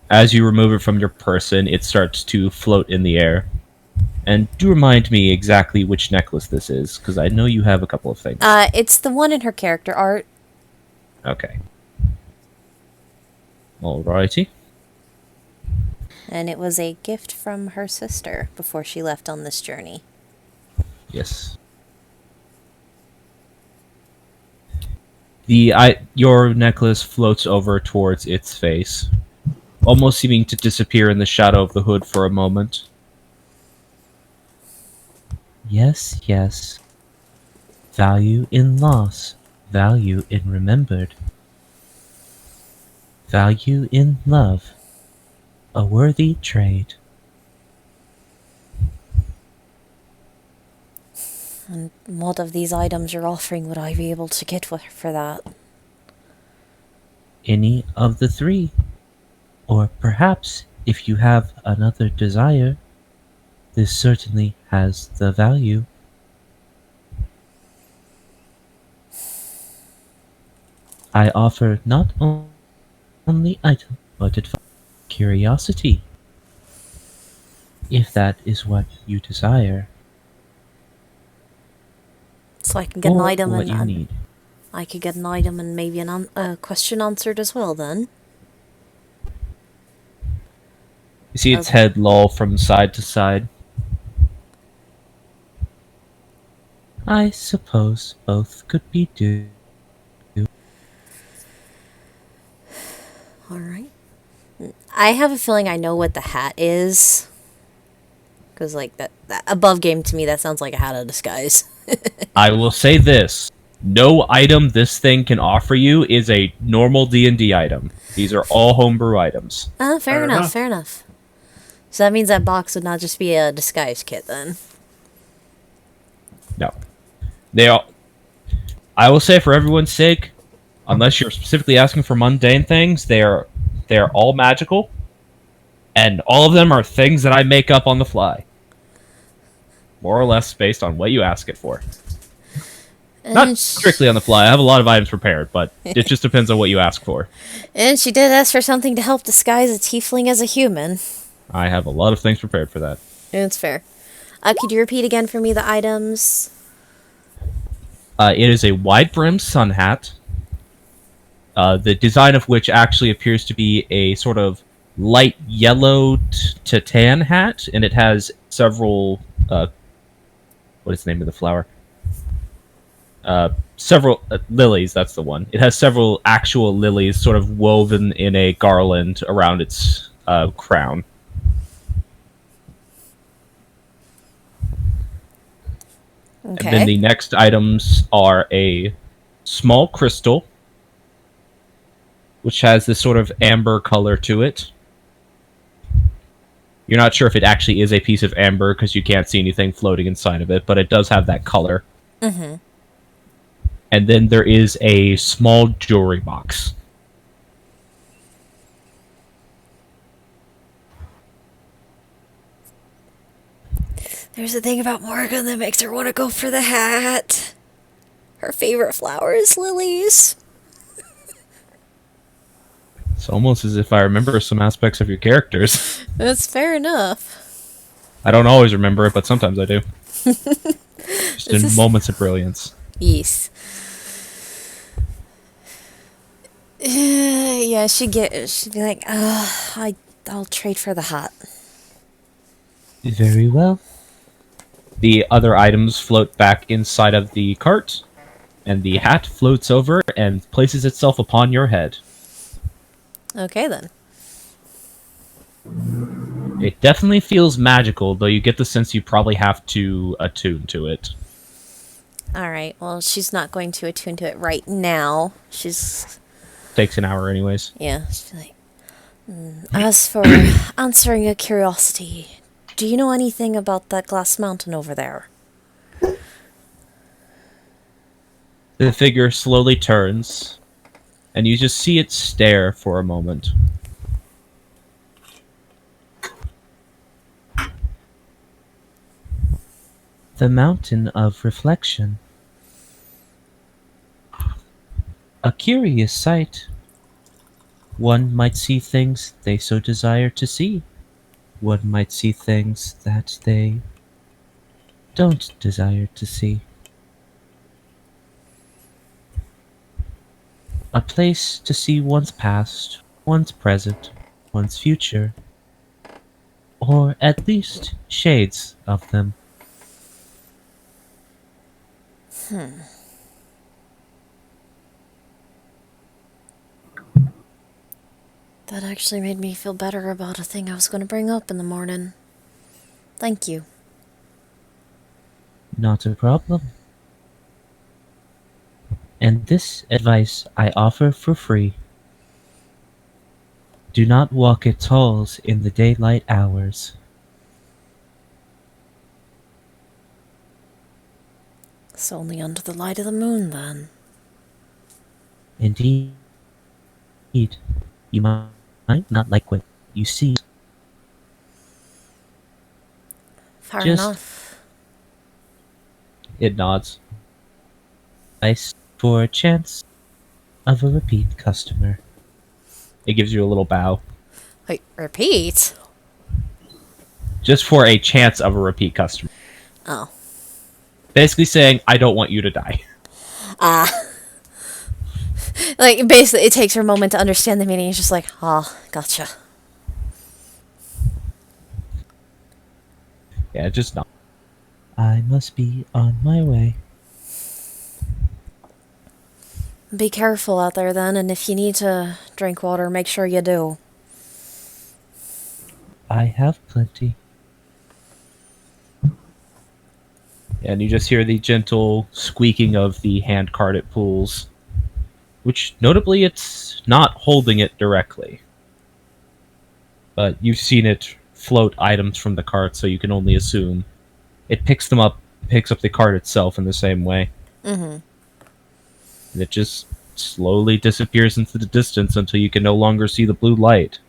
D: As you remove it from your person, it starts to float in the air. And do remind me exactly which necklace this is, because I know you have a couple of things.
A: It's the one in her character art.
D: Okay. Alrighty.
A: And it was a gift from her sister before she left on this journey.
D: Yes. Your necklace floats over towards its face, almost seeming to disappear in the shadow of the hood for a moment. Yes, yes. Value in loss, value in remembered. Value in love, a worthy trade.
A: And what of these items you're offering would I be able to get for that?
D: Any of the three. Or perhaps, if you have another desire, this certainly has the value. I offer not only item, but advice, curiosity, if that is what you desire,
A: So I can get an
D: or
A: item
D: what
A: and
D: you need.
A: I could get an item and maybe a question answered as well then.
D: You see its
A: Okay.
D: head loll from side to side. I suppose both could be due.
A: Alright. I have a feeling I know what the hat is. Because, like, that above game to me, that sounds like a hat of disguise.
D: I will say this. No item this thing can offer you is a normal D&D item. These are all homebrew items.
A: Fair
C: Fair
A: enough,
C: enough.
A: fair enough. So that means that box would not just be a disguise kit then.
D: No. They all... I will say, for everyone's sake, unless you're specifically asking for mundane things, they're all magical, and all of them are things that I make up on the fly. More or less based on what you ask it for. Not
A: And
D: strictly on the fly. I have a lot of items prepared, but it just depends on what you ask for.
A: And she did ask for something to help disguise a tiefling as a human.
D: I have a lot of things prepared for that.
A: It's fair. Could you repeat again for me the items?
D: It is a wide-brimmed sun hat, the design of which actually appears to be a sort of light yellow to tan hat, and it has several... what is the name of the flower? Several lilies, that's the one. It has several actual lilies sort of woven in a garland around its crown.
A: Okay.
D: And then the next items are a small crystal, which has this sort of amber color to it. You're not sure if it actually is a piece of amber because you can't see anything floating inside of it, but it does have that color.
A: Mm-hmm.
D: And then there is a small jewelry box.
A: There's a thing about Morgan that makes her want to go for the hat. Her favorite flower is lilies.
D: It's almost as if I remember some aspects of your characters.
A: That's fair enough.
D: I don't always remember it, but sometimes I do. Just in moments of brilliance.
A: Yes. Yeah, she'd be like, I'll trade for the hat.
D: Very well. The other items float back inside of the cart, and the hat floats over and places itself upon your head.
A: Okay, then.
D: It definitely feels magical, though you get the sense you probably have to attune to it.
A: Alright, well, she's not going to attune to it right now. She's...
D: Takes an hour anyways.
A: Yeah, she's like... As for answering a curiosity, do you know anything about that glass mountain over there?
D: The figure slowly turns, and you just see it stare for a moment. The Mountain of Reflection. A curious sight. One might see things they so desire to see. One might see things that they don't desire to see. A place to see one's past, one's present, one's future, or at least shades of them.
A: That actually made me feel better about a thing I was going to bring up in the morning. Thank you.
D: Not a problem. And this advice I offer for free. Do not walk at talls in the daylight hours.
A: It's only under the light of the moon, then.
D: Indeed. You might not like what you see.
A: Fair
D: Just-
A: enough.
D: It nods. Nice for a chance of a repeat customer. It gives you a little bow.
A: Wait, repeat?
D: Just for a chance of a repeat customer.
A: Oh.
D: Basically saying, I don't want you to die.
A: Like, basically, it takes her a moment to understand the meaning. It's just like, gotcha.
D: Yeah, just not. I must be on my way.
A: Be careful out there, then, and if you need to drink water, make sure you do.
D: I have plenty. And you just hear the gentle squeaking of the hand cart it pulls, which notably it's not holding it directly. But you've seen it float items from the cart, so you can only assume it picks up the cart itself in the same way.
A: Mm-hmm.
D: And it just slowly disappears into the distance until you can no longer see the blue light.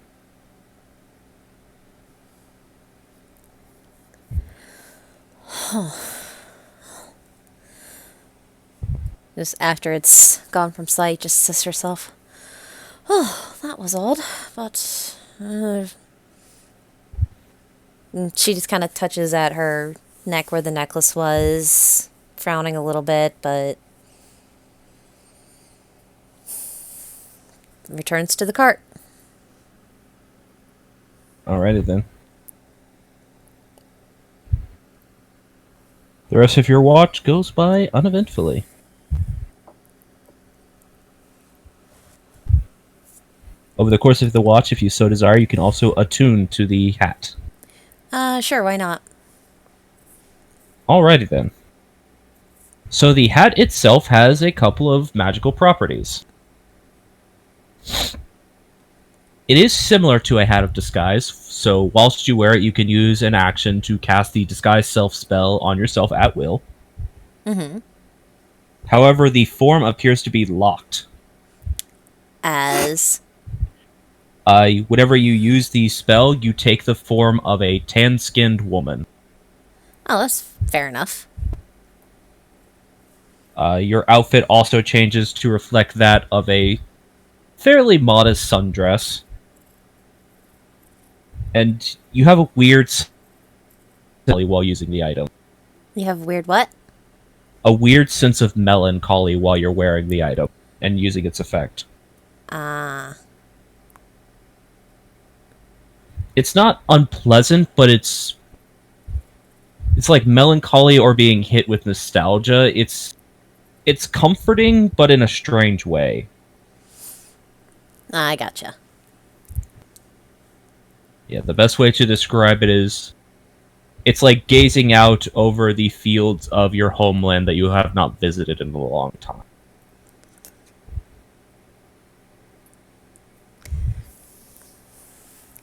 A: Just after it's gone from sight, just says to herself, "Oh, that was odd," but and she just kind of touches at her neck where the necklace was, frowning a little bit, but returns to the cart.
D: Alrighty then. The rest of your watch goes by uneventfully. Over the course of the watch, if you so desire, you can also attune to the hat.
A: Sure, why not?
D: Alrighty then. So the hat itself has a couple of magical properties. It is similar to a hat of disguise, so whilst you wear it, you can use an action to cast the disguise self spell on yourself at will.
A: Mm-hmm.
D: However, the form appears to be locked.
A: As...
D: Whenever you use the spell, you take the form of a tan-skinned woman.
A: Oh, that's fair enough.
D: Your outfit also changes to reflect that of a fairly modest sundress. And you have a weird while using the item.
A: You have weird what?
D: A weird sense of melancholy while you're wearing the item and using its effect. It's not unpleasant, but it's like melancholy or being hit with nostalgia. It's comforting, but in a strange way.
A: I gotcha.
D: Yeah, the best way to describe it is it's like gazing out over the fields of your homeland that you have not visited in a long time.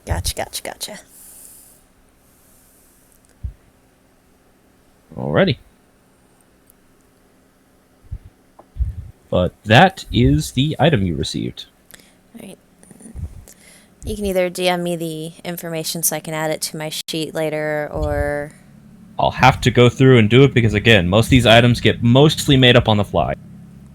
A: Gotcha.
D: Alrighty. But that is the item you received.
A: Alright. You can either DM me the information so I can add it to my sheet later, or...
D: I'll have to go through and do it because, again, most of these items get mostly made up on the fly.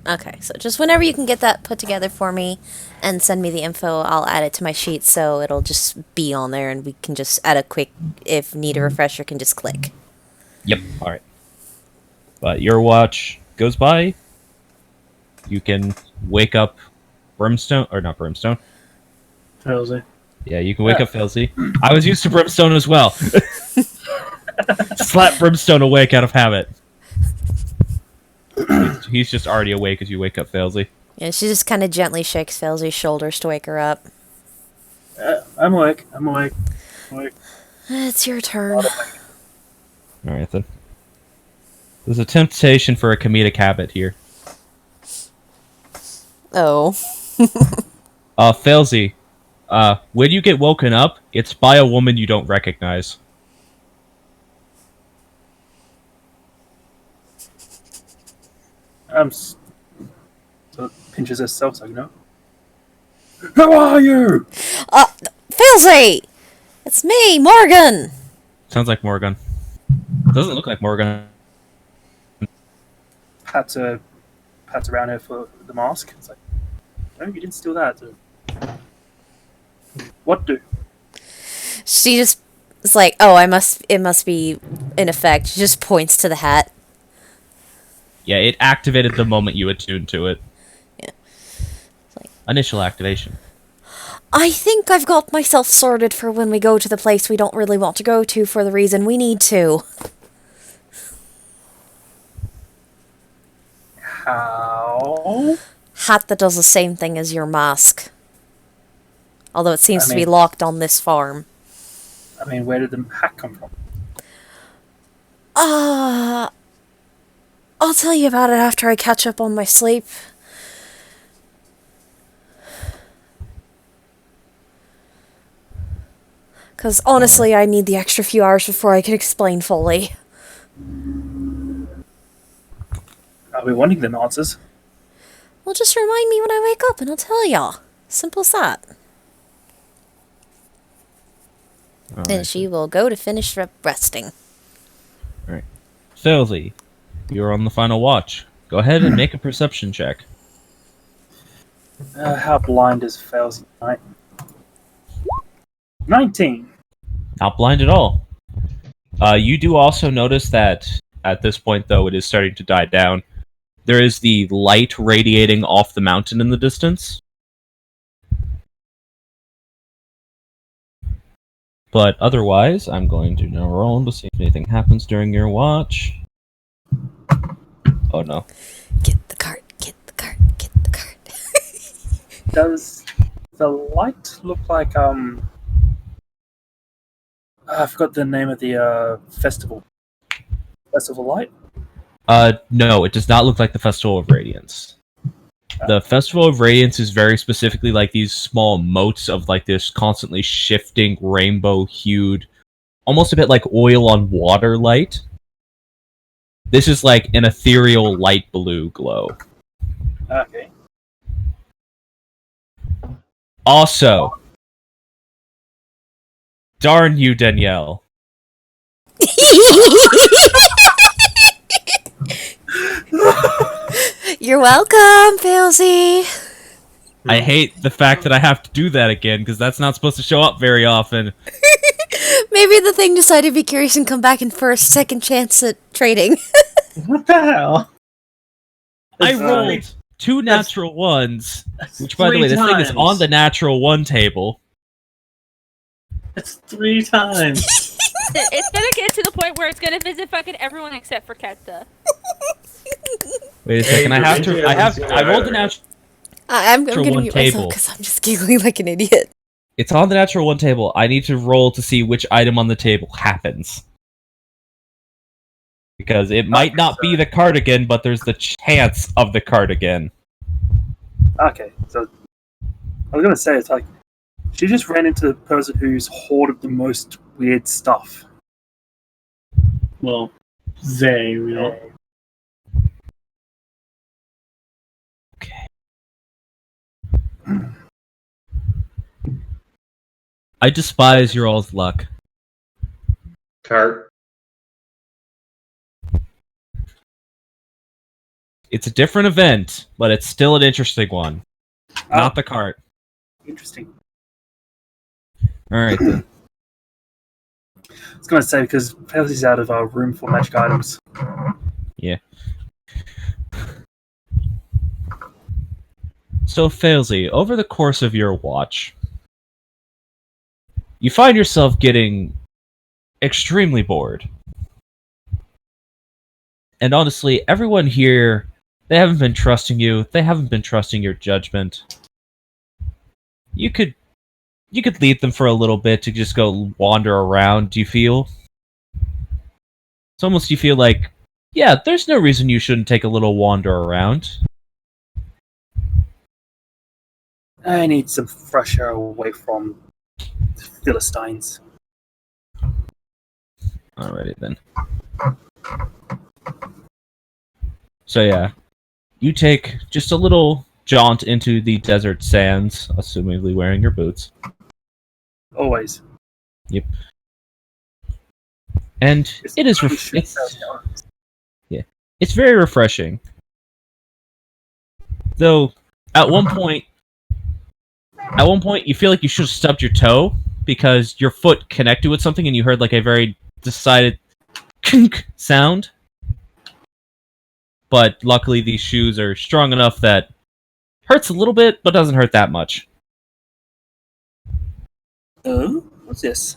A: Okay, so just whenever you can get that put together for me and send me the info, I'll add it to my sheet so it'll just be on there and we can just add a quick, if need a refresher, can just click.
D: Yep, alright. But your watch goes by. You can wake up Brimstone, or not Brimstone.
C: Halsey.
D: Yeah, you can wake up Felzy. I was used to Brimstone as well. Slap Brimstone awake out of habit. He's just already awake as you wake up Felzy.
A: Yeah, she just kind of gently shakes Felzy's shoulders to wake her up.
F: I'm awake.
A: It's your turn.
D: Alright then. There's a temptation for a comedic habit here.
A: Oh.
D: Felzy, when you get woken up, it's by a woman you don't recognize.
F: So it pinches herself, so you know. Who are you?
A: Felzy! It's me, Morgan!
D: Sounds like Morgan. Doesn't look like Morgan.
F: Pats around her for the mask. It's like, no, you didn't steal that. What do?
A: She just is like, oh, it must be in effect. She just points to the hat.
D: Yeah, it activated the moment you attuned to it.
A: Yeah. Like,
D: initial activation.
A: I think I've got myself sorted for when we go to the place we don't really want to go to for the reason we need to.
F: How?
A: Hat that does the same thing as your mask. Although it seems to be
F: mean-
A: locked on this farm.
F: I mean, where did the hat come from?
A: I'll tell you about it after I catch up on my sleep. Because honestly, I need the extra few hours before I can explain fully.
F: Are we wanting them answers?
A: Well, just remind me when I wake up and I'll tell y'all. Simple as that. And she will go to finish resting.
D: Salesy, you're on the final watch. Go ahead and make a perception check.
F: How blind is Fails tonight? 19.
D: Not blind at all. You do also notice that at this point, though, it is starting to die down. There is the light radiating off the mountain in the distance. But otherwise, I'm going to now roll to see if anything happens during your watch. Oh no.
A: Get the cart, get the cart, get the cart.
F: Does the light look like I forgot the name of the festival. Festival light?
D: No, it does not look like the Festival of Radiance. The Festival of Radiance is very specifically like these small motes of like this constantly shifting rainbow-hued, almost a bit like oil on water light. This is like an ethereal light blue glow.
F: Okay.
D: Also, darn you, Danielle.
A: You're welcome, Failsy.
D: I hate the fact that I have to do that again, because that's not supposed to show up very often.
A: Maybe the thing decided to be curious and come back in for a second chance at trading.
G: What the hell?
D: I rolled 2 natural ones, which, by the way, this thing is
C: times.
D: on the natural 1 table.
C: It's 3 times.
E: It's gonna get to the point where it's gonna visit fucking everyone except for Kenta.
D: Wait a second, I rolled the natural.
A: I'm
D: Natural
A: gonna
D: one
A: mute myself
D: table.
A: because I'm just giggling like an idiot.
D: It's on the natural 1 table. I need to roll to see which item on the table happens. Because it might not be the cardigan, but there's the chance of the cardigan.
F: Okay, so I was gonna say it's like she just ran into the person who's hoarded the most weird stuff.
C: Well, they, you know.
D: I despise your all's luck.
B: Cart.
D: It's a different event, but it's still an interesting one. Not the cart.
F: Interesting.
D: Alright then.
F: I was gonna say because Pelsy's out of our room for magic items.
D: Yeah. So, Failsy, over the course of your watch, you find yourself getting extremely bored. And honestly, everyone here, they haven't been trusting you. They haven't been trusting your judgment. You could lead them for a little bit to just go wander around, do you feel? It's almost you feel like, yeah, there's no reason you shouldn't take a little wander around.
F: I need some fresh air away from Philistines.
D: Alrighty then. So yeah, you take just a little jaunt into the desert sands, assumingly wearing your boots.
F: Always.
D: Yep. And it is it's very refreshing. Though at one point you feel like you should have stubbed your toe because your foot connected with something and you heard like a very decided kink sound. But luckily these shoes are strong enough that hurts a little bit, but doesn't hurt that much.
F: What's this?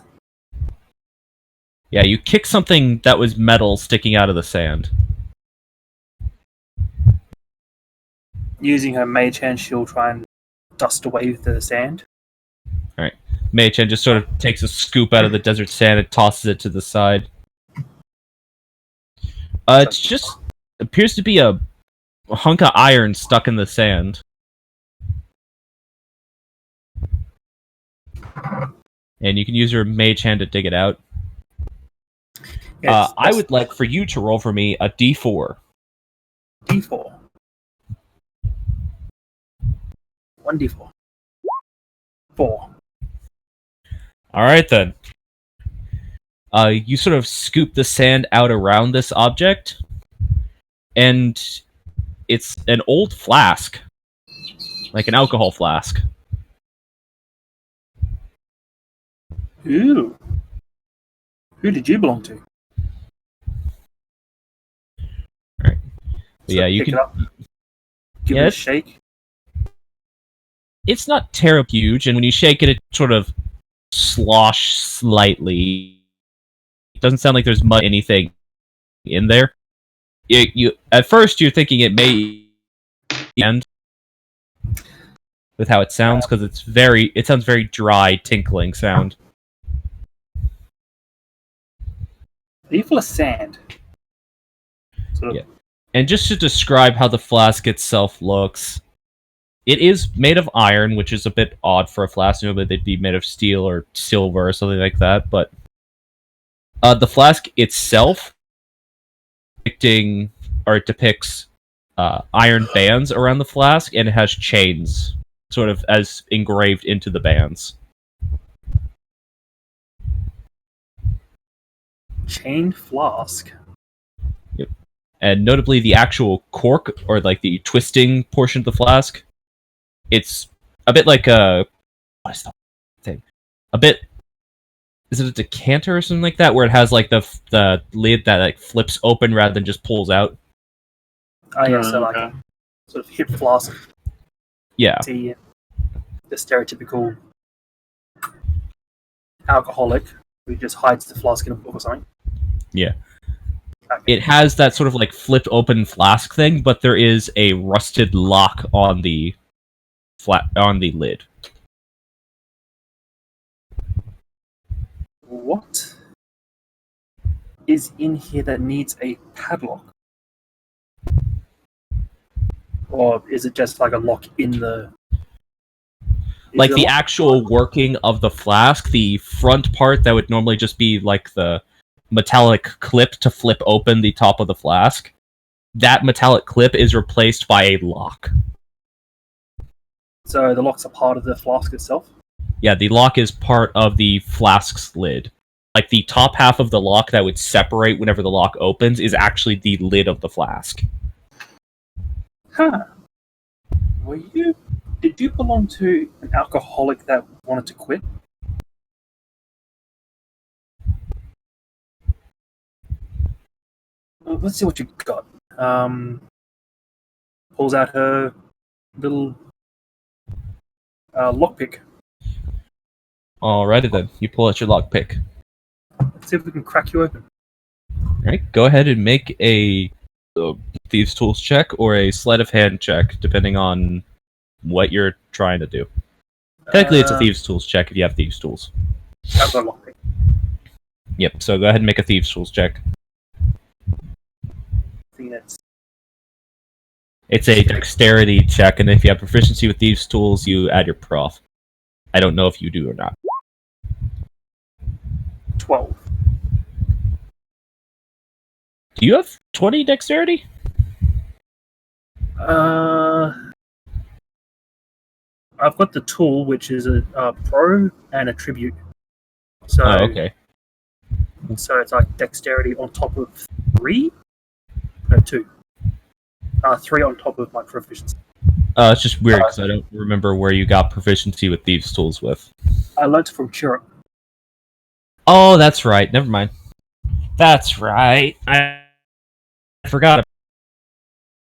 D: Yeah, you kick something that was metal sticking out of the sand.
F: Using her mage hand, she'll try and dust away the sand.
D: Alright. Mei-chan just sort of takes a scoop out of the desert sand and tosses it to the side. It's just a appears to be a hunk of iron stuck in the sand. And you can use your mage hand to dig it out.
F: Yes,
D: I would like for you to roll for me a d4.
F: D4. 1d4. 4.
D: Alright then. You sort of scoop the sand out around this object, and it's an old flask. Like an alcohol flask.
F: Ooh. Who did you belong to?
D: Alright.
F: So
D: Yeah, you
F: pick
D: can...
F: it up, give
D: Yeah,
F: it a shake.
D: it's not terribly huge, and when you shake it, it sort of slosh slightly. It doesn't sound like there's much anything in there. You at first you're thinking it may end with how it sounds because it sounds very dry, tinkling sound.
F: Are you full of sand? Sort of.
D: Yeah. And just to describe how the flask itself looks, it is made of iron, which is a bit odd for a flask. Normally they'd be made of steel or silver or something like that, but the flask itself depicts iron bands around the flask, and it has chains sort of as engraved into the bands.
F: Chained flask.
D: Yep. And notably the actual cork, or like the twisting portion of the flask, it's a bit like a... what is the thing? A bit... is it a decanter or something like that, where it has like the lid that like flips open rather than just pulls out?
F: Oh yeah, so
C: Okay.
F: like sort of hip flask.
D: Yeah.
F: The stereotypical alcoholic who just hides the flask in a book or something.
D: Yeah.
F: Okay.
D: It has that sort of like flipped open flask thing, but there is a rusted lock on the lid.
F: What is in here that needs a padlock? Or is it just like a lock in the...
D: Like
F: it a
D: the
F: lock?
D: actual working of the flask, the front part that would normally just be like the metallic clip to flip open the top of the flask, that metallic clip is replaced by a lock.
F: So the lock's a part of the flask itself?
D: Yeah, the lock is part of the flask's lid. Like the top half of the lock that would separate whenever the lock opens is actually the lid of the flask.
F: Huh. Did you belong to an alcoholic that wanted to quit? Well, let's see what you got. Pulls out her little lockpick.
D: Alrighty then, you pull out your lockpick.
F: Let's see if we can crack you open.
D: Alright, go ahead and make a Thieves' Tools check or a Sleight of Hand check, depending on what you're trying to do. Technically, it's a Thieves' Tools check if you have Thieves' Tools.
F: I've got a lockpick.
D: Yep, so go ahead and make a Thieves' Tools check.
F: I think that's
D: It's a dexterity check, and if you have proficiency with Thieves' Tools, you add your prof. I don't know if you do or not.
F: 12.
D: Do you have 20 dexterity?
F: I've got the tool, which is a pro and a tribute. So,
D: Oh, okay.
F: So it's like dexterity on top of 3? No, 2. 3 on top of my proficiency.
D: It's just weird, because I don't remember where you got proficiency with Thieves' Tools with.
F: I learnt from Chirrup.
D: Oh, that's right. Never mind. That's right. I forgot.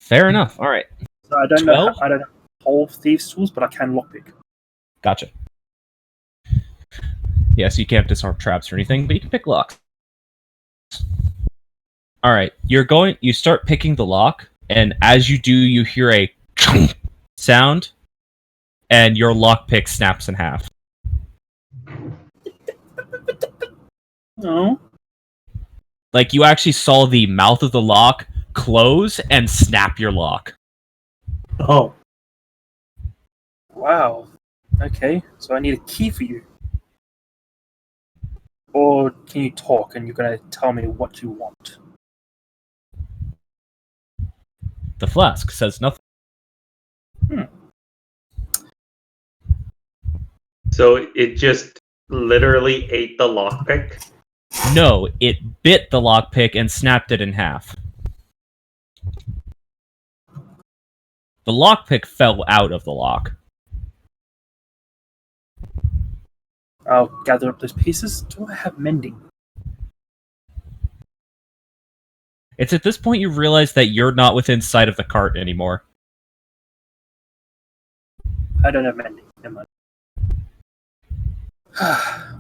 D: Fair enough. All right.
F: So I don't
D: 12?
F: know. I don't have whole thieves' tools, but I can lockpick.
D: Gotcha. Yes, you can't disarm traps or anything, but you can pick locks. All right. You start picking the lock, and as you do, you hear a sound, and your lockpick snaps in half.
F: Oh.
D: Like, you actually saw the mouth of the lock close and snap your lock.
C: Oh,
F: Wow. Okay, so I need a key for you. Or can you talk and you're going to tell me what you want?
D: The flask says nothing.
B: So it just literally ate the lockpick?
D: No, it bit the lockpick and snapped it in half. The lockpick fell out of the lock.
F: I'll gather up those pieces. Do I have mending?
D: It's at this point you realize that you're not within sight of the cart anymore.
F: I don't have mending. Never mind.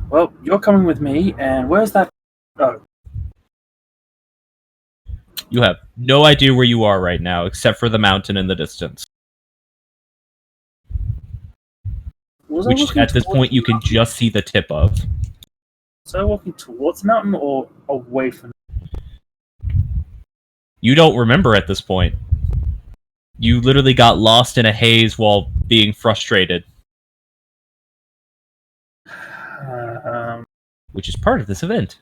F: Well, you're coming with me, and where's that? Oh,
D: You have no idea where you are right now, except for the mountain in the distance.
F: was I
D: Which,
F: walking
D: at this
F: towards
D: point, you
F: the
D: can
F: mountain?
D: just see the tip of.
F: So walking towards the mountain or away from?
D: You don't remember at this point. You literally got lost in a haze while being frustrated, which is part of this event.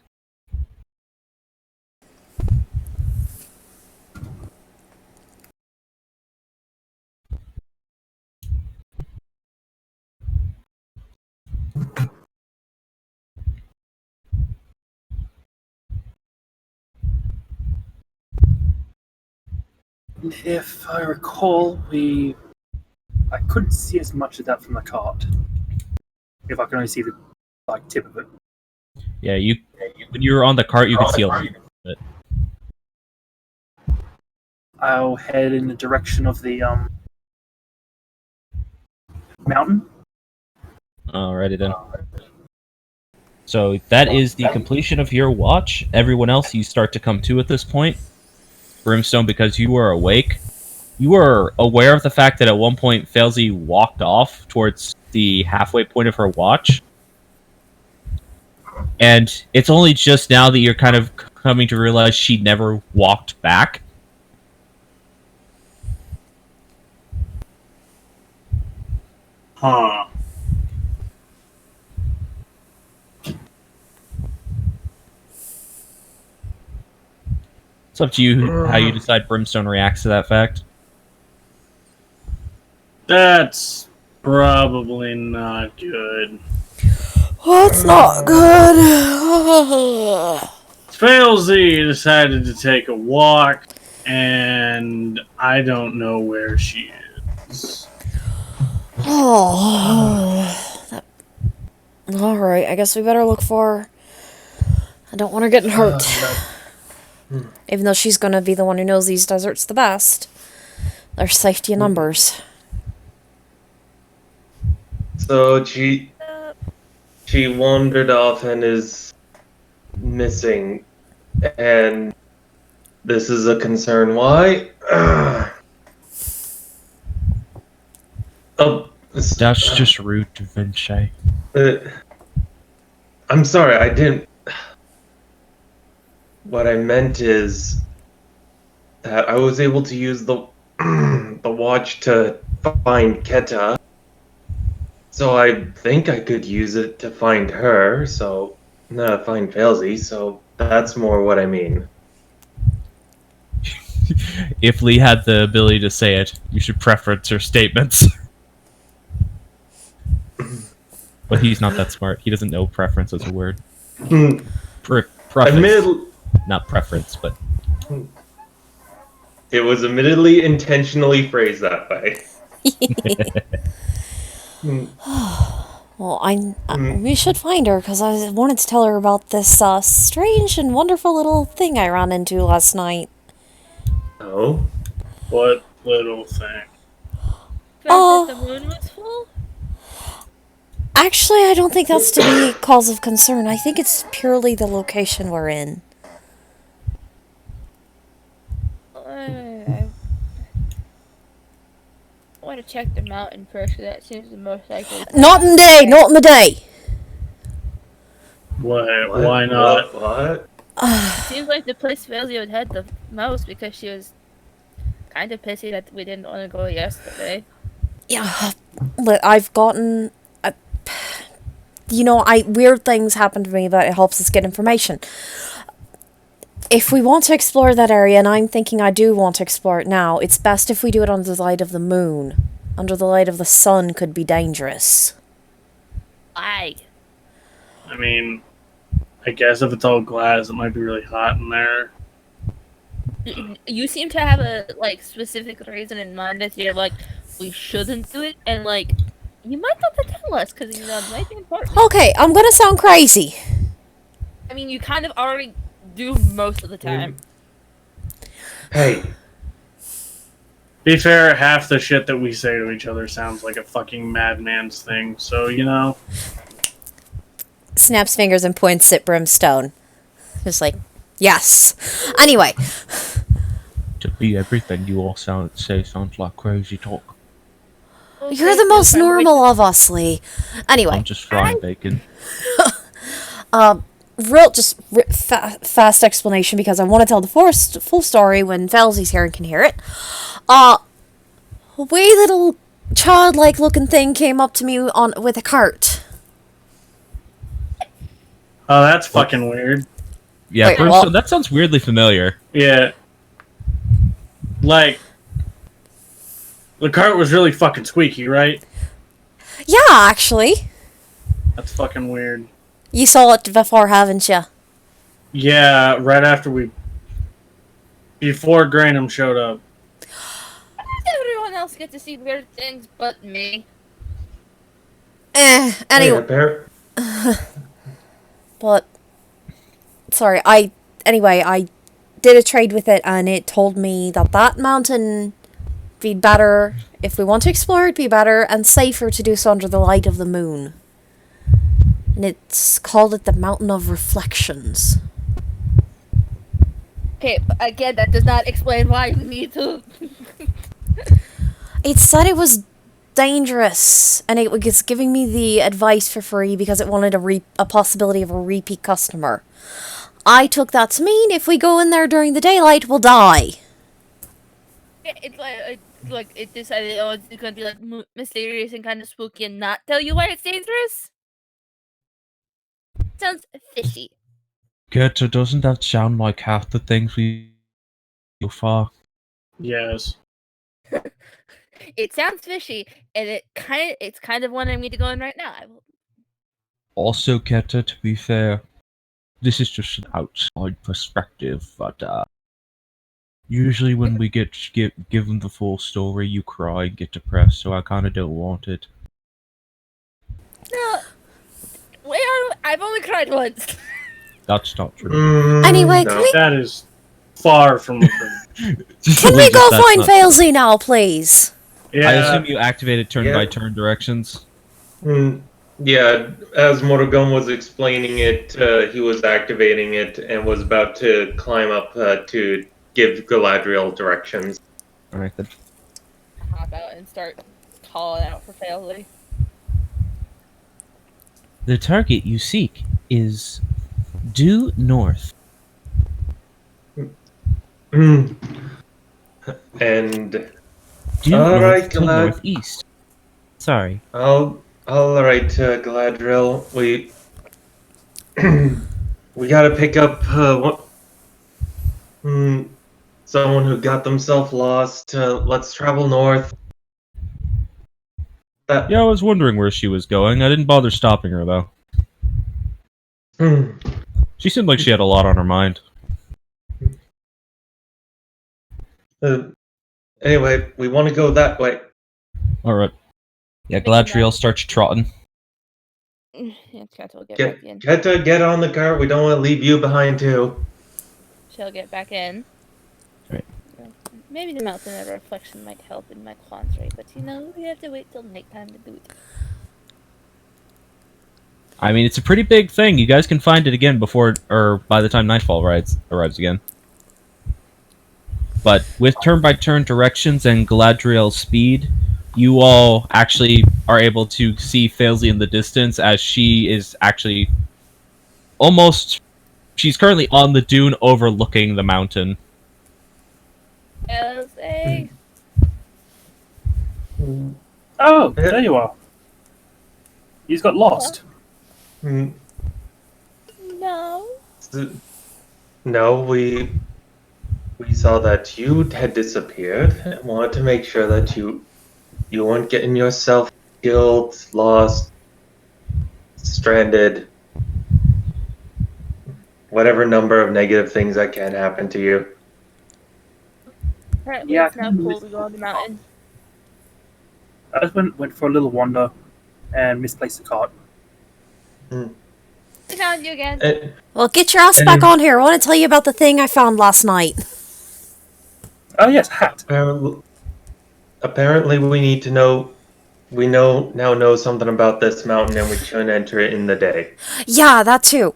F: If I recall, I couldn't see as much of that from the cart. If I can only see the tip of it.
D: Yeah, when you were on the cart, you could see a lot of it.
F: I'll head in the direction of the mountain.
D: Alrighty then. So that is the completion of your watch. Everyone else, you start to come to at this point. Brimstone, because you were awake, you were aware of the fact that at one point Failsy walked off towards the halfway point of her watch. And it's only just now that you're kind of coming to realize she never walked back.
C: huh.
D: It's up to you how you decide Brimstone reacts to that fact.
C: That's probably not good.
A: That's not good.
C: Failsy decided to take a walk, and I don't know where she is.
A: Oh. Alright, I guess we better look for her. I don't want her getting hurt. Even though she's gonna be the one who knows these deserts the best. There's safety in numbers.
B: So she wandered off and is missing, and this is a concern. Why?
D: That's just rude, Da Vinci.
B: I'm sorry, I didn't. What I meant is that I was able to use the the watch to find Keta. So I think I could use it to find her, so find Failsy, so that's more what I mean.
D: If Lee had the ability to say it, you should preference her statements. But he's not that smart. He doesn't know preference as a word. Preference. Not preference, but...
B: It was admittedly intentionally phrased that way.
A: Well, we should find her, because I wanted to tell her about this strange and wonderful little thing I ran into last night.
B: Oh?
C: What little thing?
E: That the moon was full?
A: Actually, I don't think that's to be cause of concern. I think it's purely the location we're in.
E: I want to check the mountain first, 'cause that seems the most likely.
A: Not in the day! Not in the day!
C: What? Why not?
B: What?
E: Seems like the place Failsy would head the most because she was kind of pissy that we didn't want to go yesterday.
A: Yeah, but I've gotten. Weird things happen to me that it helps us get information. If we want to explore that area, and I'm thinking I do want to explore it now, it's best if we do it under the light of the moon. Under the light of the sun could be dangerous.
E: Why?
C: I mean, I guess if it's all glass, it might be really hot in there.
E: You seem to have a specific reason in mind that you're like, we shouldn't do it, and you might have to tell us because it might be important.
A: Okay, I'm gonna sound crazy.
E: I mean, you kind of already do most of the time.
B: Hey,
C: Be fair, half the shit that we say to each other sounds like a fucking madman's thing, so,
A: Snaps fingers and points at Brimstone. Just like, yes. Anyway.
D: To be everything you all say sounds like crazy talk.
A: You're the most normal of us, Lee. Anyway.
D: I'm just frying bacon.
A: Fast explanation because I want to tell the full story when Felsy's here and can hear it. A wee little childlike looking thing came up to me with a cart.
C: Oh, that's fucking weird.
D: Yeah,
A: Wait,
D: Brimstone, that sounds weirdly familiar.
C: Yeah. The cart was really fucking squeaky, right?
A: Yeah, actually.
C: That's fucking weird.
A: You saw it before, haven't you?
C: Yeah, right after before Granum showed up.
E: Why does everyone else get to see weird things but me?
A: Anyway.
B: Bear.
A: But, sorry, I did a trade with it and it told me that mountain be better, if we want to explore it, be better and safer to do so under the light of the moon. And it's called it the Mountain of Reflections.
E: Okay, but again, that does not explain why we need to.
A: It said it was dangerous, and it was giving me the advice for free because it wanted a possibility of a repeat customer. I took that to mean if we go in there during the daylight, we'll die.
E: It's like it decided it's gonna be mysterious and kind of spooky and not tell you why it's dangerous. Sounds fishy.
D: Gertrude, doesn't that sound like half the things we so far?
C: Yes.
E: It sounds fishy, and it's kind of wanting me to go in right now. I will.
D: Also, Keta, to be fair, this is just an outside perspective, but usually when we get given the full story, you cry and get depressed, so I kind of don't want it.
E: No, I've only cried once.
D: That's not true.
A: Anyway,
B: no.
C: That is far from the truth.
A: can we go find Falesy now, please?
C: Yeah.
D: I assume you activated turn-by-turn directions?
B: Yeah, as Morrigan was explaining it, he was activating it and was about to climb up to give Galadriel directions.
D: Alright then.
E: Hop out and start calling out for Falesy.
D: The target you seek is due north.
B: And
D: Due
B: All
D: north
B: right,
D: to
B: Galad.
D: northeast. Sorry.
B: all right, Galadriel, we gotta pick up someone who got themselves lost. Let's travel north.
D: Yeah, I was wondering where she was going. I didn't bother stopping her, though. She seemed like she had a lot on her mind.
B: Anyway, we want to go that way.
D: Alright. Yeah, Galadriel starts trotting.
E: Yeah, Keta will get back in.
B: Get on the car. We don't want to leave you behind too.
E: She'll get back in.
D: Right.
E: Maybe the mountain of reflection might help in my quandary, but we have to wait till nighttime to do it.
D: I mean, it's a pretty big thing. You guys can find it again by the time nightfall arrives again. But with turn-by-turn directions and Galadriel's speed, you all actually are able to see Falesy in the distance as she is actually she's currently on the dune overlooking the mountain.
E: Elsie.
F: Oh, there you are. He's got lost.
B: Mm,
E: No.
B: No, we saw that you had disappeared and wanted to make sure that you weren't getting yourself killed, lost, stranded, whatever number of negative things that can happen to you.
E: Apparently
F: Yeah,
E: it's now cool to go on the mountain.
F: I just went for a little wander and misplaced the cart.
E: We found you again.
A: Well, get your ass back on here. I want to tell you about the thing I found last night.
F: Oh yes, hat.
B: Apparently, we need to know. We now know something about this mountain, and we shouldn't enter it in the day.
A: Yeah, that too.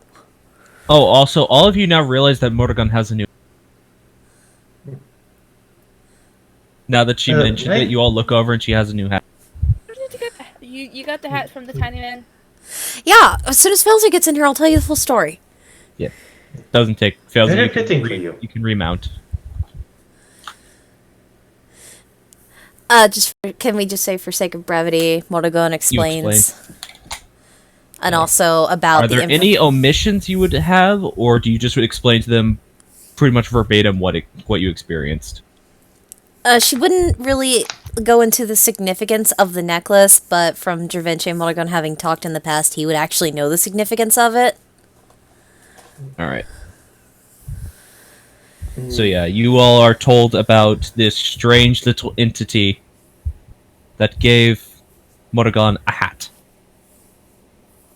D: Oh, also, all of you now realize that Morrigan has a new. Now that she mentioned it, you all look over and she has a new hat.
E: Where did you get the hat? You got the hat from the tiny man?
A: Yeah, as soon as Felzy gets in here, I'll tell you the full story.
D: Yeah, doesn't take fails.
B: Very
D: You can,
B: fitting for you.
D: You can remount.
A: Can we just say, for sake of brevity, Morrigan explains, and also about
D: Are there
A: the
D: any omissions you would have, or do you just explain to them pretty much verbatim what you experienced?
A: She wouldn't really go into the significance of the necklace, but from Dravinci and Morrigan having talked in the past, he would actually know the significance of it.
D: Alright. So yeah, you all are told about this strange little entity that gave Morrigan a hat.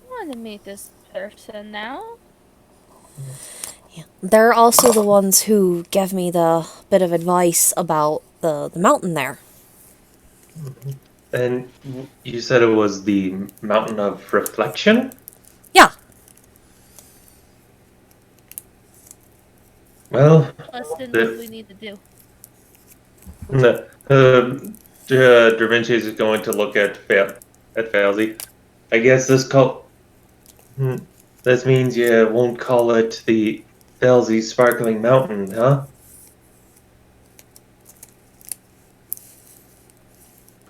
E: I want to meet this person now.
A: Yeah. They're also the ones who gave me the bit of advice about the mountain there.
B: And you said it was the Mountain of Reflection?
A: Yeah.
B: Well,
E: Austin, what do we need to do?
B: Da Vinci is going to look at Falsey. I guess this means you won't call it the Falsey Sparkling Mountain, huh?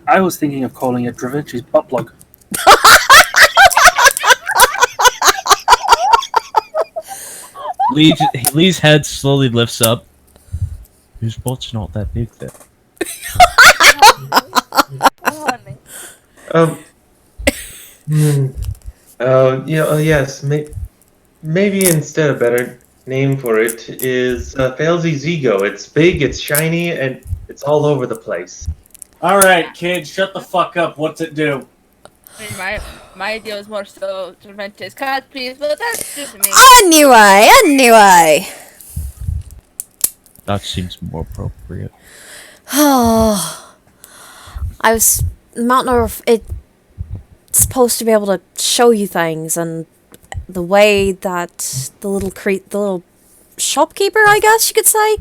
F: I was thinking of calling it Dravinci's butt plug.
D: Lee's head slowly lifts up. His butt's not that big then.
B: Yes. Maybe instead a better name for it is Falsey's ego. It's big, it's shiny, and it's all over the place.
C: Alright, kids, shut the fuck up. What's it do?
E: I mean, my idea was more so to prevent his cat piece, but that's just me.
A: Anyway.
D: That seems more appropriate.
A: Oh, Mountain of it's supposed to be able to show you things, and the way that the little shopkeeper, I guess you could say,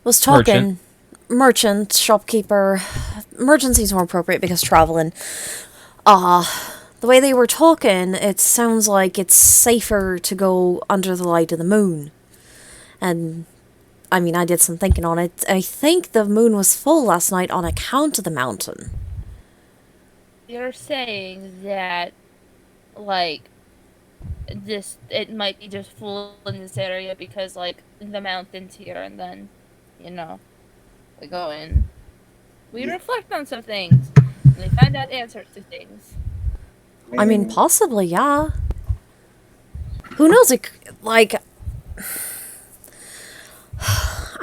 A: was talking. Merchant, shopkeeper. Merchant seems more appropriate because traveling. The way they were talking, it sounds like it's safer to go under the light of the moon. And I mean, I did some thinking on it. I think the moon was full last night on account of the mountain.
E: You're saying that, like, it might be just full in this area because, like, the mountain's here, and then, we go in. We reflect on some things, and we find out answers to things.
A: I mean, possibly, yeah. Who knows?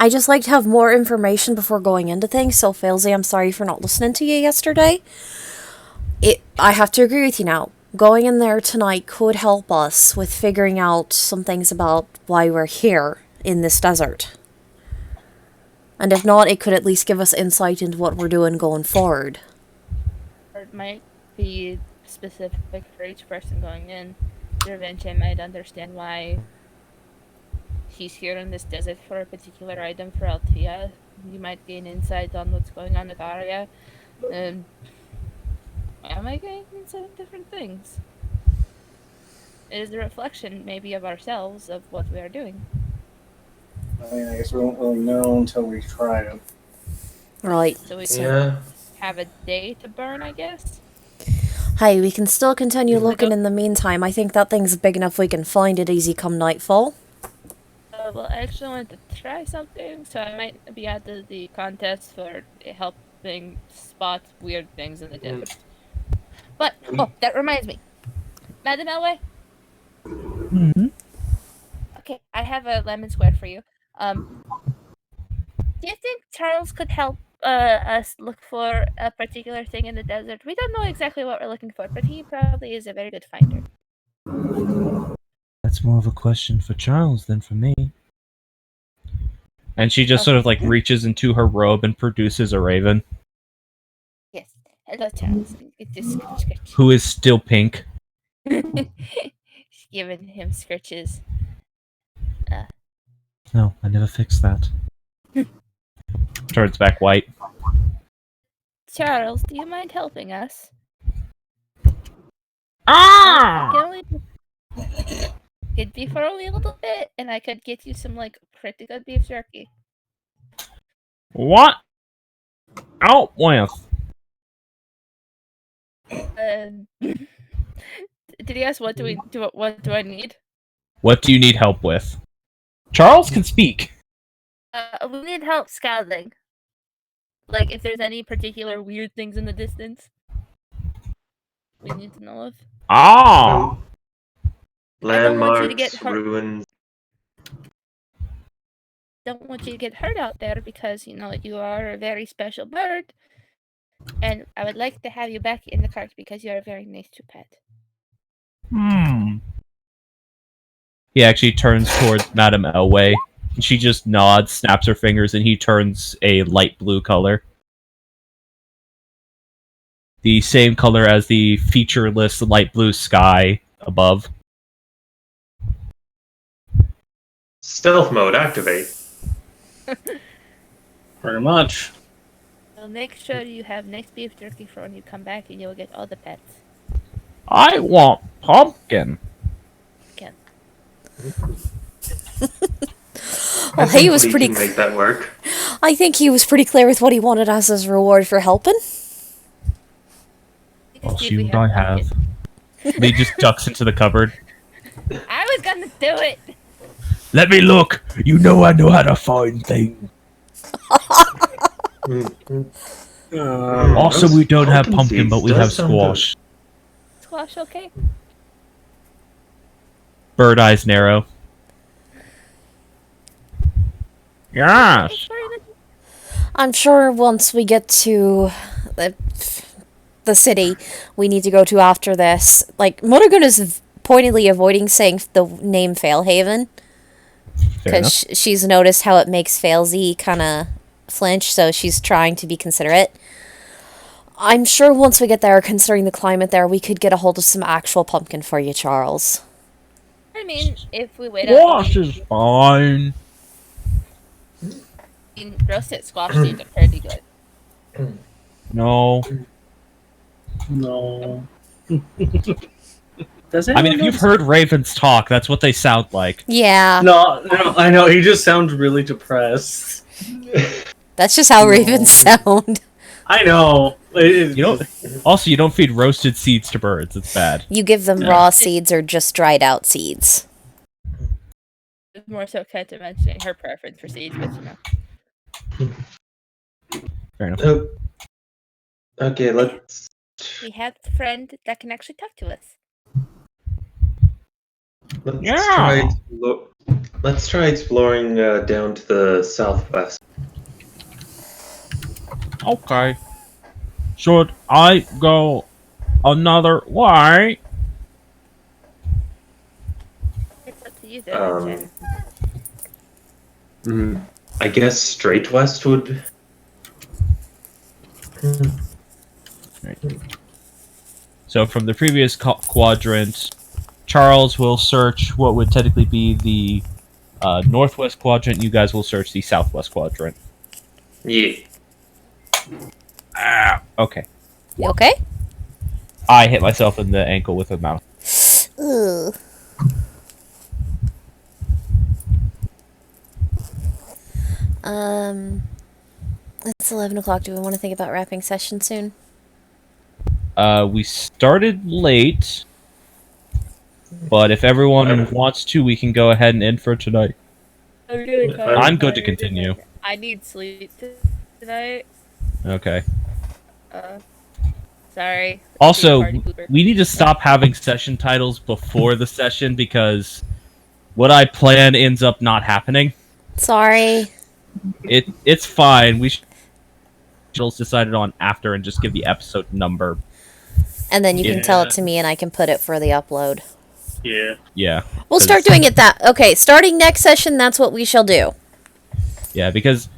A: I just like to have more information before going into things, so Falsey, I'm sorry for not listening to you yesterday. I have to agree with you now. Going in there tonight could help us with figuring out some things about why we're here in this desert. And if not, it could at least give us insight into what we're doing going forward.
E: Or it might be specific for each person going in. Dravinci might understand why he's here in this desert for a particular item for Althea. You might gain insight on what's going on with Arya. And I might gain insight on different things. It is a reflection, maybe, of ourselves, of what we are doing.
G: I mean, I guess we won't really know until we try it.
A: Right.
E: So we can
B: Yeah.
E: have a day to burn, I guess.
A: Hey, we can still continue looking in the meantime. I think that thing's big enough we can find it easy come nightfall.
E: Well, I actually wanted to try something, so I might be at the contest for helping spot weird things in the desert. But oh, that reminds me, Madam Elway. Okay, I have a lemon square for you. Do you think Charles could help us look for a particular thing in the desert? We don't know exactly what we're looking for, but he probably is a very good finder.
D: That's more of a question for Charles than for me. And she just sort of like reaches into her robe and produces a raven,
E: Yes. Hello, Charles. Get this scritch.
D: who is still pink.
E: She's giving him scritches.
D: No, I never fixed that. Turns back white.
E: Charles, do you mind helping us?
D: Ah!
E: Could be for only a little bit, and I could get you some like pretty good beef jerky.
D: What? Out with.
E: Did he ask what do we do? What do I need?
D: What do you need help with? Charles can speak.
E: We need help scouting. Like if there's any particular weird things in the distance, we need to know of.
D: Ah!
E: I don't want you to
B: Landmarks,
E: get hurt.
B: ruins.
E: Don't want you to get hurt out there because you know you are a very special bird, and I would like to have you back in the cart because you are very nice to pet.
D: He actually turns towards Madame Elway. She just nods, snaps her fingers, and he turns a light blue color. The same color as the featureless light blue sky above.
B: Stealth mode activate.
C: Pretty much.
E: So make sure you have nice beef jerky for when you come back, and you'll get all the pets.
D: I want pumpkin.
E: Again.
B: I
A: Well, he
B: think
A: was
B: we
A: pretty.
B: can make that work.
A: I think he was pretty clear with what he wanted as his reward for helping.
D: I'll
E: See if
D: see
E: we
D: what I have.
E: pumpkin.
D: He just ducks into the cupboard.
E: I was gonna do it.
D: Let me look. You know I know how to find things. Also, we don't have pumpkin, but we have squash.
E: Squash, okay?
D: Bird eyes narrow. Yes.
A: I'm sure once we get to the city we need to go to after this, like, Monogun is pointedly avoiding saying the name Failhaven because she's noticed how it makes Failsy kind of flinch, so she's trying to be considerate. I'm sure once we get there, considering the climate there, we could get a hold of some actual pumpkin for you, Charles.
E: I mean, if we wait
D: Squash is fine.
E: roasted squash seeds are pretty good.
D: No.
C: No.
F: Does
D: I mean, if you've heard ravens talk, that's what they sound like.
A: Yeah,
C: No, I know. He just sounds really depressed.
A: that's just how ravens sound.
C: I know.
D: You don't. Also, you don't feed roasted seeds to birds. It's bad.
A: You give them raw seeds or just dried out seeds.
E: More so kind of mentioning her preference for seeds, but you know.
D: Fair enough.
B: Okay, let's.
E: We have a friend that can actually talk to us.
B: Let's try exploring down to the southwest.
D: Okay. Should I go another way?
E: It's up to you, though.
B: I guess straight west would.
D: Right. So from the previous quadrant, Charles will search what would technically be the northwest quadrant. You guys will search the southwest quadrant.
B: Yeah.
D: Okay.
A: You okay?
D: I hit myself in the ankle with a mouse.
A: Ugh. It's 11 o'clock. Do we want to think about wrapping session soon?
D: We started late, but if everyone wants to, we can go ahead and end for tonight.
E: I'm really
D: I'm good to continue.
E: I need sleep tonight.
D: Okay.
E: Sorry.
D: Also,
E: Party pooper.
D: we need to stop having session titles before the session because what I plan ends up not happening.
A: Sorry.
D: It's fine. We should decided on after and just give the episode number.
A: And then you can tell it
C: Yeah.
A: to me and I can put it for the upload.
C: Yeah.
D: Yeah.
A: We'll start doing it that... Okay, starting next session, that's what we shall do.
D: Yeah, because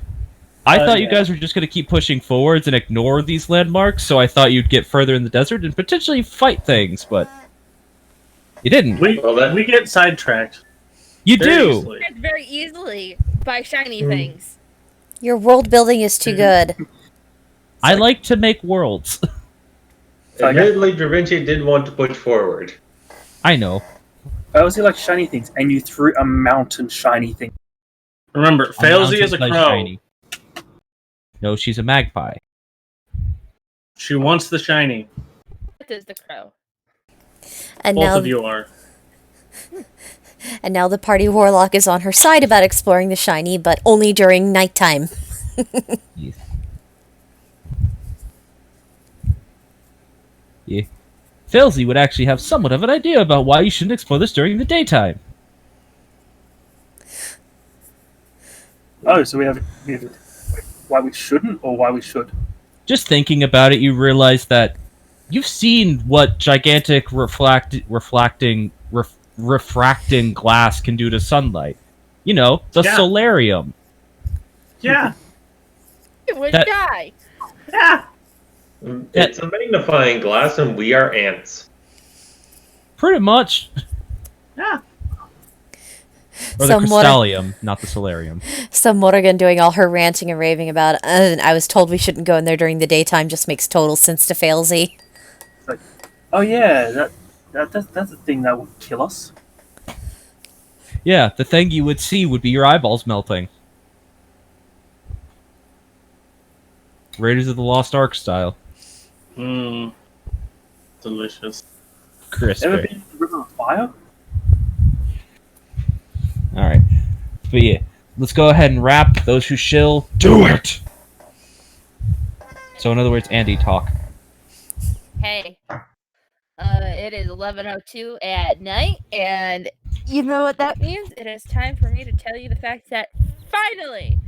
D: I thought you
C: yeah.
D: guys were just going to keep pushing forwards and ignore these landmarks, so I thought you'd get further in the desert and potentially fight things, but you didn't.
C: We get sidetracked.
D: You
C: very
D: do!
C: easily.
E: Very easily by shiny things.
A: Your world building is too good.
D: I like to make worlds.
B: Admittedly, Da Vinci did want to push forward.
D: I know.
F: I also like shiny things, and you threw a mountain shiny thing.
C: Remember, Failsy is a
D: Like
C: crow.
D: shiny. No, she's a magpie.
C: She wants the shiny.
E: What is the crow?
A: And
C: Both
A: now,
C: of you are.
A: and now the party warlock is on her side about exploring the shiny, but only during nighttime.
D: Yes. Yeah. Failsy would actually have somewhat of an idea about why you shouldn't explore this during the daytime.
F: Oh, so we have wait, why we shouldn't or why we should?
D: Just thinking about it, you realize that you've seen what gigantic refracting glass can do to sunlight. You know, the
C: Yeah.
D: solarium.
C: Yeah.
E: It would
D: That-
E: die.
C: Yeah.
B: It's a magnifying glass, and we are ants.
D: Pretty much.
C: Yeah.
D: Or the
A: Some
D: crystallium, not the solarium.
A: Some Morrigan doing all her ranting and raving about, I was told we shouldn't go in there during the daytime just makes total sense to Failsy.
F: Oh yeah, that's the thing that would kill us.
D: Yeah, the thing you would see would be your eyeballs melting. Raiders of the Lost Ark style.
C: Mmm. Delicious.
D: Crispy.
F: Ever been to the River of Fire?
D: Alright. But yeah, let's go ahead and wrap. Those who shill, do it! So in other words, Andy, talk.
E: Hey. It is 11:02 at night, and you know what that means? It is time for me to tell you the fact that finally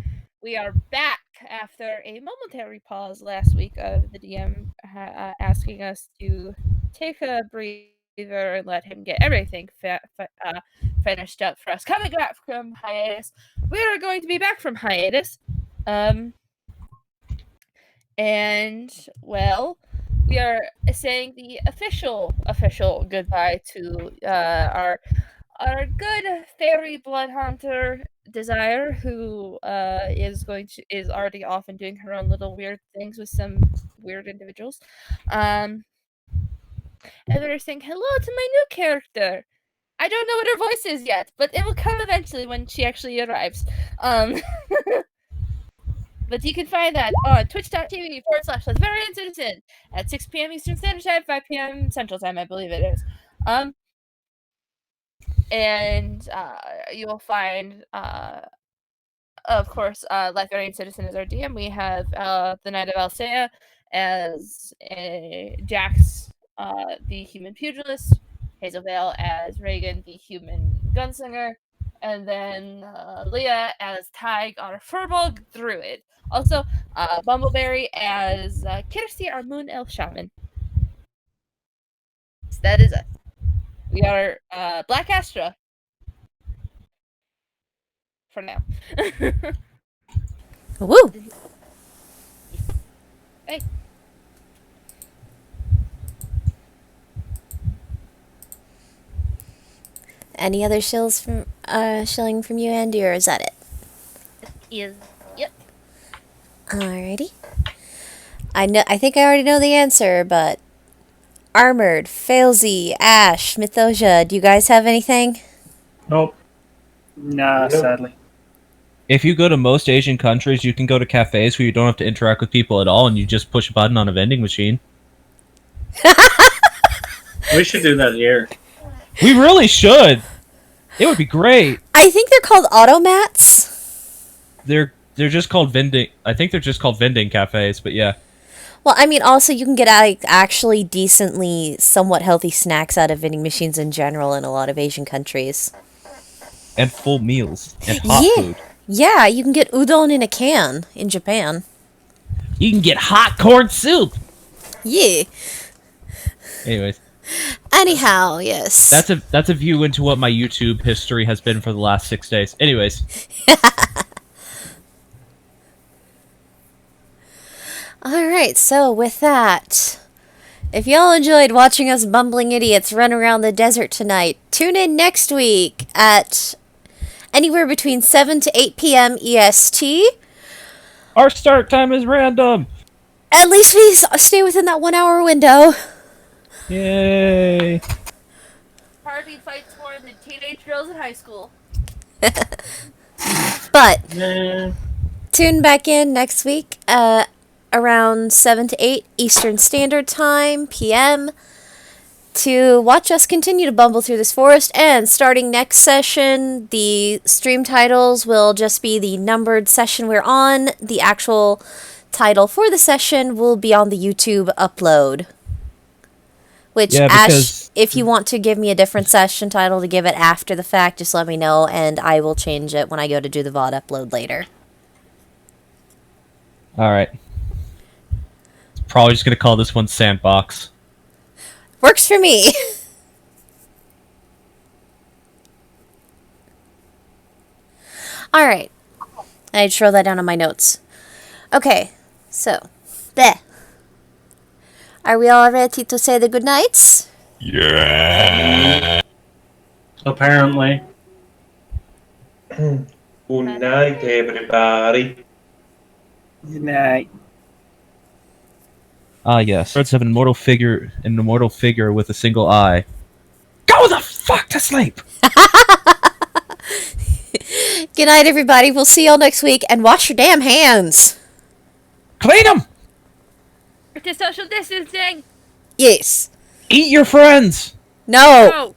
E: we are back after a momentary pause last week of the DM asking us to take a breather and let him get everything finished up for us. Coming back from hiatus, we are going to be back from hiatus, and well, we are saying the official goodbye to our good fairy blood hunter Desire, who is already off and doing her own little weird things with some weird individuals. And we're saying hello to my new character. I don't know what her voice is yet, but it will come eventually when she actually arrives. But you can find that on twitch.tv/Librarian Citizen at 6 p.m. Eastern Standard Time, 5 p.m. Central Time, I believe it is. And you will find, of course, Librarian Citizen is our DM. We have the Knight of Alsea as Jax, the human pugilist, Hazel Vale as Reagan, the human gunslinger, and then Leah as Tig, our furball druid. Also, Bumbleberry as Kirsty, our moon elf shaman. So that is us. We are Black Astra. For now.
A: Woo!
E: Hey.
A: Any other shilling from you, Andy, or is that it?
E: Yep.
A: Alrighty. I think I already know the answer, but Armored, Failsy, Ash, Mythosia, do you guys have anything?
C: Nope.
F: Nah,
B: Nope.
F: sadly.
D: if you go to most Asian countries, you can go to cafes where you don't have to interact with people at all, and you just push a button on a vending machine.
C: We should do that here.
D: We really should. It would be great.
A: I think they're called automats.
D: They're just called vending. I think they're just called vending cafes. But yeah.
A: Well, I mean, also you can get actually decently, somewhat healthy snacks out of vending machines in general in a lot of Asian countries.
D: And full meals and hot food.
A: Yeah, you can get udon in a can in Japan.
D: You can get hot corn soup.
A: Yeah.
D: Anyways,
A: Anyhow, yes.
D: that's a view into what my YouTube history has been for the last 6 days. Anyways.
A: Alright, so with that, if y'all enjoyed watching us bumbling idiots run around the desert tonight, tune in next week at anywhere between 7 to 8 p.m. EST.
D: Our start time is random.
A: At least we stay within that 1 hour window.
D: Yay.
E: Harvey fights more than teenage girls in high school.
A: But
C: Nah.
A: tune back in next week around 7 to 8 Eastern Standard Time, PM, to watch us continue to bumble through this forest. And starting next session, the stream titles will just be the numbered session we're on. The actual title for the session will be on the YouTube upload. Which,
D: Yeah,
A: Ash,
D: because-
A: if you want to give me a different session title to give it after the fact, just let me know, and I will change it when I go to do the VOD upload later.
D: Alright. Probably just gonna call this one Sandbox.
A: Works for me. Alright. I just wrote that down on my notes. Okay, so, there. Are we all ready to say the good nights?
C: Apparently.
B: Good night, everybody.
F: Good night.
D: Ah, yes. Birds have an immortal figure with a single eye. Go the fuck to sleep!
A: Good night, everybody. We'll see y'all next week, and wash your damn hands.
D: Clean them!
E: To social distancing.
A: Yes.
D: Eat your friends!
A: No.
E: No.